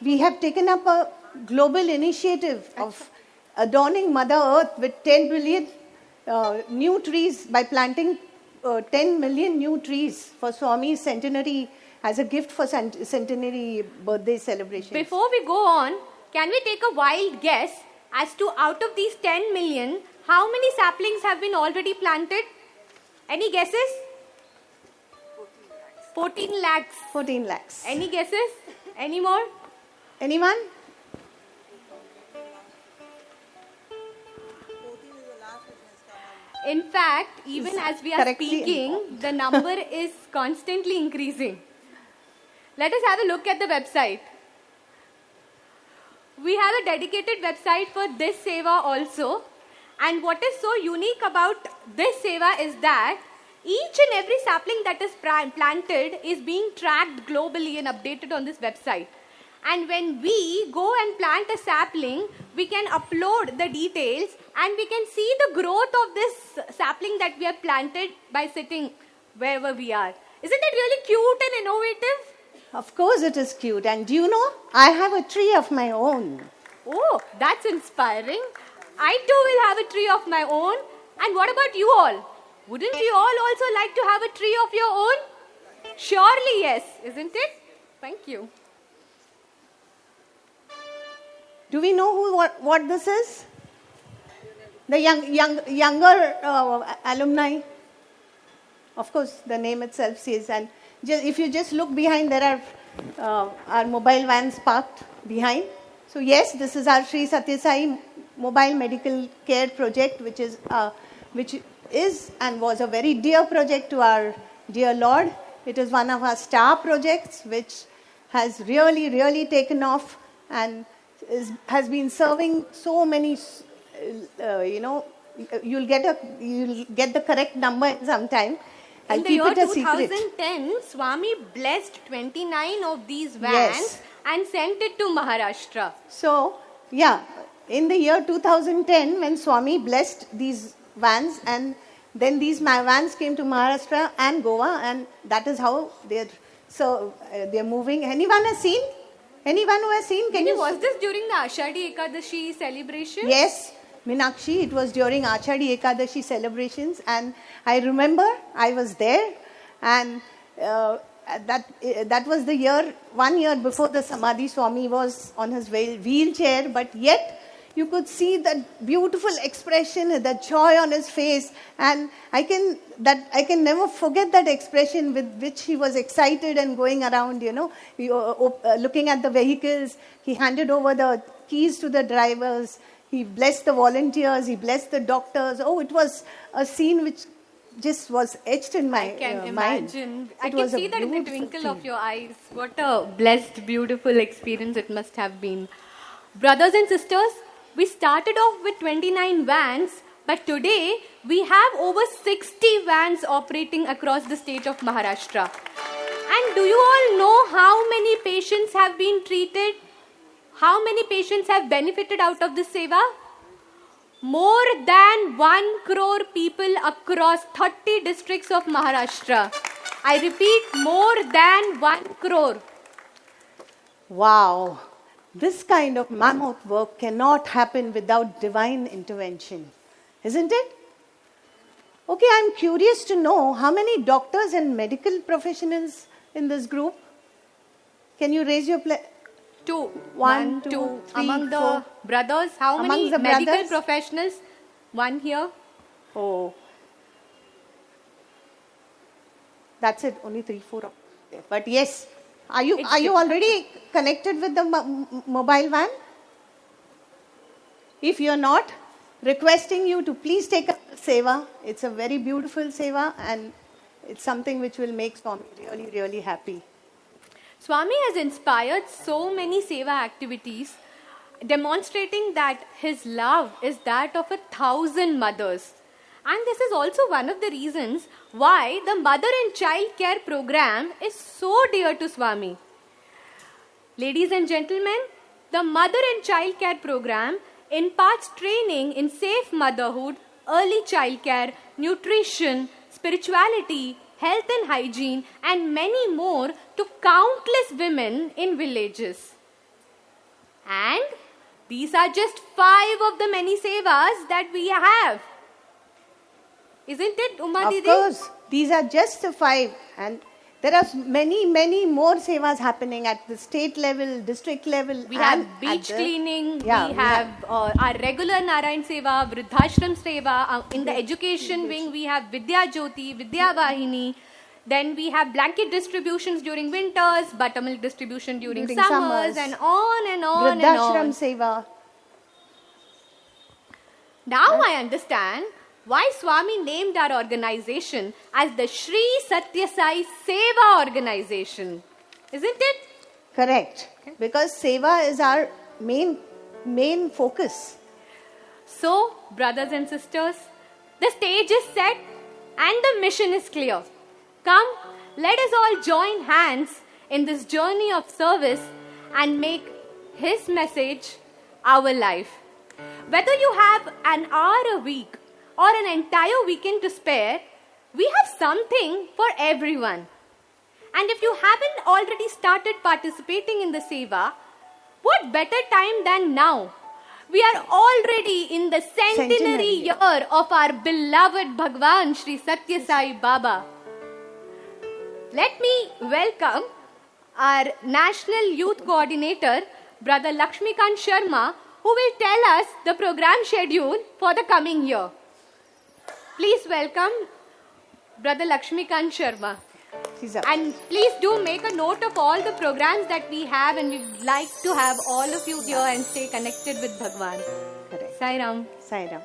We have taken up a global initiative of adorning Mother Earth with 10 billion new trees by planting 10 million new trees for Swami's Centenary as a gift for Centenary birthday celebration. Before we go on, can we take a wild guess as to out of these 10 million, how many saplings have been already planted? Any guesses? 14 lakhs. 14 lakhs. Any guesses? Any more? Anyone? In fact, even as we are speaking, the number is constantly increasing. Let us have a look at the website. We have a dedicated website for this seva also. And what is so unique about this seva is that each and every sapling that is planted is being tracked globally and updated on this website. And when we go and plant a sapling, we can upload the details and we can see the growth of this sapling that we have planted by sitting wherever we are. Isn't it really cute and innovative? Of course it is cute. And do you know, I have a tree of my own. Oh, that's inspiring. I too will have a tree of my own. And what about you all? Wouldn't you all also like to have a tree of your own? Surely yes, isn't it? Thank you. Do we know what this is? The younger alumni. Of course, the name itself says. And if you just look behind, there are our mobile vans parked behind. So yes, this is our Shri Satya Sai Mobile Medical Care Project, which is and was a very dear project to our dear Lord. It is one of our star projects, which has really taken off and has been serving so many. You'll get the correct number sometime. In the year 2010, Swami blessed 29 of these vans and sent it to Maharashtra. So, yeah, in the year 2010, when Swami blessed these vans, and then these vans came to Maharashtra and Goa, and that is how they're moving. Anyone has seen? Anyone who has seen? Was this during the Ashadi Ekadashi celebration? Yes, Meenakshi, it was during Ashadi Ekadashi celebrations, and I remember I was there, and that was the 1 year before the Samadhi. Swami was on his wheelchair, but yet you could see that beautiful expression, the joy on his face, and I can never forget that expression with which he was excited and going around, looking at the vehicles. He handed over the keys to the drivers. He blessed the volunteers. He blessed the doctors. Oh, it was a scene which just was etched in my mind. I can imagine. I can see that in the twinkle of your eyes. What a blessed, beautiful experience it must have been. Brothers and sisters, we started off with 29 vans, but today we have over 60 vans operating across the state of Maharashtra. And do you all know how many patients have been treated? How many patients have benefited out of this seva? More than 1 crore people across 30 districts of Maharashtra. I repeat, more than 1 crore. Wow. This kind of mammoth work cannot happen without divine intervention, isn't it? Okay, I'm curious to know how many doctors and medical professionals in this group. Can you raise your Two. One, two, three, Among the four. brothers, how Among many the medical brothers? professionals? One here. Oh. That's it, only 3, 4. But yes, are you already connected with the mobile van? If you're not, requesting you to please take a seva. It's a very beautiful seva and it's something which will make Swami really, really happy. Swami has inspired so many seva activities, demonstrating that his love is that of 1,000 mothers. And this is also one of the reasons why the mother and child care program is so dear to Swami. Ladies and gentlemen, the mother and child care program imparts training in safe motherhood, early child care, nutrition, spirituality, health and hygiene, and many more to countless women in villages. And these are just 5 of the many sevas that we have. Isn't it, Uma Didi? Of course, these are just the 5, and there are many, many more sevas happening at the state level, district level. We have beach cleaning, we have our regular Narayan Seva, Vruddhashram Seva. In the education wing, we have Vidya Jyoti, Vidya Vahini. Then we have blanket distributions during winters, buttermilk distribution during summers, and on and on and on. Vruddhashram Seva. Now I understand why Swami named our organization as the Shri Satya Sai Seva Organization. Isn't it? Correct. Because Seva is our main focus. So, brothers and sisters, the stage is set and the mission is clear. Come, let us all join hands in this journey of service and make His message our life. Whether you have an hour a week or an entire weekend to spare, we have something for everyone. And if you haven't already started participating in the Seva, what better time than now? We are already in the centenary year of our beloved Bhagwan Shri Satya Sai Baba. Let me welcome our National Youth Coordinator, Brother Lakshmikant Sharma, who will tell us the program schedule for the coming year. Please welcome Brother Lakshmikant Sharma. And please do make a note of all the programs that we have, and we'd like to have all of you here and stay connected with Bhagwan. Correct. Sai Ram. Sai Ram.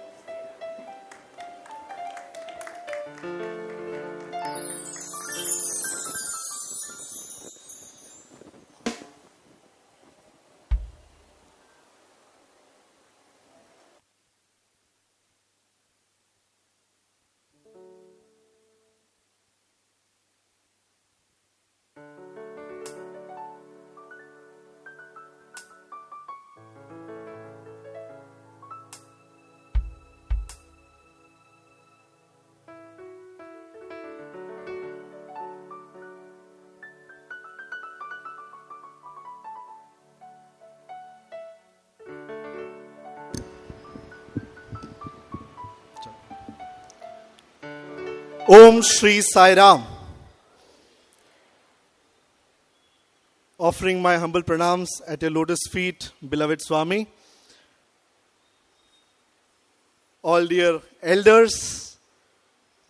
Om Shri Sai Ram. Offering my humble pranams at your lotus feet, beloved Swami. All dear elders,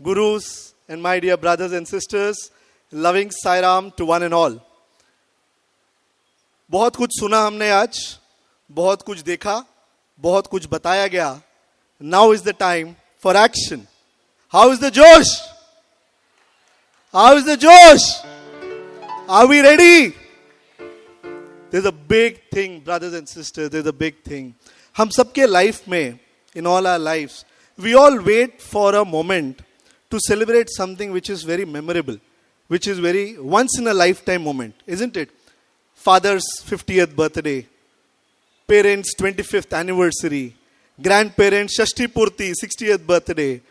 gurus, and my dear brothers and sisters, loving Sai Ram to one and all. बहुत कुछ सुना हमने आज, बहुत कुछ देखा, बहुत कुछ बताया गया. Now is the time for action. How is the Josh? How is the Josh? Are we ready? There's a big thing, brothers and sisters, there's a big thing. हम सबके life में, in all our lives, we all wait for a moment to celebrate something which is very memorable, which is very once in a lifetime moment, isn't it? Father's 50th birthday, parents' 25th anniversary, grandparents' Shashti Purti, 60th birthday,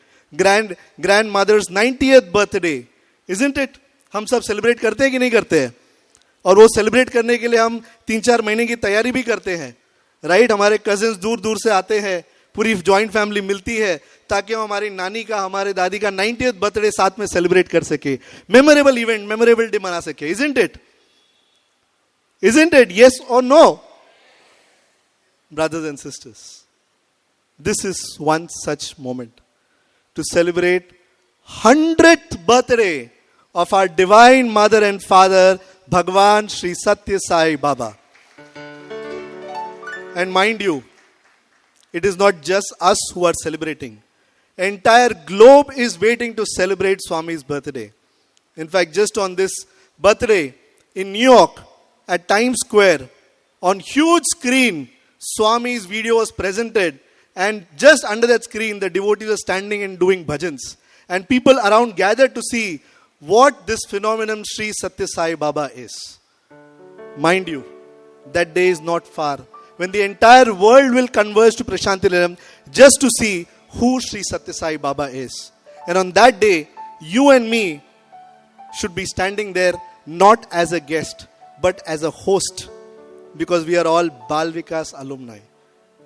grandmother's 90th birthday, isn't it? हम सब celebrate करते हैं कि नहीं करते हैं? और वो सेलिब्रेट करने के लिए हम 3-4 महीने की तैयारी भी करते हैं, राइट? हमारे कजिन्स दूर दूर से आते हैं, पूरी जॉइंट फैमिली मिलती है ताकि हम हमारी नानी का, हमारे दादी का 90th बर्थडे साथ में सेलिब्रेट कर सके, मेमोरेबल इवेंट, मेमोरेबल डे मना सके, isn't it? Isn't it? Yes or no? Brothers and sisters, this is one such moment to celebrate 100th birthday of our Divine Mother and Father, Bhagwan Sri Satya Sai Baba. And mind you, it is not just us who are celebrating. Entire globe is waiting to celebrate Swami's birthday. In fact, just on this birthday in New York at Times Square, on huge screen, Swami's video was presented, and just under that screen, the devotees were standing and doing bhajans. And people around gathered to see what this phenomenon Sri Satya Sai Baba is. Mind you, that day is not far when the entire world will converge to Prashantilaram just to see who Sri Satya Sai Baba is. And on that day, you and me should be standing there not as a guest, but as a host, because we are all Bal Vikas alumni.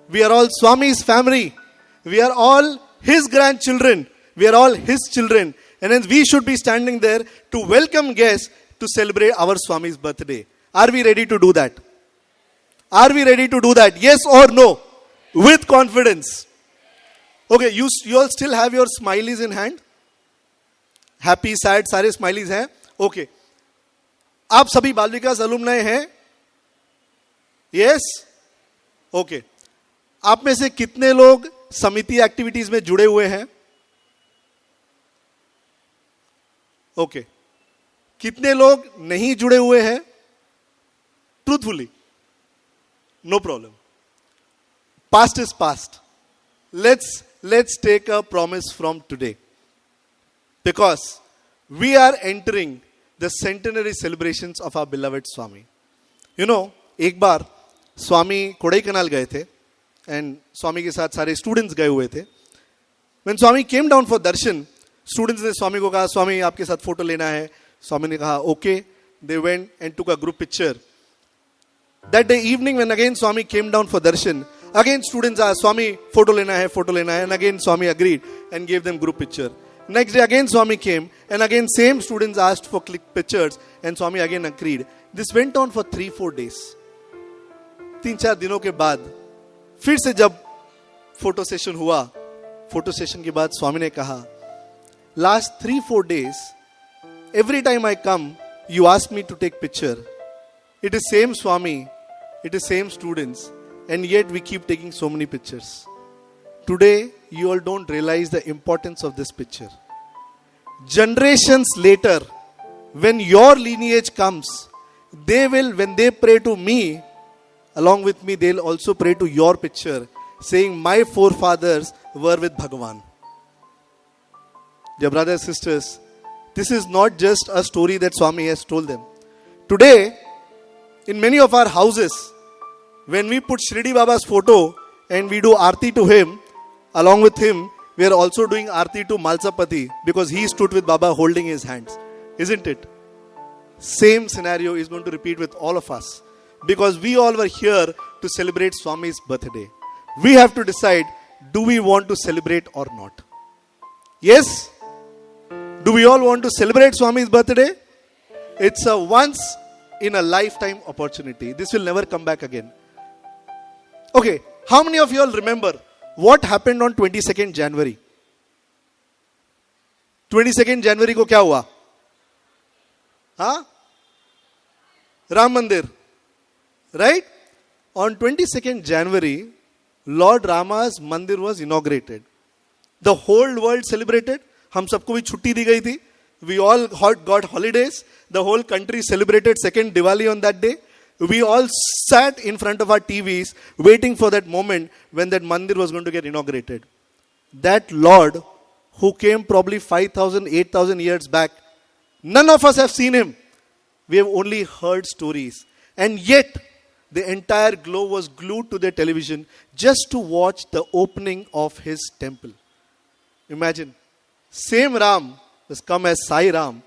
We are all Swami's family. We are all his grandchildren. We are all his children. And then we should be standing there to welcome guests to celebrate our Swami's birthday. Are we ready to do that? Are we ready to do that? Yes or no? With confidence. Okay, you all still have your smileys in hand? Happy, sad, सारे smileys हैं? Okay. आप सभी बालविकास alumni हैं? Yes? Okay. आप में से कितने लोग समिति एक्टिविटीज में जुड़े हुए हैं? ओके. कितने लोग नहीं जुड़े हुए हैं? Truthfully. No problem. Past is past. Let's take a promise from today. Because we are entering the centenary celebrations of our beloved Swami. You know, एक बार स्वामी कोडाईकनाल गए थे and स्वामी के साथ सारे स्टूडेंट्स गए हुए थे. When Swami came down for darshan, students ने स्वामी को कहा, स्वामी आपके साथ फोटो लेना है. स्वामी ने कहा, okay. They went and took a group picture. That day evening when again Swami came down for darshan, again students asked, Swami photo lena hai, and again Swami agreed and gave them group picture. Next day again Swami came and again same students asked for click pictures and Swami again agreed. This went on for 3-4 days. 3-4 दिनों के बाद फिर से जब photo session हुआ, photo session के बाद स्वामी ने कहा, last 3-4 days, every time I come, you ask me to take picture. It is same Swami, it is same students, and yet we keep taking so many pictures. Today, you all don't realize the importance of this picture. Generations later, when your lineage comes, they will, when they pray to me, along with me, they'll also pray to your picture, saying, my forefathers were with Bhagavan. Dear brothers and sisters, this is not just a story that Swami has told them. Today, in many of our houses, when we put Shri Baba's photo and we do Aarti to him, along with him, we are also doing Aarti to Malsapati because he stood with Baba holding his hands. Isn't it? Same scenario is going to repeat with all of us because we all were here to celebrate Swami's birthday. We have to decide, do we want to celebrate or not? Yes? Do we all want to celebrate Swami's birthday? It's a once in a lifetime opportunity. This will never come back again. Okay, how many of you all remember what happened on 22nd January? 22nd January को क्या हुआ? हाँ? Ram Mandir. Right? On 22nd January, Lord Rama's Mandir was inaugurated. The whole world celebrated. हम सबको भी छुट्टी दी गई थी. We all got holidays. The whole country celebrated second Diwali on that day. We all sat in front of our TVs waiting for that moment when that mandir was going to get inaugurated. That Lord who came probably 5,000, 8,000 years back, none of us have seen him. We have only heard stories. And yet, the entire globe was glued to their television just to watch the opening of his temple. Imagine, same Ram has come as Sai Ram.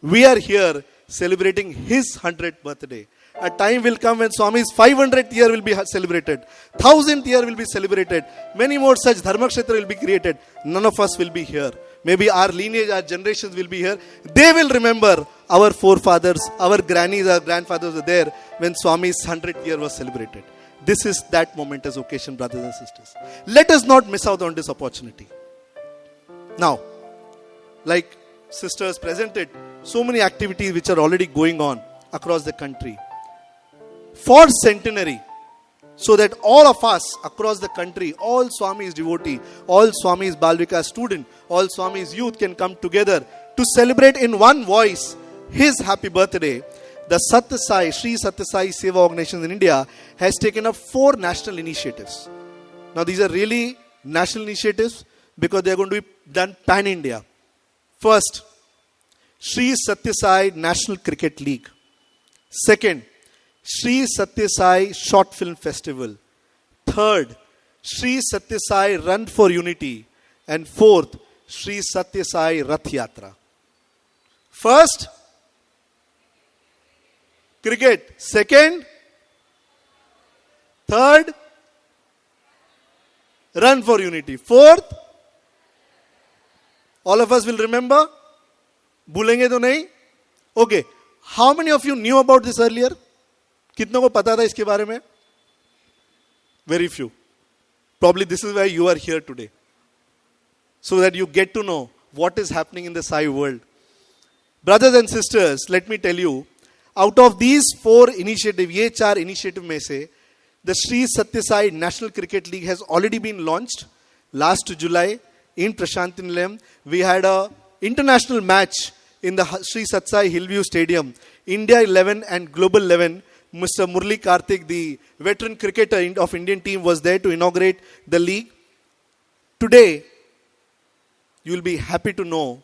We are here celebrating his 100th birthday. A time will come when Swami's 500th year will be celebrated. 1000th year will be celebrated. Many more such Dharmakshetra will be created. None of us will be here. maybe our lineage, our generations will be here. They will remember our forefathers, our grannies, our grandfathers were there when Swami's 100th year was celebrated. This is that momentous occasion, brothers and sisters. Let us not miss out on this opportunity. Now, like sisters presented, so many activities which are already going on across the country. For Centenary, so that all of us across the country, all Swami's devotee, all Swami's Bal Vikas student, all Swami's youth can come together to celebrate in one voice his happy birthday. The Shri Satya Sai Seva Organization in India has taken up 4 national initiatives. Now these are really national initiatives because they are going to be done pan-India. First, Shri Satya Sai National Cricket League. Second, Shri Satya Sai Short Film Festival. Third, Shri Satya Sai Run for Unity. And fourth, Shri Satya Sai Rath Yatra. First, cricket. Second, third, Run for Unity. Fourth, all of us will remember. Bhulenge to nahi? Okay. How many of you knew about this earlier? कितनों को पता था इसके बारे में? Very few. Probably this is why you are here today. So that you get to know what is happening in the Sai world. Brothers and sisters, let me tell you, out of these 4 initiatives, ये 4 initiative में से, the Shri Satya Sai National Cricket League has already been launched last July in Prashanthi Nilayam. We had a international match in the Sri Satya Sai Hillview Stadium. India 11 and Global 11. Mr. Murli Karthik, the veteran cricketer of Indian team, was there to inaugurate the league. Today, you will be happy to know,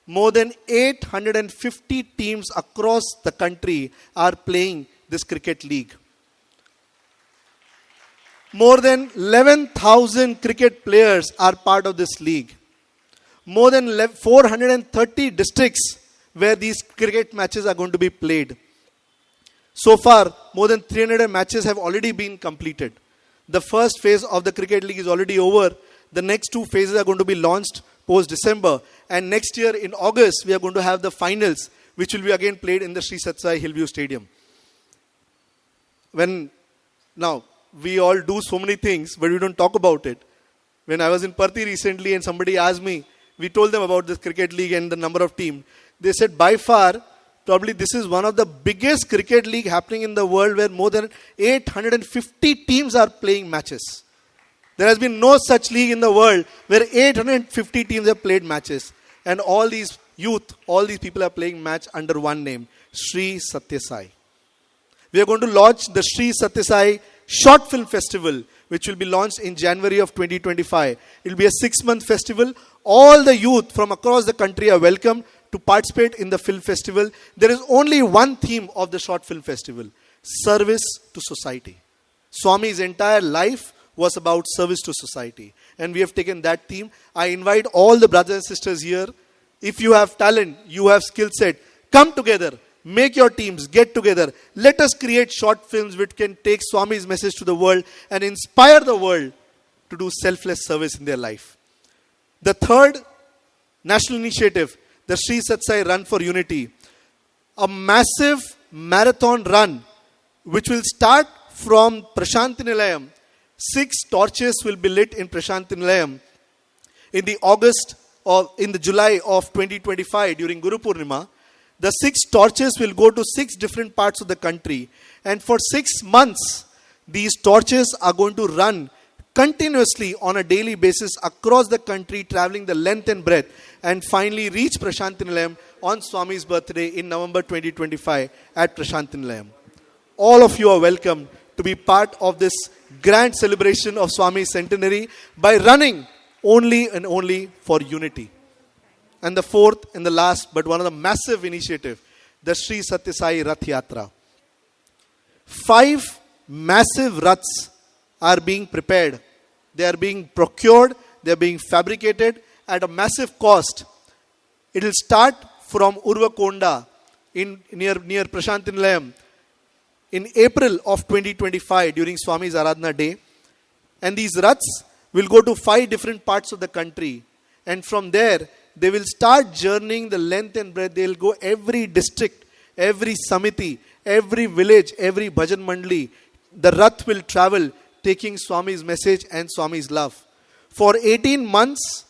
more than 850 teams across the country are playing this cricket league. More than 11,000 cricket players are part of this league. More than 430 districts where these cricket matches are going to be played. So far, more than 300 matches have already been completed. The first phase of the cricket league is already over. The next 2 phases are going to be launched post-December. And next year in August, we are going to have the finals, which will be again played in the Sri Satya Sai Hillview Stadium. Now, we all do so many things, but we don't talk about it. When I was in Parthi recently and somebody asked me, we told them about this cricket league and the number of teams. They said, by far, probably this is one of the biggest cricket league happening in the world where more than 850 teams are playing matches. There has been no such league in the world where 850 teams have played matches. And all these youth, all these people are playing match under one name, Shri Satya Sai. We are going to launch the Shri Satya Sai Short Film Festival, which will be launched in January of 2025. It will be a 6-month festival. All the youth from across the country are welcome to participate in the film festival. There is only one theme of the short film festival: service to society. Swami's entire life was about service to society. And we have taken that theme. I invite all the brothers and sisters here. If you have talent, you have skill set, come together, make your teams, get together. Let us create short films which can take Swami's message to the world and inspire the world to do selfless service in their life. The third national initiative, the Shri Satya Sai Run for Unity, a massive marathon run which will start from Prashanthi Nilayam. 6 torches will be lit in Prashanthi Nilayam in the July of 2025 during Guru Purnima. The 6 torches will go to 6 different parts of the country, and for 6 months these torches are going to run continuously on a daily basis across the country, traveling the length and breadth, and finally reach Prashanthi Nilayam on Swami's birthday in November 2025 at Prashanthi Nilayam. All of you are welcome to be part of this grand celebration of Swami's centenary by running only and only for unity. And the fourth and the last, but one of the massive initiative, the Shri Satya Sai Rath Yatra. 5 massive Raths are being prepared. They are being procured, they are being fabricated at a massive cost. It will start from Urvakonda near Prashanthi Nilayam in April of 2025 during Swami's Aradhana Day. And these Raths will go to 5 different parts of the country. And from there, they will start journeying the length and breadth. They'll go every district, every samiti, every village, every bhajan mandali. The Rath will travel taking Swami's message and Swami's love. For 18 months,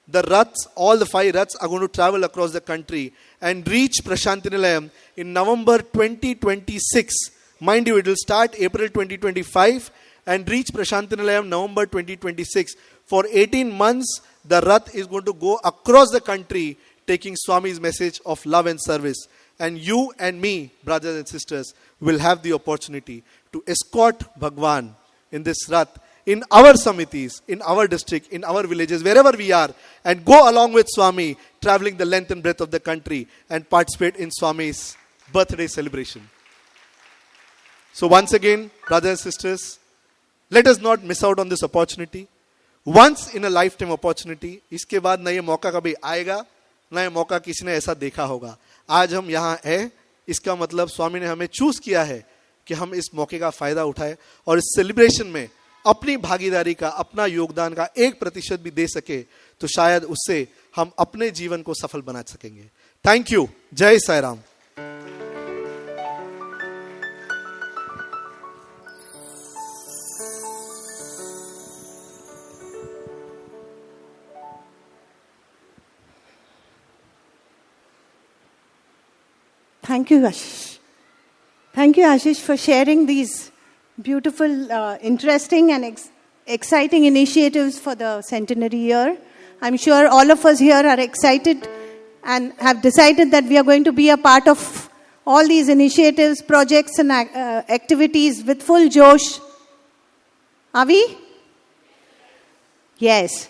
the Raths, all the 5 Raths are going to travel across the country and reach Prashantinilayam in November 2026. Mind you, it will start April 2025 and reach Prashantinilayam November 2026. For 18 months, the Rath is going to go across the country taking Swami's message of love and service. And you and me, brothers and sisters, will have the opportunity to escort Bhagwan in this Rath, in our samitis, in our district, in our villages, wherever we are, and go along with Swami, traveling the length and breadth of the country and participate in Swami's birthday celebration. So once again, brothers and sisters, let us not miss out on this opportunity. Once in a lifetime opportunity. इसके बाद ना ये मौका कभी आएगा, ना ये मौका किसी ने ऐसा देखा होगा. आज हम यहाँ हैं, इसका मतलब स्वामी ने हमें चूज किया है कि हम इस मौके का फायदा उठाएं और इस सेलिब्रेशन में अपनी भागीदारी का, अपना योगदान का 1% भी दे सके तो शायद उससे हम अपने जीवन को सफल बना सकेंगे. Thank you. Jai Sai Ram. Thank you, Ashish. Thank you, Ashish, for sharing these beautiful, interesting and exciting initiatives for the centenary year. I'm sure all of us here are excited and have decided that we are going to be a part of all these initiatives, projects and activities with full josh. Are we? Yes.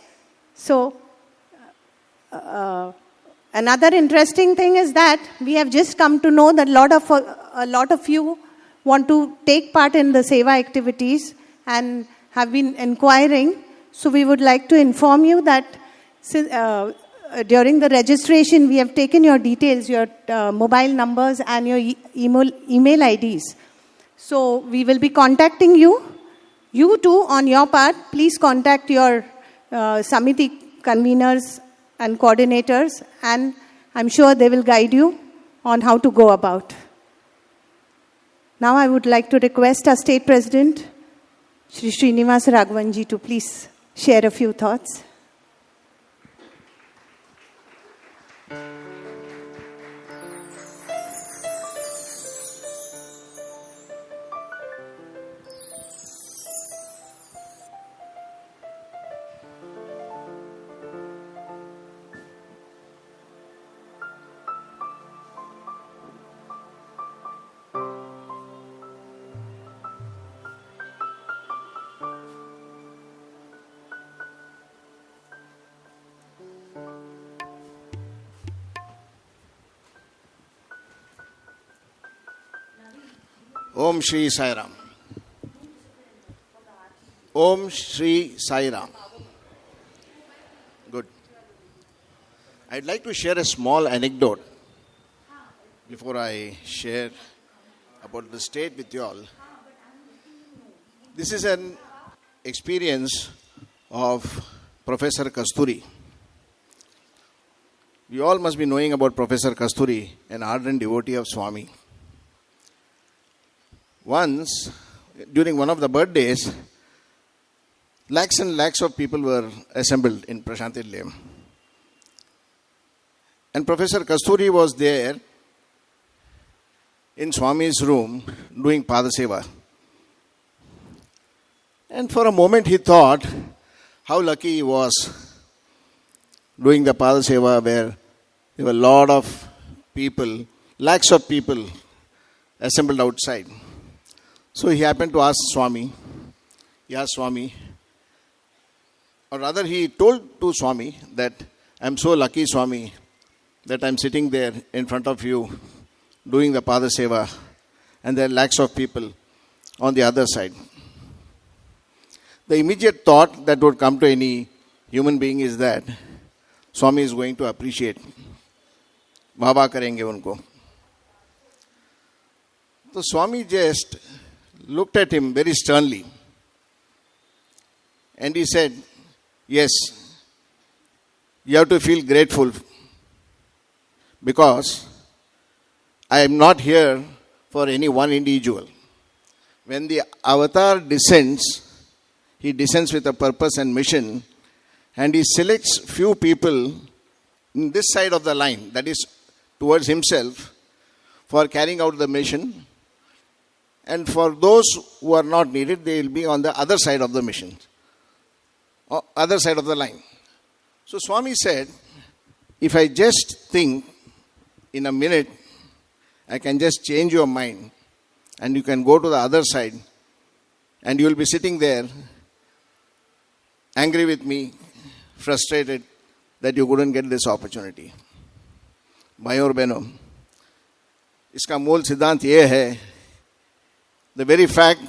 So, another interesting thing is that we have just come to know that a lot of you want to take part in the seva activities and have been inquiring. So we would like to inform you that during the registration, we have taken your details, your mobile numbers and your email IDs. So we will be contacting you. You too, on your part, please contact your Samiti conveners and coordinators, and I'm sure they will guide you on how to go about. Now I would like to request our State President, Shri Srinivas Raghavanji, to please share a few thoughts. Om Shri Sai Ram. Om Shri Sai Ram. Good. I'd like to share a small anecdote before I share about the state with you all. This is an experience of Professor Kasturi. You all must be knowing about Professor Kasturi, an ardent devotee of Swami. Once, during one of the birthdays, lakhs and lakhs of people were assembled in Prashantinilayam. And Professor Kasturi was there in Swami's room doing Padaseva. And for a moment he thought how lucky he was doing the Padaseva where there were a lot of people, lakhs of people assembled outside. So he happened to ask Swami, or rather he told to Swami that I'm so lucky, Swami, that I'm sitting there in front of you doing the Padaseva and there are lakhs of people on the other side. The immediate thought that would come to any human being is that Swami is going to appreciate. Baba karenge unko. So Swami just looked at him very sternly and he said, yes, you have to feel grateful because I am not here for any one individual. When the avatar descends, he descends with a purpose and mission, and he selects few people in this side of the line, that is towards himself, for carrying out the mission. And for those who are not needed, they will be on the other side of the mission, or other side of the line. So Swami said, if I just think in a minute, I can just change your mind and you can go to the other side and you will be sitting there angry with me, frustrated that you couldn't get this opportunity. भाइयों और बहनों, इसका मूल सिद्धांत ये है, the very fact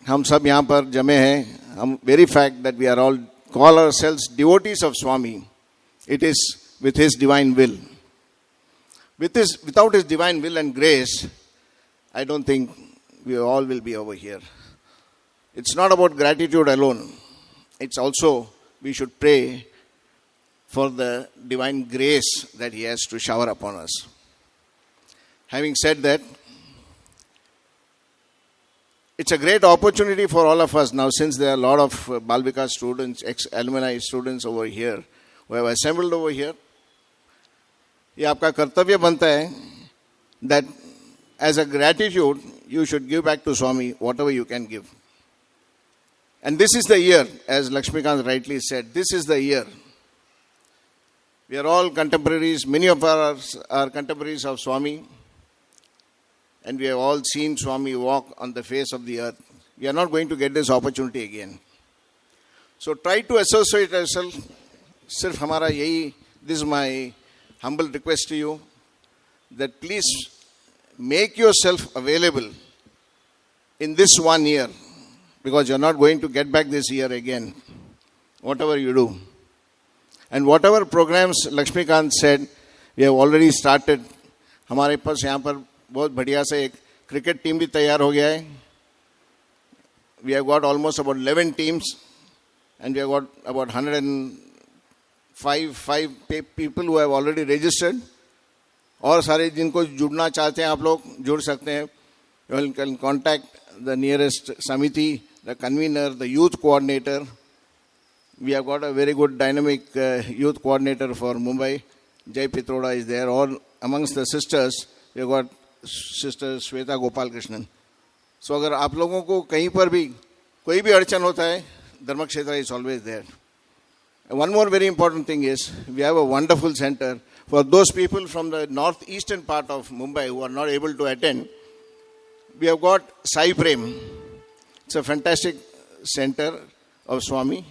हम सब यहाँ पर जमे हैं, हम very fact that we are all call ourselves devotees of Swami, it is with his divine will. Without his divine will and grace, I don't think we all will be over here. It's not about gratitude alone. It's also, we should pray for the divine grace that he has to shower upon us. Having said that, it's a great opportunity for all of us now, since there are a lot of Bal Vikas students, ex-alumni students over here, who have assembled over here. ये आपका कर्तव्य बनता है that as a gratitude, you should give back to Swami whatever you can give. And this is the year, as Lakshmikant rightly said, this is the year. We are all contemporaries, many of us are contemporaries of Swami, and we have all seen Swami walk on the face of the earth. We are not going to get this opportunity again. So try to associate yourself. Sirf hamara yahi, this is my humble request to you, that please make yourself available in this 1 year, because you are not going to get back this year again, whatever you do. And whatever programs Lakshmikant said, we have already started. हमारे पास यहाँ पर बहुत बढ़िया से एक cricket team भी तैयार हो गया है. We have got almost about 11 teams, and we have got about 105 people who have already registered. और सारे जिनको जुड़ना चाहते हैं आप लोग जुड़ सकते हैं. You can contact the nearest Samiti, the convener, the youth coordinator. We have got a very good dynamic youth coordinator for Mumbai. Jai Pitroda is there. All amongst the sisters, we have got Sister Shweta Gopal Krishnan. So अगर आप लोगों को कहीं पर भी कोई भी अड़चन होता है, Dharmakshetra is always there. And one more very important thing is, we have a wonderful center for those people from the northeastern part of Mumbai who are not able to attend. We have got Sai Prem. It's a fantastic center of Swami.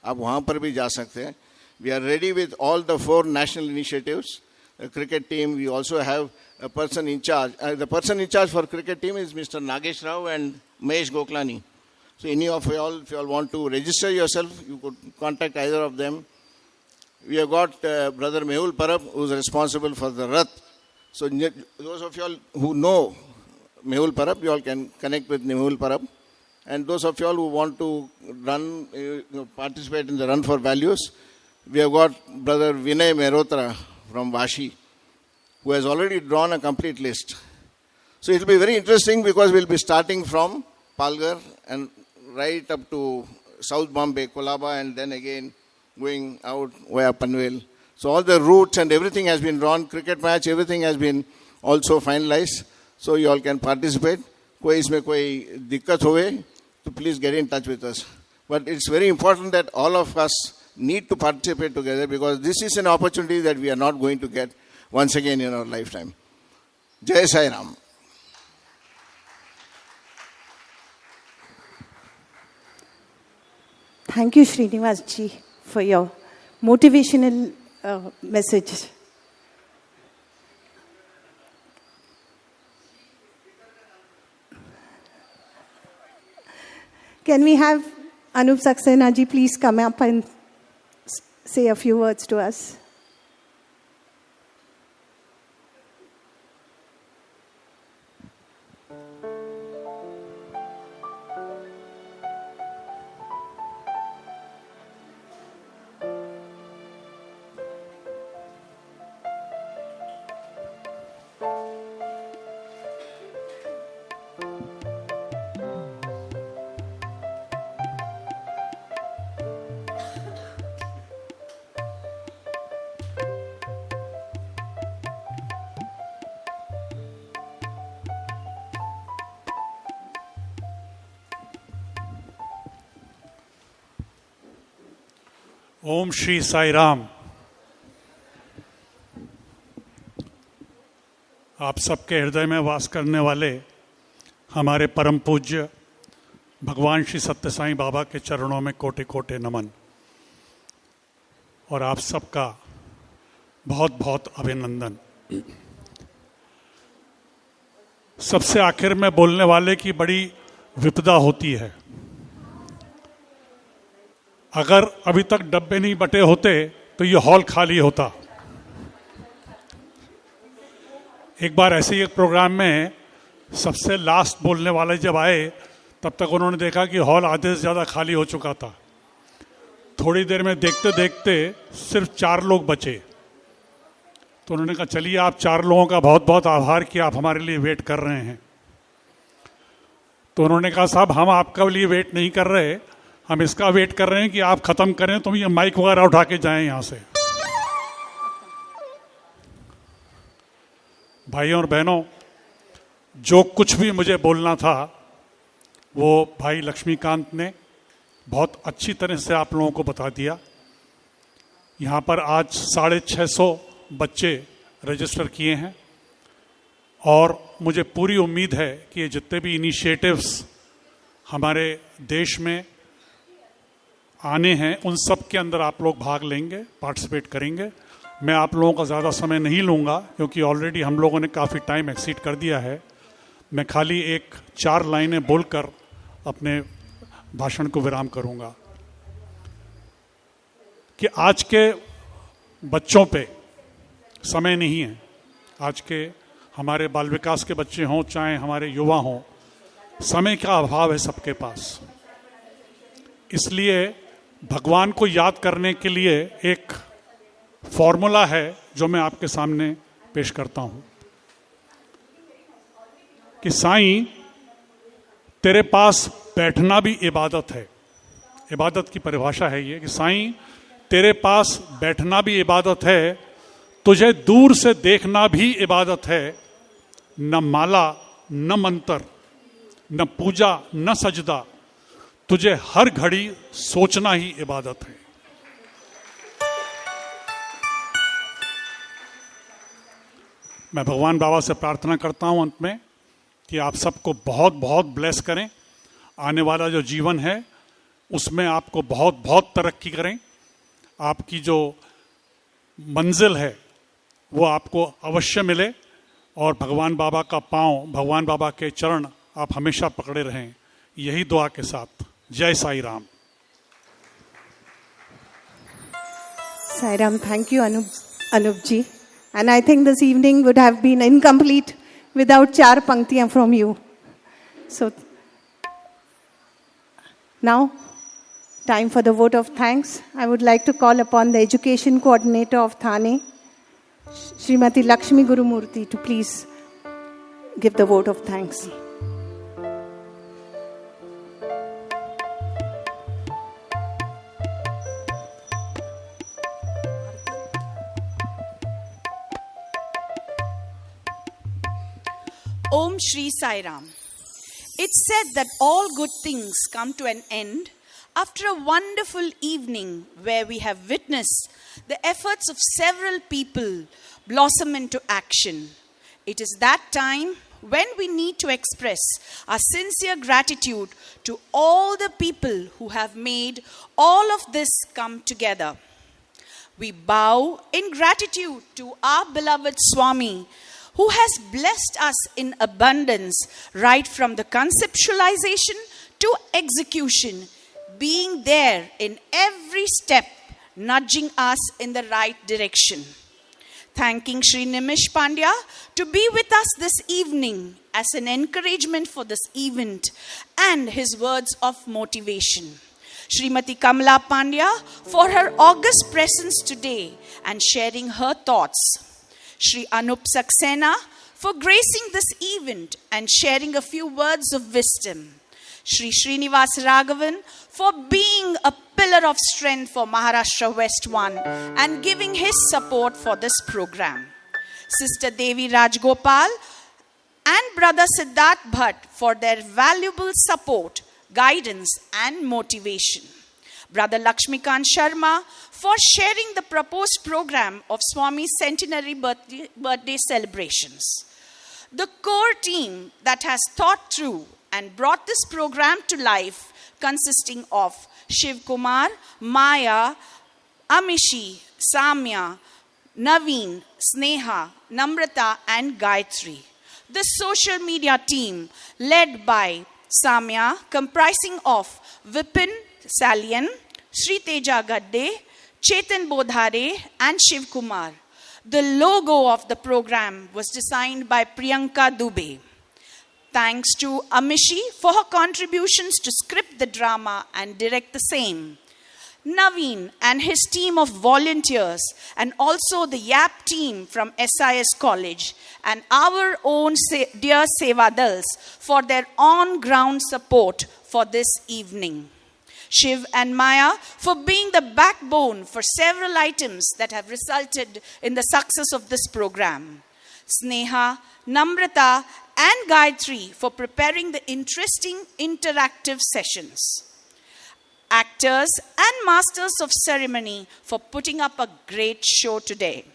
आप वहाँ पर भी जा सकते हैं. We are ready with all the 4 national initiatives. A cricket team, we also have a person in charge. The person in charge for cricket team is Mr. Nagesh Rao and Mahesh Goklani. So any of you all, if you all want to register yourself, you could contact either of them. We have got Brother Mehul Parab, who is responsible for the Rath. So those of you all who know Mehul Parab, you all can connect with Mehul Parab. And those of you all who want to run, participate in the Run for Values, we have got Brother Vinay Mehrotra from Vashi, who has already drawn a complete list. So it will be very interesting, because we will be starting from Palghar and right up to South Bombay, Kolaba, and then again going out via Panvel. So all the routes and everything has been drawn, cricket match, everything has been also finalized. So you all can participate. कोई इसमें कोई दिक्कत होवे, तो please get in touch with us. But it's very important that all of us need to participate together, because this is an opportunity that we are not going to get once again in our lifetime. Jai Sai Ram. Thank you, Srinivas ji, for your motivational message. Can we have Anup Saxena ji please come up and say a few words to us? ओम श्री साई राम। आप सबके हृदय में वास करने वाले हमारे परम पूज्य भगवान श्री सत्य साईं बाबा के चरणों में कोटि कोटि नमन और आप सबका बहुत बहुत अभिनंदन। सबसे आखिर में बोलने वाले की बड़ी विपदा होती है। अगर अभी तक डब्बे नहीं बटे होते तो ये हॉल खाली होता। एक बार ऐसे ही एक प्रोग्राम में सबसे लास्ट बोलने वाले जब आए तब तक उन्होंने देखा कि हॉल आधे से ज़्यादा खाली हो चुका था। थोड़ी देर में देखते देखते सिर्फ 4 लोग बचे। तो उन्होंने कहा चलिए आप 4 लोगों का बहुत बहुत आभार कि आप हमारे लिए वेट कर रहे हैं। तो उन्होंने कहा साहब हम आपका लिए वेट नहीं कर रहे, हम इसका वेट कर रहे हैं कि आप ख़त्म करें तो ये माइक वगैरह उठा के जाएं यहाँ से। भाइयों और बहनों, जो कुछ भी मुझे बोलना था वो भाई लक्ष्मीकांत ने बहुत अच्छी तरह से आप लोगों को बता दिया। यहाँ पर आज 650 बच्चे रजिस्टर किए हैं और मुझे पूरी उम्मीद है कि ये जितने भी इनिशिएटिव्स हमारे देश में आने हैं उन सब के अंदर आप लोग भाग लेंगे, पार्टिसिपेट करेंगे। मैं आप लोगों का ज़्यादा समय नहीं लूँगा क्योंकि ऑलरेडी हम लोगों ने काफ़ी टाइम एक्सीड कर दिया है। मैं खाली 4 लाइनें बोलकर अपने भाषण को विराम करूँगा कि आज के बच्चों पे समय नहीं है। आज के हमारे बाल विकास के बच्चे हों चाहे हमारे युवा हों, समय का अभाव है सबके पास। इसलिए भगवान को याद करने के लिए एक फॉर्मूला है जो मैं आपके सामने पेश करता हूं कि साईं तेरे पास बैठना भी इबादत है। इबादत की परिभाषा है ये कि साईं तेरे पास बैठना भी इबादत है, तुझे दूर से देखना भी इबादत है। न माला न मंत्र न पूजा न सजदा, तुझे हर घड़ी सोचना ही इबादत है। मैं भगवान बाबा से प्रार्थना करता हूं अंत में कि आप सबको बहुत बहुत ब्लेस करें। आने वाला जो जीवन है उसमें आपको बहुत बहुत तरक्की करें। आपकी जो मंजिल है वो आपको अवश्य मिले और भगवान बाबा का पांव, भगवान बाबा के चरण आप हमेशा पकड़े रहें। यही दुआ के साथ जय Sai Ram. Sai Ram, thank you Anup ji. And I think this evening would have been incomplete without 4 panktiyan from you. So now, time for the vote of thanks. I would like to call upon the education coordinator of Thane, Srimati Lakshmi Gurumurthy, to please give the vote of thanks. Om Shri Sai Ram. It's said that all good things come to an end after a wonderful evening where we have witnessed the efforts of several people blossom into action. It is that time when we need to express our sincere gratitude to all the people who have made all of this come together. We bow in gratitude to our beloved Swami, who has blessed us in abundance right from the conceptualization to execution, being there in every step, nudging us in the right direction. Thanking Shri Nimish Pandya to be with us this evening as an encouragement for this event and his words of motivation. Srimati Kamala Pandya for her august presence today and sharing her thoughts. Shri Anup Saxena for gracing this event and sharing a few words of wisdom. Shri Srinivas Raghavan for being a pillar of strength for Maharashtra West 1 and giving his support for this program. Sister Devi Rajgopal and Brother Siddharth Bhatt for their valuable support, guidance and motivation. Brother Lakshmikant Sharma for sharing the proposed program of Swami's Centenary birthday celebrations. The core team that has thought through and brought this program to life, consisting of Shiv Kumar, Maya, Amishi, Samya, Naveen, Sneha, Namrata and Gayatri. The social media team led by Samya, comprising of Vipin Salian, Sri Teja Gadde, Chetan Bodhare and Shiv Kumar. The logo of the program was designed by Priyanka Dubey. Thanks to Amishi for her contributions to script the drama and direct the same. Naveen and his team of volunteers and also the YAP team from SIS College and our own dear Sevadals for their on-ground support for this evening. Shiv and Maya for being the backbone for several items that have resulted in the success of this program. Sneha, Namrata and Gayatri for preparing the interesting interactive sessions. Actors and masters of ceremony for putting up a great show today.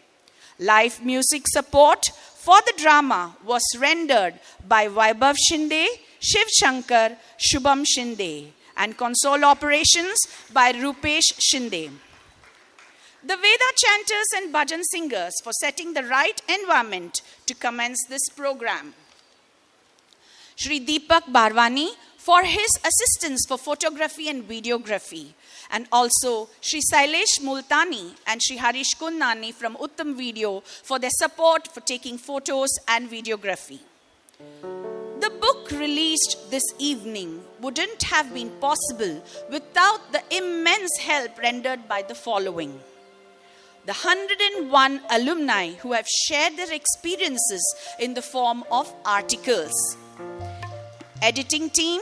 Live music support for the drama was rendered by Vaibhav Shinde, Shiv Shankar, Shubham Shinde, and console operations by Rupesh Shinde. The Veda chanters and bhajan singers for setting the right environment to commence this program. Shri Deepak Barwani for his assistance for photography and videography. And also Shri Sailesh Multani and Shri Harish Kunnani from Uttam Video for their support for taking photos and videography. The book released this evening wouldn't have been possible without the immense help rendered by the following. The 101 alumni who have shared their experiences in the form of articles. Editing team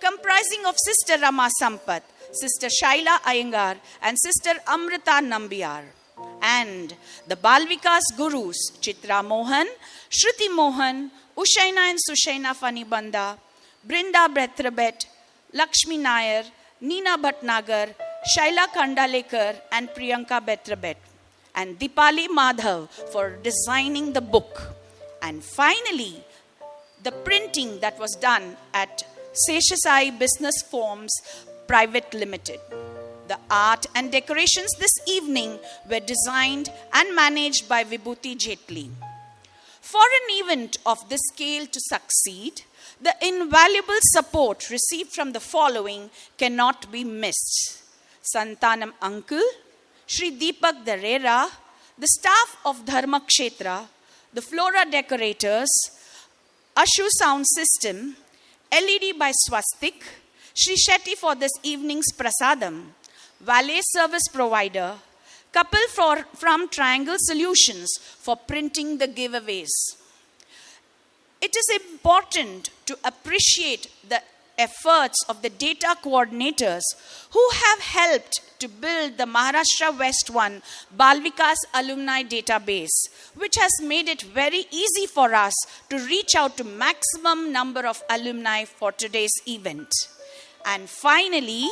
comprising of Sister Rama Sampath, Sister Shaila Iyengar and Sister Amrita Nambiar. And the Balvikas Gurus, Chitra Mohan, Shruti Mohan, Ushaina and Sushaina Fanibanda, Brinda Brethrabet, Lakshmi Nair, Nina Bhatnagar, Shaila Kandalekar and Priyanka Bethrabet. And Dipali Madhav for designing the book. And finally, the printing that was done at Seshasai Business Forms Private Limited. The art and decorations this evening were designed and managed by Vibhuti Jetli. For an event of this scale to succeed, the invaluable support received from the following cannot be missed. Santanam Uncle, Shri Deepak Darera, the staff of Dharmakshetra, the Flora decorators, Ashu Sound System, LED by Swastik, Shri Shetty for this evening's prasadam, valet service provider, Kapil from Triangle Solutions for printing the giveaways. It is important to appreciate the efforts of the data coordinators who have helped to build the Maharashtra West 1 Balvikas Alumni database, which has made it very easy for us to reach out to maximum number of alumni for today's event. And finally,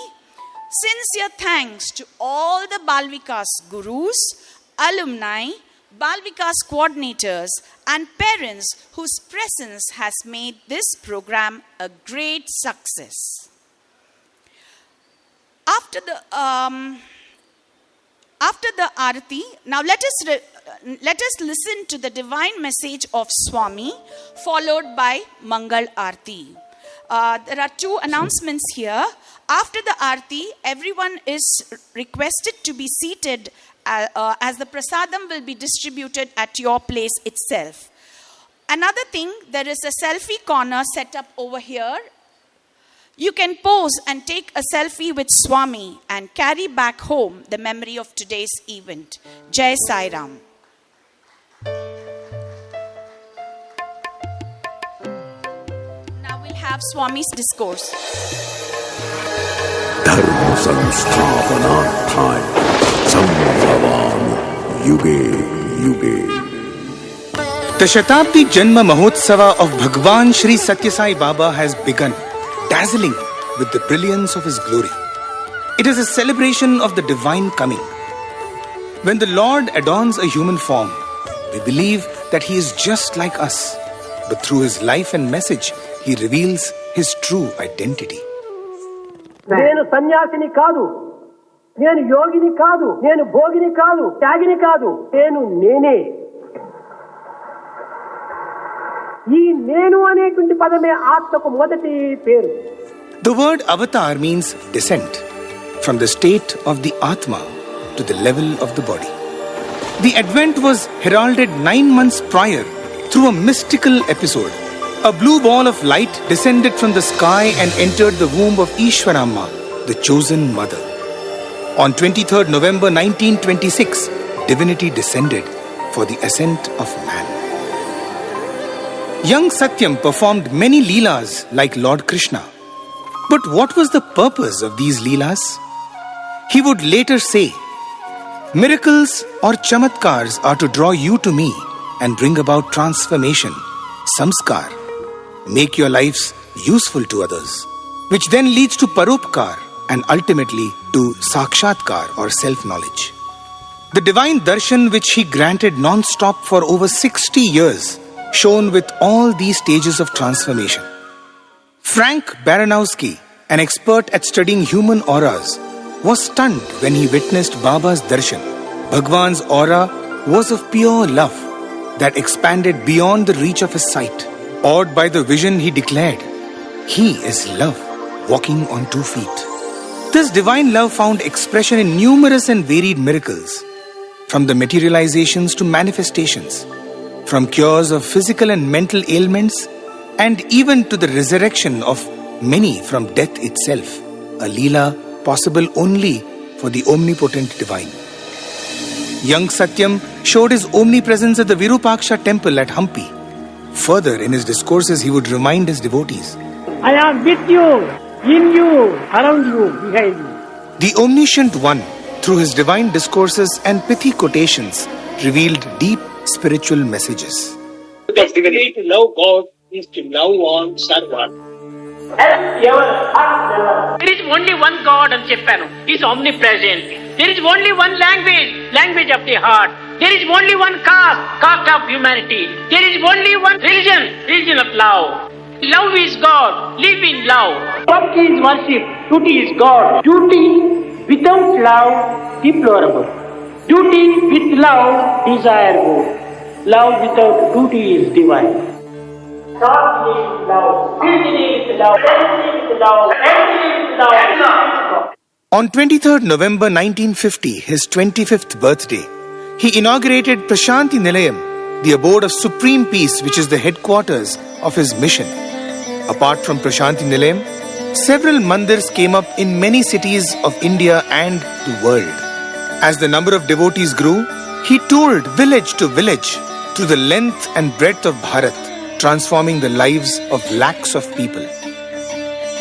sincere thanks to all the Balvikas Gurus, alumni, Balvikas coordinators and parents whose presence has made this program a great success. After the Aarti, now let us listen to the divine message of Swami, followed by Mangal Aarti. There are two announcements here. After the Aarti, everyone is requested to be seated as the prasadam will be distributed at your place itself. Another thing, there is a selfie corner set up over here. You can pose and take a selfie with Swami and carry back home the memory of today's event. Jai Sai Ram. Now we'll have Swami's discourse. Dharma Samsthapanarthaya Sambhavam Yuge Yuge. The Shatabdi Janma Mahotsava of Bhagwan Shri Satya Sai Baba has begun, dazzling with the brilliance of his glory. It is a celebration of the divine coming. When the Lord adorns a human form, we believe that he is just like us. But through his life and message, he reveals his true identity. నేను సన్యాసిని కాదు, నేను యోగిని కాదు, నేను భోగిని కాదు, త్యాగిని కాదు, నేను నేనే. ఈ నేను అనేటువంటి పదమే ఆత్మకు మొదటి పేరు. The word avatar means descent from the state of the Atma to the level of the body. The advent was heralded 9 months prior through a mystical episode. A blue ball of light descended from the sky and entered the womb of Ishwaramma, the chosen mother. On 23rd November 1926, divinity descended for the ascent of man. Young Satyam performed many leelas like Lord Krishna. But what was the purpose of these leelas? He would later say, miracles or chamatkars are to draw you to me and bring about transformation, samskar, make your lives useful to others, which then leads to paropkar and ultimately to sakshatkar or self-knowledge. The divine darshan which he granted non-stop for over 60 years shone with all these stages of transformation. Frank Baranowski, an expert at studying human auras, was stunned when he witnessed Baba's darshan. Bhagwan's aura was of pure love that expanded beyond the reach of his sight. Awed by the vision, he declared, "He is love, walking on 2 feet." This divine love found expression in numerous and varied miracles, from the materializations to manifestations, from cures of physical and mental ailments, and even to the resurrection of many from death itself, a leela possible only for the omnipotent divine. Young Satyam showed his omnipresence at the Virupaksha temple at Hampi. Further, in his discourses, he would remind his devotees, I am with you, in you, around you, behind you. The Omniscient One, through his divine discourses and pithy quotations, revealed deep spiritual messages. The way to love God is to love on servant. There is only one God and Cheppanu. He is omnipresent. There is only one language, language of the heart. There is only one caste, caste of humanity. There is only one religion, religion of love. Love is God, live in love. Bhakti is worship, duty is God. Duty without love, deplorable. Duty with love, desirable. Love without duty is divine. God is love, building is love, everything is love, everything is love. On 23rd November 1950, his 25th birthday, he inaugurated Prashanti Nilayam, the abode of supreme peace, which is the headquarters of his mission. Apart from Prashanti Nilayam, several mandirs came up in many cities of India and the world. As the number of devotees grew, he toured village to village through the length and breadth of Bharat, transforming the lives of lakhs of people.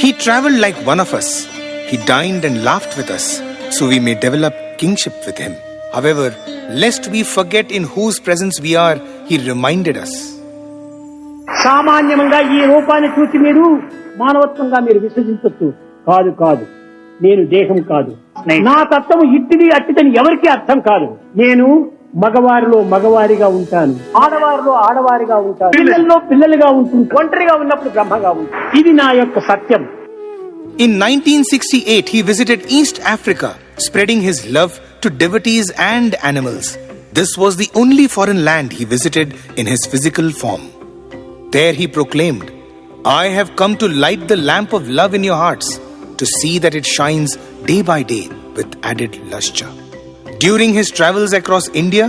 He travelled like one of us. He dined and laughed with us, so we may develop kingship with him. However, lest we forget in whose presence we are, he reminded us. సామాన్యంగా ఈ రూపాన్ని చూసి మీరు మానవత్వంగా మీరు విసర్జించవచ్చు. కాదు కాదు, నేను దేహం కాదు, నా తత్వం ఇట్టిది అట్టిదని ఎవరికీ అర్థం కాదు. నేను మగవారిలో మగవారిగా ఉంటాను, ఆడవారిలో ఆడవారిగా ఉంటాను, పిల్లల్లో పిల్లలుగా ఉంటుంది, ఒంటరిగా ఉన్నప్పుడు బ్రహ్మగా ఉంటాను. ఇది నా యొక్క సత్యం. In 1968, he visited East Africa, spreading his love to devotees and animals. This was the only foreign land he visited in his physical form. There he proclaimed, "I have come to light the lamp of love in your hearts, to see that it shines day by day with added lustre." During his travels across India,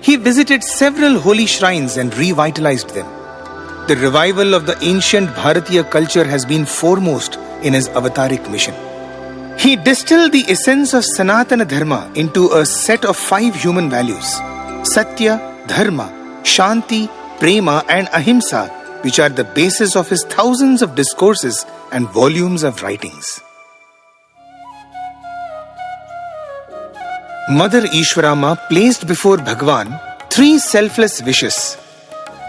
he visited several holy shrines and revitalized them. The revival of the ancient Bharatiya culture has been foremost in his avataric mission. He distilled the essence of Sanatana Dharma into a set of 5 human values: Satya, Dharma, Shanti, Prema and Ahimsa, which are the basis of his thousands of discourses and volumes of writings. Mother Ishwarama placed before Bhagwan 3 selfless wishes: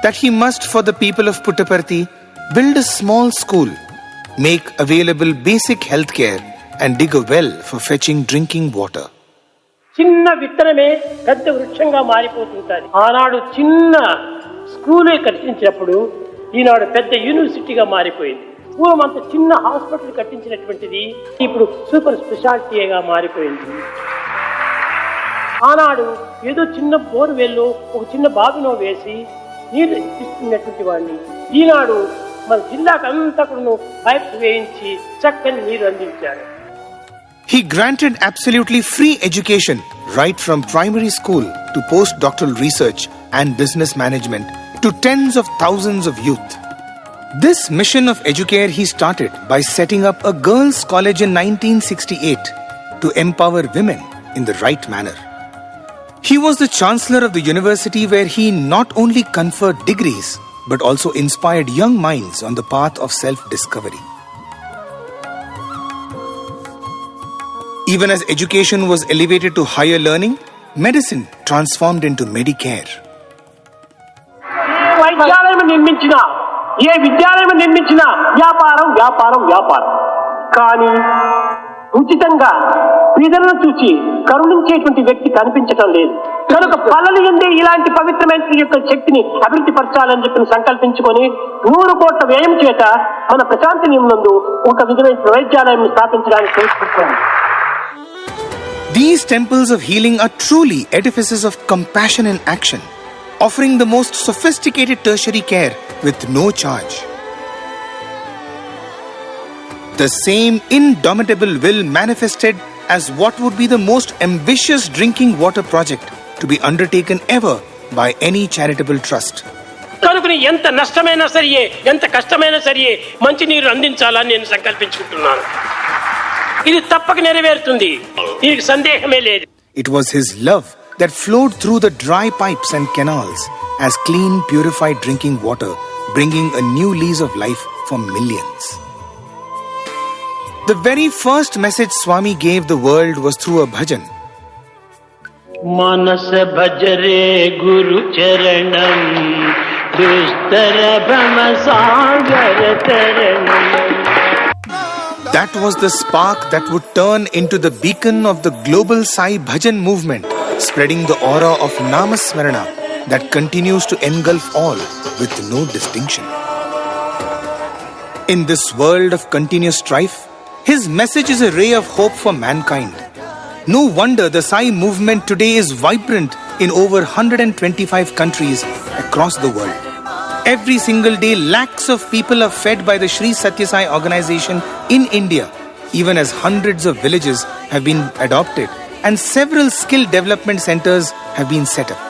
that he must, for the people of Puttaparthi, build a small school, make available basic health care, and dig a well for fetching drinking water. చిన్న విత్తనమే పెద్ద వృక్షంగా మారిపోతుంటుంది. ఆనాడు చిన్న స్కూలే కట్టించినప్పుడు ఈనాడు పెద్ద యూనివర్సిటీగా మారిపోయింది. పూర్వం అంత చిన్న హాస్పిటల్ కట్టించినటువంటిది ఇప్పుడు సూపర్ స్పెషాలిటీగా మారిపోయింది. ఆనాడు ఏదో చిన్న బోర్వెల్లో ఒక చిన్న బావిలో వేసి నీరు ఇస్తున్నటువంటి వాడిని ఈనాడు మన జిల్లాకు అంతా కూడా పైప్స్ వేయించి చక్కని నీరు అందించారు. He granted absolutely free education right from primary school to postdoctoral research and business management to tens of thousands of youth. This mission of Educare he started by setting up a girls' college in 1968 to empower women in the right manner. He was the chancellor of the university where he not only conferred degrees but also inspired young minds on the path of self-discovery. Even as education was elevated to higher learning, medicine transformed into Medicare. ఏ వైద్యాలయం నిర్మించినా ఏ విద్యాలయం నిర్మించినా వ్యాపారం వ్యాపారం వ్యాపారం. కానీ ఉచితంగా పేదలను చూసి కరుణించేటువంటి వ్యక్తి కనిపించటం లేదు. కనుక పల్లెలు ఎందే ఇలాంటి పవిత్రమైన యొక్క శక్తిని అభివృద్ధి పరచాలని చెప్పి సంకల్పించుకొని 100 కోట్ల వ్యయం చేత మన ప్రశాంతి నియమంలో ఒక విధమైన వైద్యాలయం స్థాపించడానికి ప్రయత్నిస్తున్నాం. These temples of healing are truly edifices of compassion in action, offering the most sophisticated tertiary care with no charge. The same indomitable will manifested as what would be the most ambitious drinking water project to be undertaken ever by any charitable trust. కనుకని ఎంత నష్టమైనా సరియే ఎంత కష్టమైనా సరియే మంచినీరు అందించాలని నేను సంకల్పించుకుంటున్నాను. ఇది తప్పక నెరవేరుతుంది, దీనికి సందేహమే లేదు. It was his love that flowed through the dry pipes and canals as clean, purified drinking water, bringing a new lease of life for millions. The very first message Swami gave the world was through a bhajan. Manas bhajare guru charanam dustara brahma sagar taranam. That was the spark that would turn into the beacon of the global Sai Bhajan movement, spreading the aura of Namasmarana that continues to engulf all with no distinction. In this world of continuous strife, his message is a ray of hope for mankind. No wonder the Sai movement today is vibrant in over 125 countries across the world. Every single day, lakhs of people are fed by the Shri Satya Sai organization in India, even as hundreds of villages have been adopted and several skill development centers have been set up.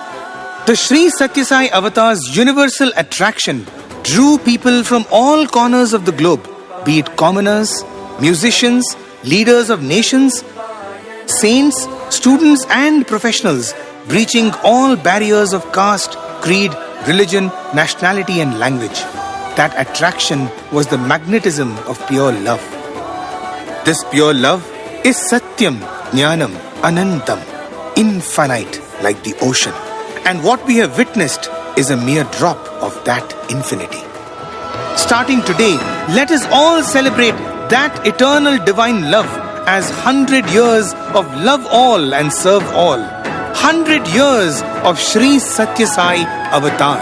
The Shri Satya Sai Avatar's universal attraction drew people from all corners of the globe, be it commoners, musicians, leaders of nations, saints, students and professionals, breaching all barriers of caste, creed, religion, nationality and language. That attraction was the magnetism of pure love. This pure love is Satyam, Jnanam, Anantam, infinite like the ocean. And what we have witnessed is a mere drop of that infinity. Starting today, let us all celebrate that eternal divine love as 100 years of love all and serve all. 100 years of Shri Satya Sai Avatar.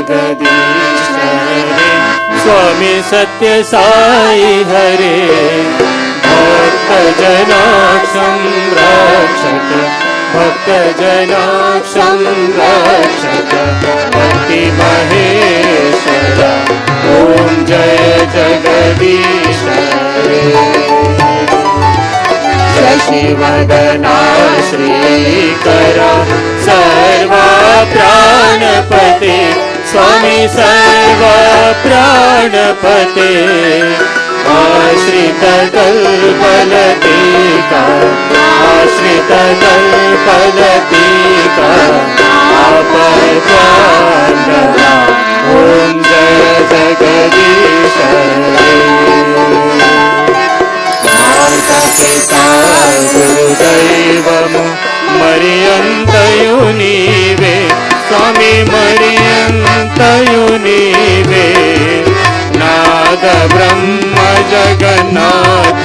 Jagdish हरे, स्वामी सत्य साई हरे, भक्त जना संरक्षक, भक्त जना संरक्षक, भक्ति महेश्वर, ओम जय जगदीश हरे। शशिवदना श्रीकरा सर्वा प्राणपते, स्वामी सर्वा प्राणपते, आश्रित कल्पलतिका, आश्रित कल्पलतिका, आपद्बान्धवा, ओम जय जगदीश हरे। गुरुदैवमु मरियन्तयु नीवे, स्वामी मरियन्तयु नीवे, नाद ब्रह्म जगन्नाथ,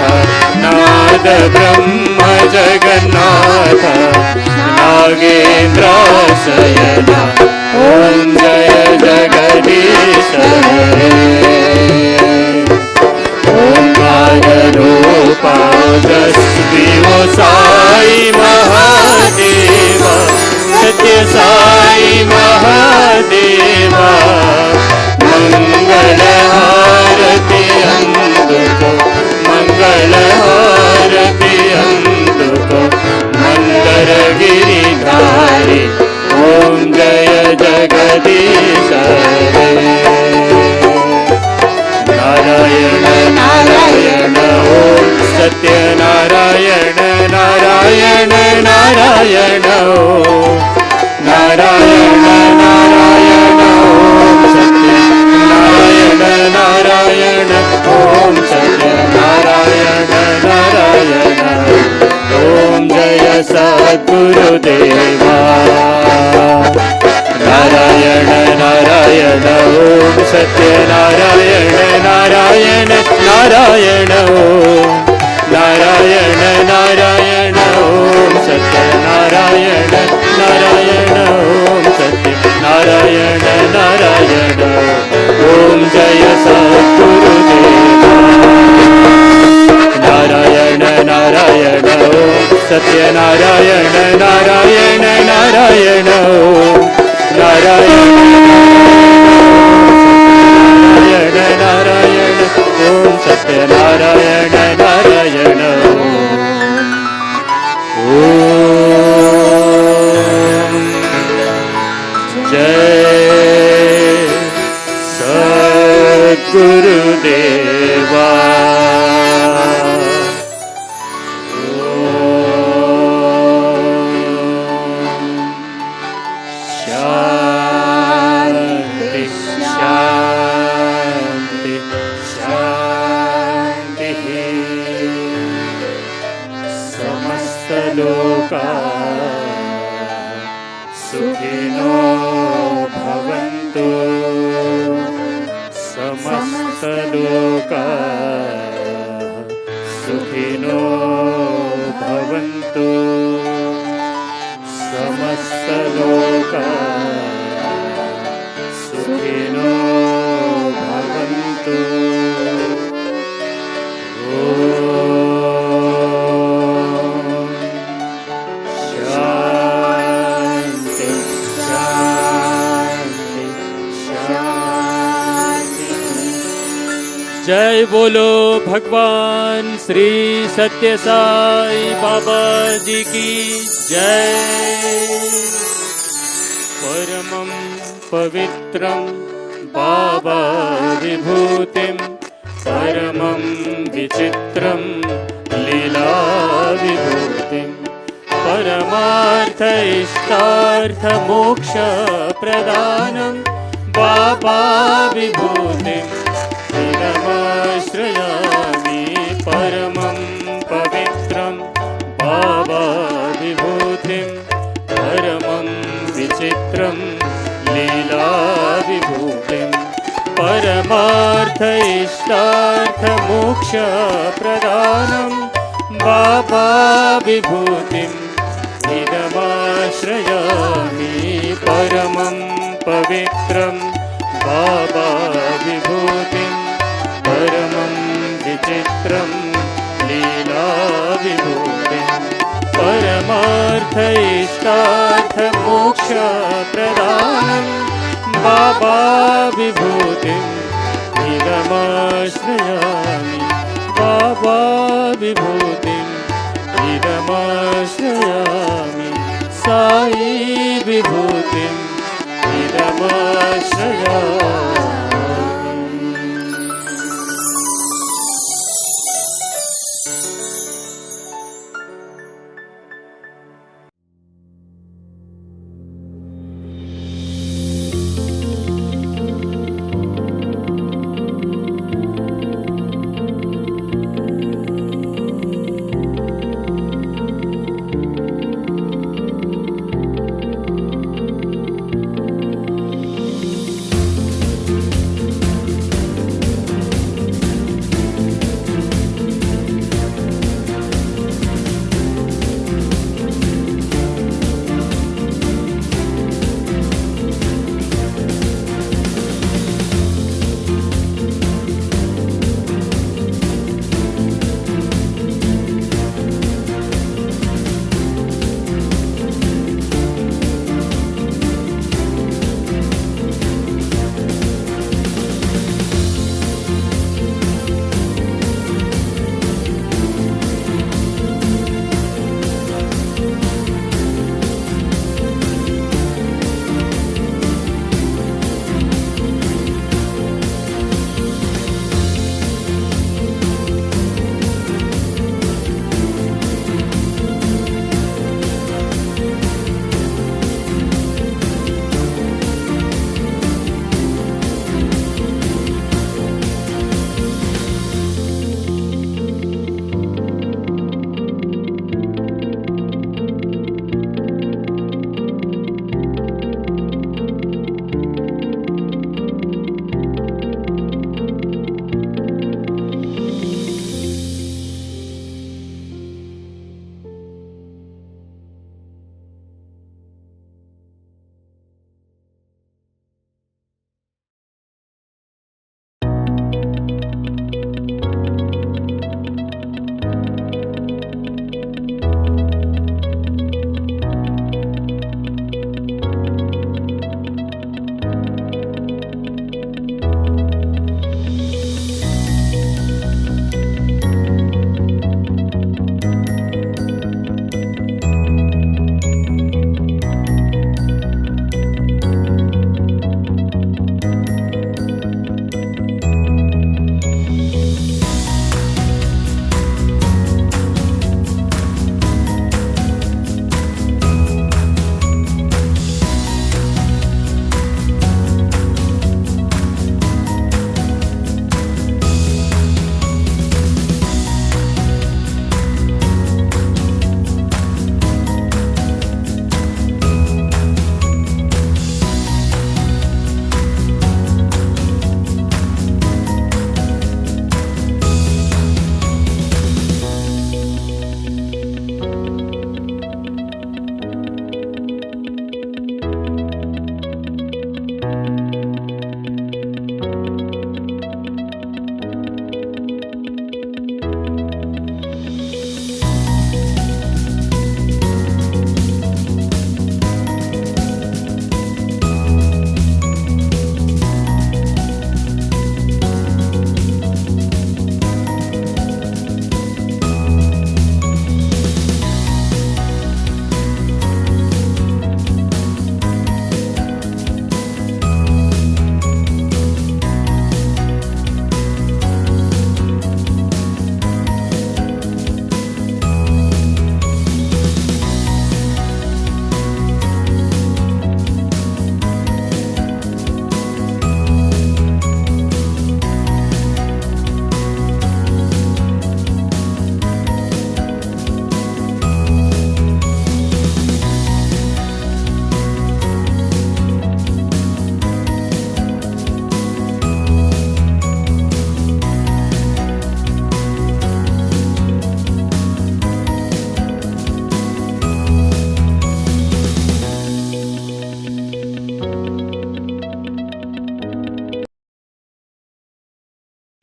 नाद ब्रह्म जगन्नाथ, नागेन्द्र शयना, ओम जय जगदीश हरे। ओंकार रूपा जस्वियो साई महादेवा, सत्य साई महादेवा, मंगल हारति अंधुको, मंगल हारति अंधुको, मंदर गिरिधारी, ओम जय जगदीश हरे। नारायण नारायण ओम सत्य नारायण नारायण नारायण ओम, नारायण नारायण ओम सत्य नारायण नारायण ओम सत्य नारायण नारायण, ओम जय सद्गुरुदेवा। नारायण नारायण ओम सत्य नारायण नारायण नारायण ओम, नारायण नारायण ओम सत्य नारायण नारायण ओम सत्य नारायण नारायण, ओम जय सद्गुरुदेवा। नारायण नारायण ओम सत्य नारायण नारायण नारायण ओम, नारायण नारायण नारायण ओम सत्य नारायण नारायण ओम जय सद्गुरुदेवा। सुखिनो भवन्तु, समस्त लोकाः सुखिनो भवन्तु, समस्त लोकाः सुखिनो भवन्तु। जय बोलो भगवान श्री सत्य साई बाबा जी की जय। परमं पवित्रं बाबा विभूतिं, परमं विचित्रं लीला विभूतिं, परमार्थ इष्टार्थ मोक्ष प्रदानं बाबा विभूतिं नमाश्रयामि। परमं पवित्रं बाबा विभूतिं, परमं विचित्रं लीला विभूतिं, परमार्थ इष्टार्थ मोक्ष प्रदानं बाबा विभूतिं नमाश्रयामि। परमं पवित्रं विचित्रं लीलाविभूतिं परमार्थ इष्टार्थ मोक्षप्रदानं बाबा विभूतिं इदमाश्रयामि बाबा विभूतिं इदमाश्रयामि Sai विभूतिं इदमाश्रयामि.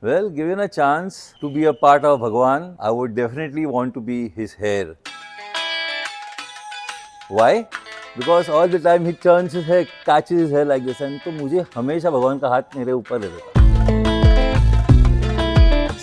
Well, given a chance to be a part of Bhagwan, I would definitely want to be his hair. Why? Because all the time he turns his hair, catches his hair like this, and तो मुझे हमेशा भगवान का हाथ मेरे ऊपर रहता.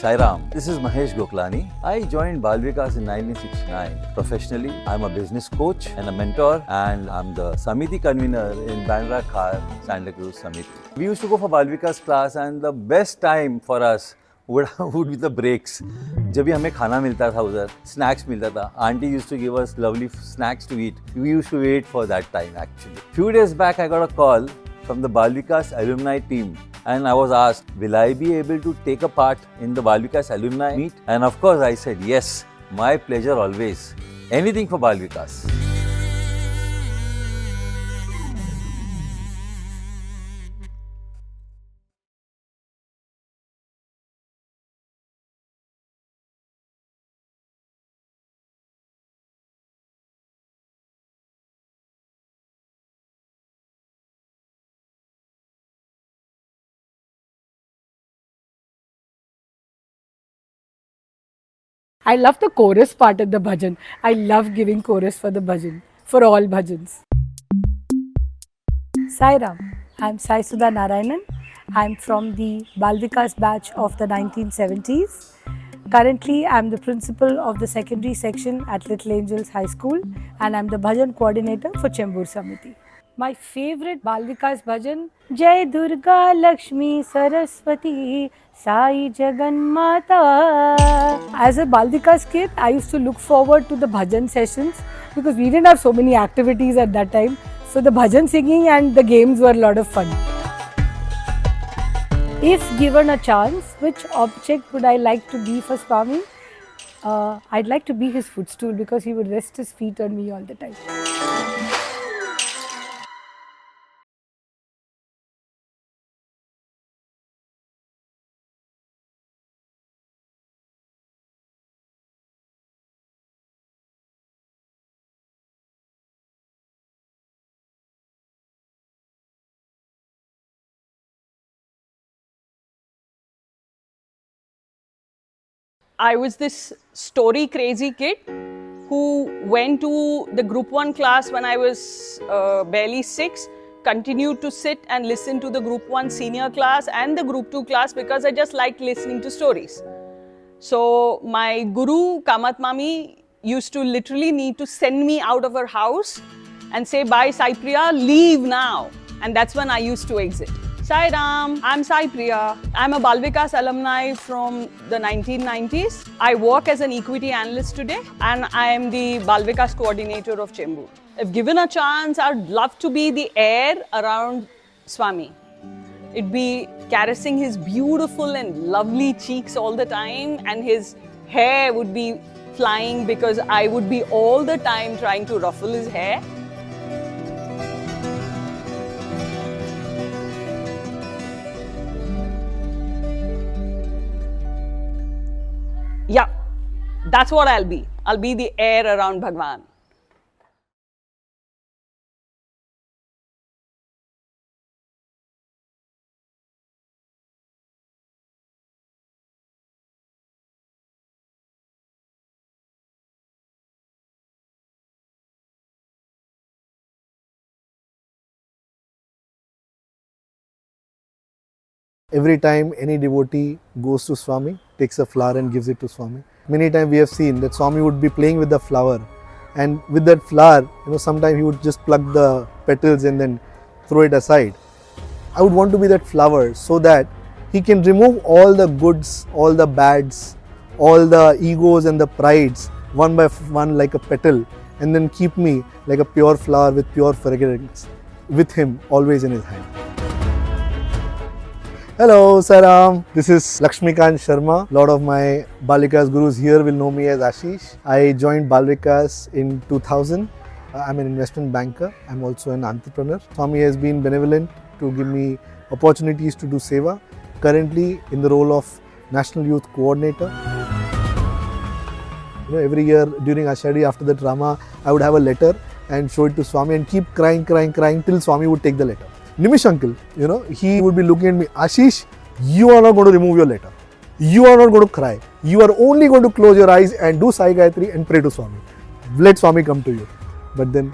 Sai Ram, this is Mahesh Goklani. I joined Bal Vikas in 1969. Professionally, I'm a business coach and a mentor, and I'm the Samiti convener in Bandra Khar Santa Cruz Samiti. We used to go for Bal Vikas class, and the best time for us would be the breaks. जब भी हमें खाना मिलता था उधर, snacks मिलता था. Auntie used to give us lovely snacks to eat. We used to wait for that time actually. Few days back, I got a call from the Balvikas alumni team. And I was asked, will I be able to take a part in the Balvikas alumni meet? And of course I said, yes, my pleasure always. Anything for Balvikas. I love the chorus part of the bhajan. I love giving chorus for the bhajan, for all bhajans. Sai Ram, I'm Sai Sudha Narayanan. I'm from the Balvikas batch of the 1970s. Currently, I'm the principal of the secondary section at Little Angels High School, and I'm the bhajan coordinator for Chembur Samiti. My favorite Balvikas bhajan, Jai Durga Lakshmi Saraswati Sai Jagan Mata. As a Balvikas kid, I used to look forward to the bhajan sessions because we didn't have so many activities at that time. So the bhajan singing and the games were a lot of fun. If given a chance, which object would I like to be for Swami? I'd like to be his footstool because he would rest his feet on me all the time. I was this story crazy kid who went to the group 1 class when I was barely 6, continued to sit and listen to the group 1 senior class and the group 2 class because I just liked listening to stories. So my guru Kamat Mami used to literally need to send me out of her house and say, bye Sai Priya, leave now. And that's when I used to exit. Sai Ram, I'm Sai Priya. I'm a Balvikas alumni from the 1990s. I work as an equity analyst today and I am the Balvikas coordinator of Chembur. If given a chance, I'd love to be the air around Swami. It'd be caressing his beautiful and lovely cheeks all the time, and his hair would be flying because I would be all the time trying to ruffle his hair. Yeah, that's what I'll be. I'll be the air around Bhagwan. Every time any devotee goes to Swami, takes a flower and gives it to Swami. Many times we have seen that Swami would be playing with the flower, and with that flower, sometimes he would just pluck the petals and then throw it aside. I would want to be that flower so that he can remove all the goods, all the bads, all the egos and the prides one by one like a petal, and then keep me like a pure flower with pure fragrance with him always in his hand. Hello, Sai Ram. This is Lakshmikant Sharma. A lot of my Balvikas gurus here will know me as Ashish. I joined Balvikas in 2000. I'm an investment banker. I'm also an entrepreneur. Swami has been benevolent to give me opportunities to do seva. Currently in the role of National Youth Coordinator. Every year during Ashadi after the drama, I would have a letter and show it to Swami and keep crying till Swami would take the letter. Nimish uncle, he would be looking at me, Ashish, you are not going to remove your letter. you are not going to cry. You are only going to close your eyes and do Sai Gayatri and pray to Swami. Let Swami come to you. But then,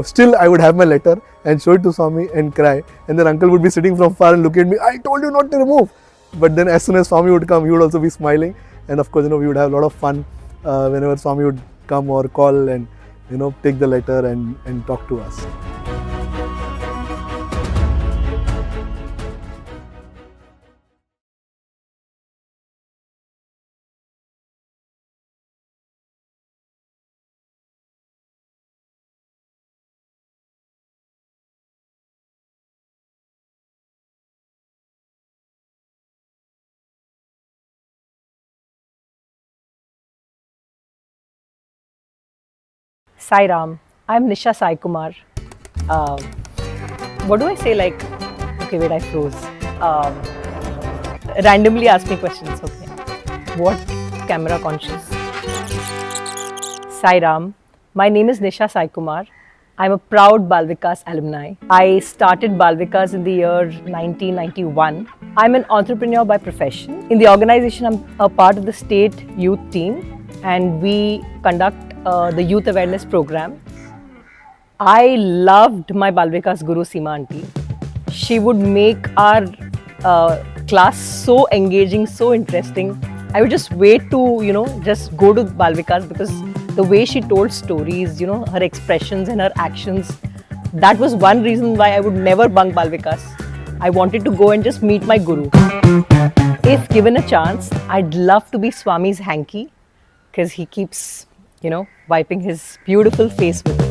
still I would have my letter and show it to Swami and cry. And then uncle would be sitting from far and look at me, I told you not to remove. But then as soon as Swami would come, he would also be smiling. And of course, we would have a lot of fun whenever Swami would come or call and, take the letter and talk to us. Sai Ram. I'm Nisha Sai Kumar. What do I say? Okay, wait, I froze. Randomly ask me questions. Okay. What camera conscious? Sai Ram. My name is Nisha Sai Kumar. I'm a proud Balvikas alumni. I started Balvikas in the year 1991. I'm an entrepreneur by profession. In the organization, I'm a part of the state youth team, and we conduct the youth awareness program. I loved my Balvikas Guru Seema Aunty. She would make our class so engaging, so interesting. I would just wait to, just go to Balvikas because the way she told stories, her expressions and her actions, that was one reason why I would never bunk Balvikas. I wanted to go and just meet my Guru. If given a chance, I'd love to be Swami's hanky because he keeps, wiping his beautiful face with it.